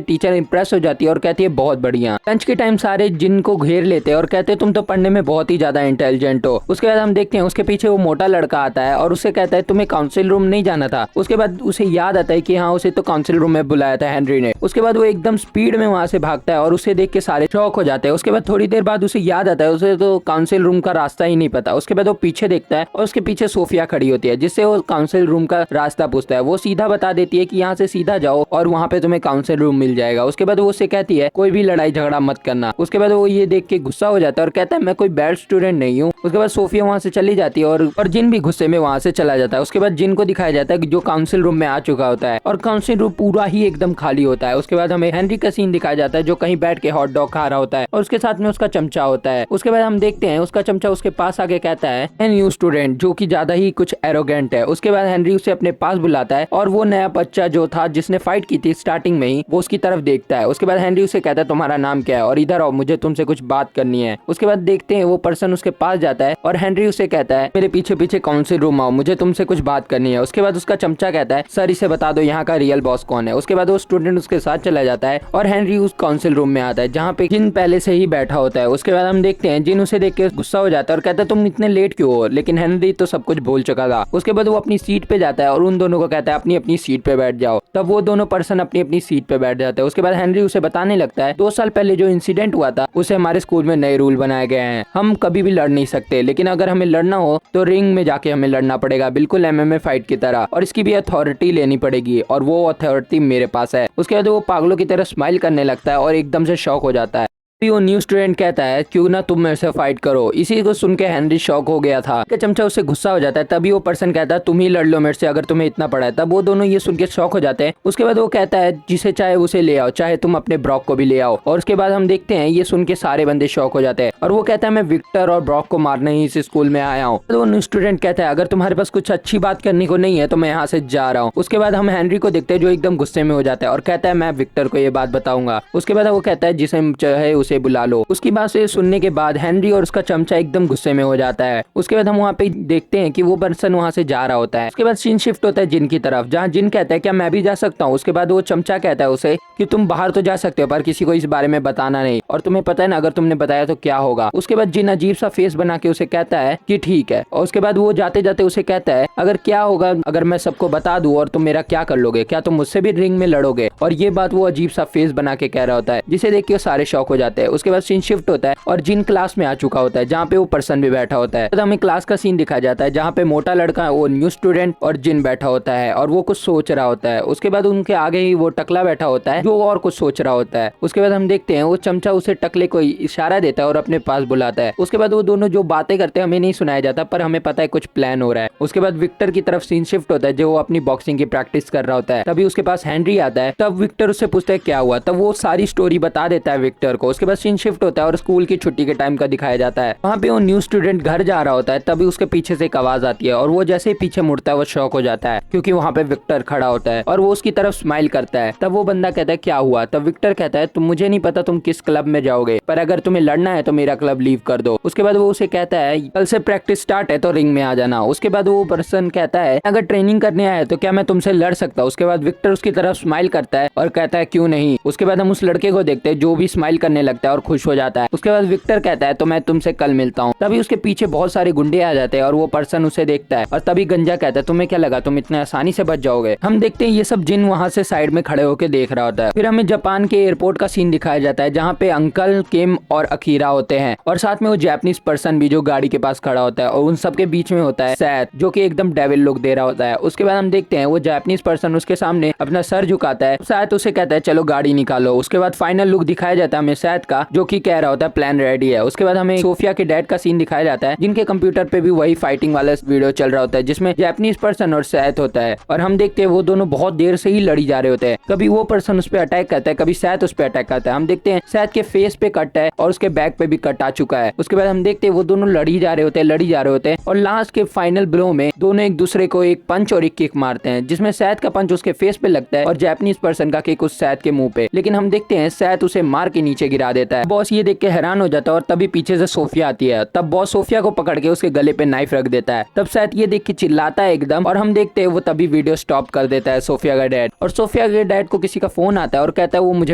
A: टीचर इंप्रेस हो जाती है और कहती है बहुत बढ़िया। लंच के टाइम सारे जिन को घेर लेते हैं और कहते हैं तुम तो पढ़ने में बहुत ही ज्यादा इंटेलिजेंट हो। उसके बाद हम देखते हैं उसके पीछे वो मोटा लड़का आता है और उससे कहता है तुम्हें काउंसिल रूम नहीं जाना था। उसके बाद उसे याद आता है कि हाँ उसे तो काउंसिल रूम में बुलाया था हेनरी ने। उसके बाद वो एकदम स्पीड में वहां से भागता है और उसे देख के सारे शॉक हो जाते हैं। उसके बाद थोड़ी देर बाद उसे याद आता है उसे तो काउंसिल रूम का रास्ता ही नहीं पता। उसके बाद वो पीछे देखता है और उसके पीछे सोफिया खड़ी होती है जिससे वो काउंसिल रूम का रास्ता पूछता है। वो सीधा बता देती है कि यहाँ से सीधा जाओ और वहाँ पे तुम्हें काउंसिल रूम मिल जाएगा। उसके बाद वो उससे कहती है कोई भी लड़ाई झगड़ा मत करना। उसके बाद वो ये देख के गुस्सा हो जाता है और कहता है मैं कोई बैड स्टूडेंट नहीं हूँ। उसके बाद सोफिया वहाँ से चली जाती है और जिन भी गुस्से में वहाँ से चला जाता है। उसके बाद जिन को दिखाया जाता है जो काउंसिल रूम में आ चुका होता है और काउंसिल रूम पूरा ही एकदम खाली होता है। उसके बाद हमें हेनरी का सीन दिखाया जाता है जो कहीं बैठ के हॉट डॉग खा रहा होता है और उसके साथ में उसका चमचा होता है। उसके बाद हम देखते हैं उसका चमचा उसके पास आके कहता है न्यू स्टूडेंट, जो कि ज्यादा ही कुछ एरोगेंट है। उसके बाद हेनरी उसे अपने पास बुलाता है और वो नया बच्चा जो था जिसने फाइट की थी स्टार्टिंग में ही, वो उसकी तरफ देखता है। उसके बाद हेनरी उसे कहता है तुम्हारा नाम क्या है और इधर आओ मुझे तुमसे कुछ बात करनी है। उसके बाद देखते हैं वो पर्सन उसके पास जाता है और हेनरी उसे कहता है मेरे पीछे पीछे काउंसिल रूम आओ, मुझे तुमसे कुछ बात करनी है। उसके बाद उसका चमचा कहता है सर इसे बता दो यहाँ का रियल बॉस कौन है। उसके बाद वो स्टूडेंट उसके साथ चला जाता है और हेनरी उस काउंसिल रूम में आता है जहाँ पे जिन पहले से ही बैठा होता है। उसके बाद हम देखते हैं जिन उसे देख के गुस्सा हो जाता है और कहता है तुम इतने लेट क्यों हो, लेकिन हेनरी तो सब कुछ भूल चुका था। उसके बाद वो अपनी सीट पे जाता है और उन दोनों को कहता है अपनी अपनी सीट पे बैठ जाओ। तब वो दोनों पर्सन अपनी अपनी सीट पे बैठ जाते हैं। उसके बाद हेनरी उसे बताने लगता है 2 साल पहले जो इंसिडेंट हुआ था उसे हमारे स्कूल में नए रूल बनाए गए हैं। हम कभी भी लड़ नहीं सकते, लेकिन अगर हमें लड़ना हो तो रिंग में जाके हमें लड़ना पड़ेगा, बिल्कुल MMA फाइट की तरह, और इसकी भी अथॉरिटी लेनी पड़ेगी और वो अथॉरिटी मेरे पास है। उसके बाद वो पागलों की तरह स्माइल करने लगता है और एकदम से शॉक हो जाता है। वो न्यू स्टूडेंट कहता है क्यों ना तुम मेरे से फाइट करो। इसी को सुन के हेनरी शॉक हो गया था। चमचा उससे गुस्सा हो जाता है। तभी वो पर्सन कहता है तुम ही लड़ लो मेरे से अगर तुम्हें इतना पड़ा है। तब वो दोनों ये सुन के शॉक हो जाते हैं। उसके बाद वो कहता है जिसे चाहे उसे ले आओ, चाहे तुम अपने ब्रॉक को भी ले आओ। और उसके बाद हम देखते हैं ये सुन के सारे बंदे शॉक हो जाते हैं और वो कहता है मैं विक्टर और ब्रॉक को मारने ही इस स्कूल में आया हूँ। तो वो न्यू स्टूडेंट कहता है अगर तुम्हारे पास कुछ अच्छी बात करने को नहीं है तो मैं यहाँ से जा रहा हूँ। उसके बाद हम हेनरी को देखते हैं जो एकदम गुस्से में हो जाता है और कहता है मैं विक्टर को ये बात बताऊंगा। उसके बाद वो कहता है जिसे चाहे उसे बुला लो। उसकी बात से सुनने के बाद हेनरी और उसका चमचा एकदम गुस्से में हो जाता है। उसके बाद हम वहाँ पे देखते हैं कि वो पर्सन वहाँ से जा रहा होता है। उसके बाद सीन शिफ्ट होता है जिन की तरफ, जहाँ जिन कहता है क्या मैं भी जा सकता हूँ। उसके बाद वो चमचा कहता है उसे कि तुम बाहर तो जा सकते हो पर किसी को इस बारे में बताना नहीं, और तुम्हें पता है ना अगर तुमने बताया तो क्या होगा। उसके बाद जिन अजीब सा फेस बना के उसे कहता है कि ठीक है, और उसके बाद वो जाते जाते उसे कहता है अगर क्या होगा अगर मैं सबको बता दूं और तुम मेरा क्या कर लोगे, क्या तुम मुझसे भी रिंग में लड़ोगे। और ये बात वो अजीब सा फेस बना के कह रहा होता है जिसे देख के सारे शॉक हो जाते हैं। उसके बाद सीन शिफ्ट होता है और जिन क्लास में आ चुका होता है जहाँ पे वो पर्सन भी बैठा होता है। तो हमें क्लास का सीन दिखाया जाता है जहाँ पे मोटा लड़का वो न्यू स्टूडेंट और जिन बैठा होता है और वो कुछ सोच रहा होता है। उसके बाद उनके आगे ही वो टकला बैठा होता है जो और कुछ सोच रहा होता है। उसके बाद हम देखते हैं वो चमचा उसे टकले को इशारा देता है और अपने पास बुलाता है। उसके बाद वो दोनों जो बातें करते हैं हमें नहीं सुनाया जाता पर हमें पता है कुछ प्लान हो रहा है। उसके बाद विक्टर की तरफ सीन शिफ्ट होता है जो अपनी बॉक्सिंग की प्रैक्टिस कर रहा होता है। तभी उसके पास हेनरी आता है। तब विक्टर उससे पूछता है क्या हुआ। तब वो सारी स्टोरी बता देता है विक्टर को। उसके बाद सीन शिफ्ट होता है और स्कूल की छुट्टी के टाइम का दिखाया जाता है। वहाँ पे वो न्यू स्टूडेंट घर जा रहा होता है। तभी उसके पीछे से एक आवाज आती है और वो जैसे ही पीछे मुड़ता है वो शॉक हो जाता है क्योंकि वहाँ पे विक्टर खड़ा होता है और वो उसकी तरफ स्माइल करता है। तब वो बंदा कहता है क्या हुआ। तब विक्टर कहता है तुम मुझे नहीं पता तुम किस क्लब में जाओगे, पर अगर तुम्हें लड़ना है तो मेरा क्लब लीव कर दो। उसके बाद वो उसे कहता है कल से प्रैक्टिस स्टार्ट है तो रिंग में आ जाना। उसके बाद वो पर्सन कहता है अगर ट्रेनिंग करने आए तो क्या मैं तुमसे लड़ सकता हूँ। उसके बाद विक्टर उसकी तरफ स्माइल करता है और कहता है क्यों नहीं। उसके बाद हम उस लड़के को देखते हैं जो भी स्माइल करने लग लगता है और खुश हो जाता है। उसके बाद विक्टर कहता है तो मैं तुमसे कल मिलता हूँ। तभी उसके पीछे बहुत सारे गुंडे आ जाते हैं और वो पर्सन उसे देखता है और तभी गंजा कहता है तुम्हें क्या लगा तुम इतने आसानी से बच जाओगे। हम देखते हैं ये सब जिन वहाँ से साइड में खड़े होकर देख रहा होता है। फिर हमें जापान के एयरपोर्ट का सीन दिखाया जाता है जहाँ पे अंकल, किम और अकीरा होते हैं और साथ में वो जापानीज पर्सन भी जो गाड़ी के पास खड़ा होता है और उन सबके बीच में होता है सैथ जो कि एकदम डेविल लुक दे रहा होता है। उसके बाद हम देखते हैं वो जापानीज पर्सन उसके सामने अपना सर झुकाता है। सैथ उसे कहता है चलो गाड़ी निकालो। उसके बाद फाइनल लुक दिखाया जाता है हमें सैथ का जो कि कह रहा होता है प्लान रेडी है। उसके बाद हमें सोफिया के डैड का सीन दिखाया जाता है जिनके कंप्यूटर पे भी वही फाइटिंग वाला वीडियो चल रहा होता है जिसमें जापानीज पर्सन और सैथ होता है और हम देखते हैं वो दोनों बहुत देर से ही लड़ी जा रहे होते हैं। कभी वो पर्सन उस पर अटैक करता है, कभी सैथ उस पर अटैक करता है। हम देखते हैं सैथ के फेस पे कट है और उसके बैक पे भी कट आ चुका है। उसके बाद हम देखते हैं वो दोनों लड़ी जा रहे होते हैं और लास्ट के फाइनल ब्लो में दोनों एक दूसरे को एक पंच और एक किक मारते हैं जिसमें सैथ का पंच उसके फेस पे लगता है और जापानीज पर्सन का किक उस सैथ के मुंह पे। लेकिन हम देखते हैं सैथ उसे मार के नीचे गिरा देता है। बॉस ये देख के हैरान हो जाता है और तभी पीछे से सोफिया आती है। तब बॉस सोफिया को पकड़ के उसके गले पे नाइफ रख देता है। तब सैथ ये देख के चिल्लाता है एकदम और हम देखते हैं वो तभी वीडियो स्टॉप कर देता है सोफिया का डैड। और सोफिया के डैड को किसी का फोन आता है और कहता है वो मुझे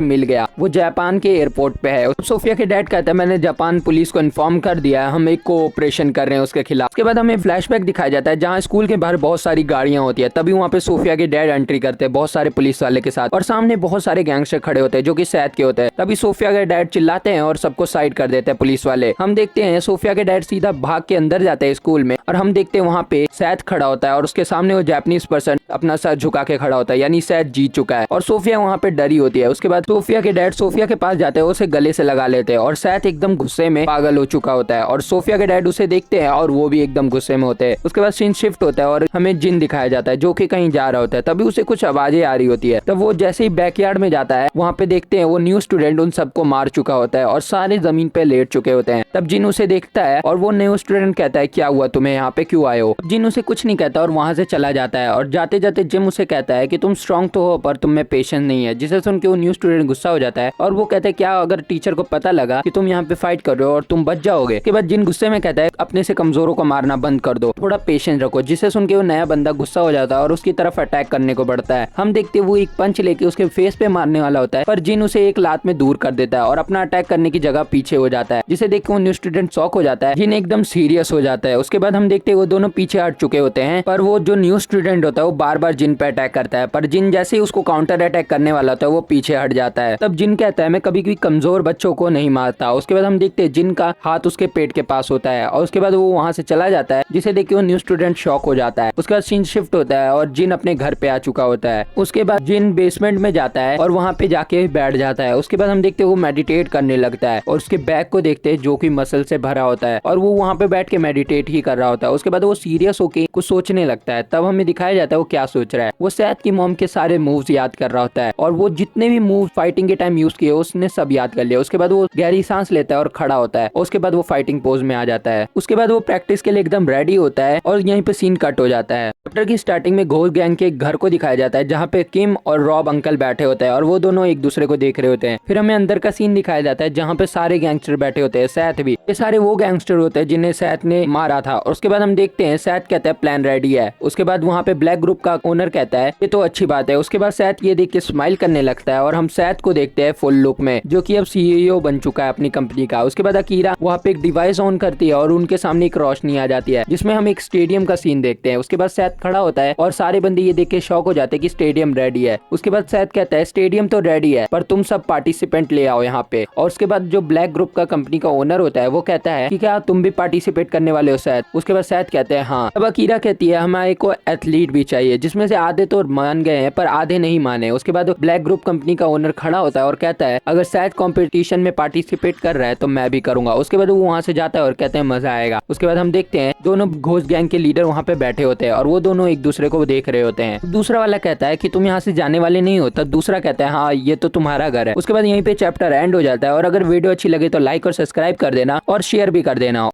A: मिल गया, वो जापान के एयरपोर्ट पे है। सोफिया के डैड कहता है मैंने जापान पुलिस को इन्फॉर्म कर दिया है, हम एक कोऑपरेशन कर रहे हैं उसके खिलाफ। उसके बाद हमें फ्लैशबैक दिखाया जाता है जहाँ स्कूल के बाहर बहुत सारी गाड़ियां होती है। तभी वहाँ पे सोफिया के डैड एंट्री करते हैं बहुत सारे पुलिस वाले के साथ और सामने बहुत सारे गैंगस्टर खड़े होते हैं जो कि सैथ के होते हैं। तभी सोफिया के डैड चिल्लाते हैं और सबको साइड कर देते हैं पुलिस वाले। हम देखते हैं सोफिया के डैड सीधा भाग के अंदर जाते हैं स्कूल में और हम देखते हैं वहाँ पे सैथ खड़ा होता है और उसके सामने वो जापानीज पर्सन अपना सर झुका के खड़ा होता है, यानी सैथ जीत चुका है और सोफिया वहाँ पे डरी होती है। उसके बाद सोफिया के डैड सोफिया के पास जाते हैं, उसे गले से लगा लेते हैं और सैथ एकदम गुस्से में पागल हो चुका होता है और सोफिया के डैड उसे देखते हैं और वो भी एकदम गुस्से में होते हैं। उसके बाद सीन शिफ्ट होता है और हमें जिन दिखाया जाता है जो कि कहीं जा रहा होता है। तभी उसे कुछ आवाजें आ रही होती है। तब वो जैसे ही बैकयार्ड में जाता है वहाँ पे देखते हैं वो न्यू स्टूडेंट उन सबको मार चुका होता है और सारे जमीन पे लेट चुके होते हैं। तब जिन उसे देखता है और वो न्यू स्टूडेंट कहता है क्या हुआ तुम्हें यहाँ पे क्यों आए हो। जिन उसे कुछ नहीं कहता और वहाँ से चला जाता है और जाते जाते जिम उसे कहता है कि तुम स्ट्रॉन्ग तो हो पर तुम में पेशेंस नहीं है, जिसे सुन के वो न्यू स्टूडेंट गुस्सा हो जाता है और वो कहता है क्या अगर टीचर को पता लगा कि तुम यहाँ पे फाइट कर रहे हो और तुम बच जाओगे। के बाद जिन गुस्से में कहता है अपने से कमजोरों को मारना बंद कर दो, थोड़ा पेशेंस रखो, जिसे सुन के वो नया बंदा गुस्सा हो जाता है और उसकी तरफ अटैक करने को बढ़ता है। हम देखते वो एक पंच लेके उसके फेस पे मारने वाला होता है पर जिन उसे एक लात में दूर कर देता है और अपना अटैक करने की जगह पीछे हो जाता है, जिसे देख के वो न्यू स्टूडेंट शॉक हो जाता है। जिन एकदम सीरियस हो जाता है। उसके बाद हम देखते वो दोनों पीछे हट चुके होते हैं पर वो जो न्यू स्टूडेंट होता है वो बार बार जिन पे अटैक करता है पर जिन जैसे ही उसको काउंटर अटैक करने वाला होता है वो पीछे हट जाता है। तब जिन कहता है मैं कभी भी कमजोर बच्चों को नहीं मारता। उसके बाद हम देखते हैं जिन का हाथ उसके पेट के पास होता है और उसके बाद वो वहाँ से चला जाता है, जिसे देख के वो न्यू स्टूडेंट शॉक हो जाता है। उसके बाद सीन शिफ्ट होता है और जिन अपने घर पे आ चुका होता है। उसके बाद जिन बेसमेंट में जाता है और वहाँ पे जाके बैठ जाता है। उसके बाद हम देखते हैं वो मेडिटेट करने लगता है और उसके बैक को देखते हैं जो कि मसल से भरा होता है और वो वहाँ पे बैठ के मेडिटेट ही कर रहा होता है। उसके बाद वो सीरियस होके कुछ सोचने लगता है। तब हमें दिखाया जाता है वो क्या सोच रहा है। वो सैथ की मॉम के सारे मूव्स याद कर रहा होता है और वो जितने भी मूव फाइटिंग के टाइम यूज किए उसने सब याद कर लिया। उसके बाद वो गहरी सांस लेता है और खड़ा होता है। उसके बाद वो फाइटिंग पोज में आ जाता है। उसके बाद वो प्रैक्टिस के लिए एकदम रेडी होता है और यहीं पे सीन कट हो जाता है। चैप्टर की स्टार्टिंग में घोस्ट गैंग के घर को दिखाया जाता है जहाँ पे किम और रॉब अंकल बैठे होते हैं और वो दोनों एक दूसरे को देख रहे होते हैं। फिर हमें अंदर का सीन दिखाया जाता है जहाँ पे सारे गैंगस्टर बैठे होते हैं, सैथ भी। ये सारे वो गैंगस्टर होते हैं जिन्हें सैथ ने मारा था। और उसके बाद हम देखते हैं सैथ कहता है प्लान रेडी है। उसके बाद वहाँ पे ब्लैक ग्रुप का ओनर कहता है ये तो अच्छी बात है। उसके बाद सैथ ये देख के स्माइल करने लगता है और हम सैथ को देखते हैं फुल लुक में जो कि अब सीईओ बन चुका है अपनी कंपनी का। उसके बाद अकीरा वहाँ पे एक डिवाइस ऑन करती है और उनके सामने एक रोशनी आ जाती है जिसमें हम एक स्टेडियम का सीन देखते हैं। उसके बाद सैथ खड़ा होता है और सारे बंदे ये देख के शॉक हो जाते हैं कि स्टेडियम रेडी है। उसके बाद सैथ कहता है स्टेडियम तो रेडी है पर तुम सब पार्टिसिपेंट ले आओ यहाँ पे। और उसके बाद जो ब्लैक ग्रुप का कंपनी का ओनर होता है वो कहता है कि क्या तुम भी पार्टिसिपेट करने वाले हो सैथ। उसके बाद सैथ कहते हैं हाँ। अब अकीरा कहती है हमारे को एथलीट भी चाहिए, जिसमें से आधे तो मान गए हैं पर आधे नहीं माने। उसके बाद ब्लैक ग्रुप कंपनी का ओनर खड़ा होता है और कहता है अगर सैथ कंपटीशन में पार्टिसिपेट कर रहा है तो मैं भी करूंगा। उसके बाद वो वहाँ से जाता है और कहते हैं मजा आएगा। उसके बाद हम देखते हैं दोनों घोस्ट गैंग के लीडर वहाँ पे बैठे होते हैं और वो दोनों एक दूसरे को देख रहे होते हैं। दूसरा वाला कहता है कि तुम यहाँ से जाने वाले नहीं हो, तब दूसरा कहता है हाँ ये तो तुम्हारा घर है। उसके बाद यहीं पे चैप्टर एंड हो जाता है और अगर वीडियो अच्छी लगे तो लाइक और सब्सक्राइब कर देना और शेयर भी कर देना।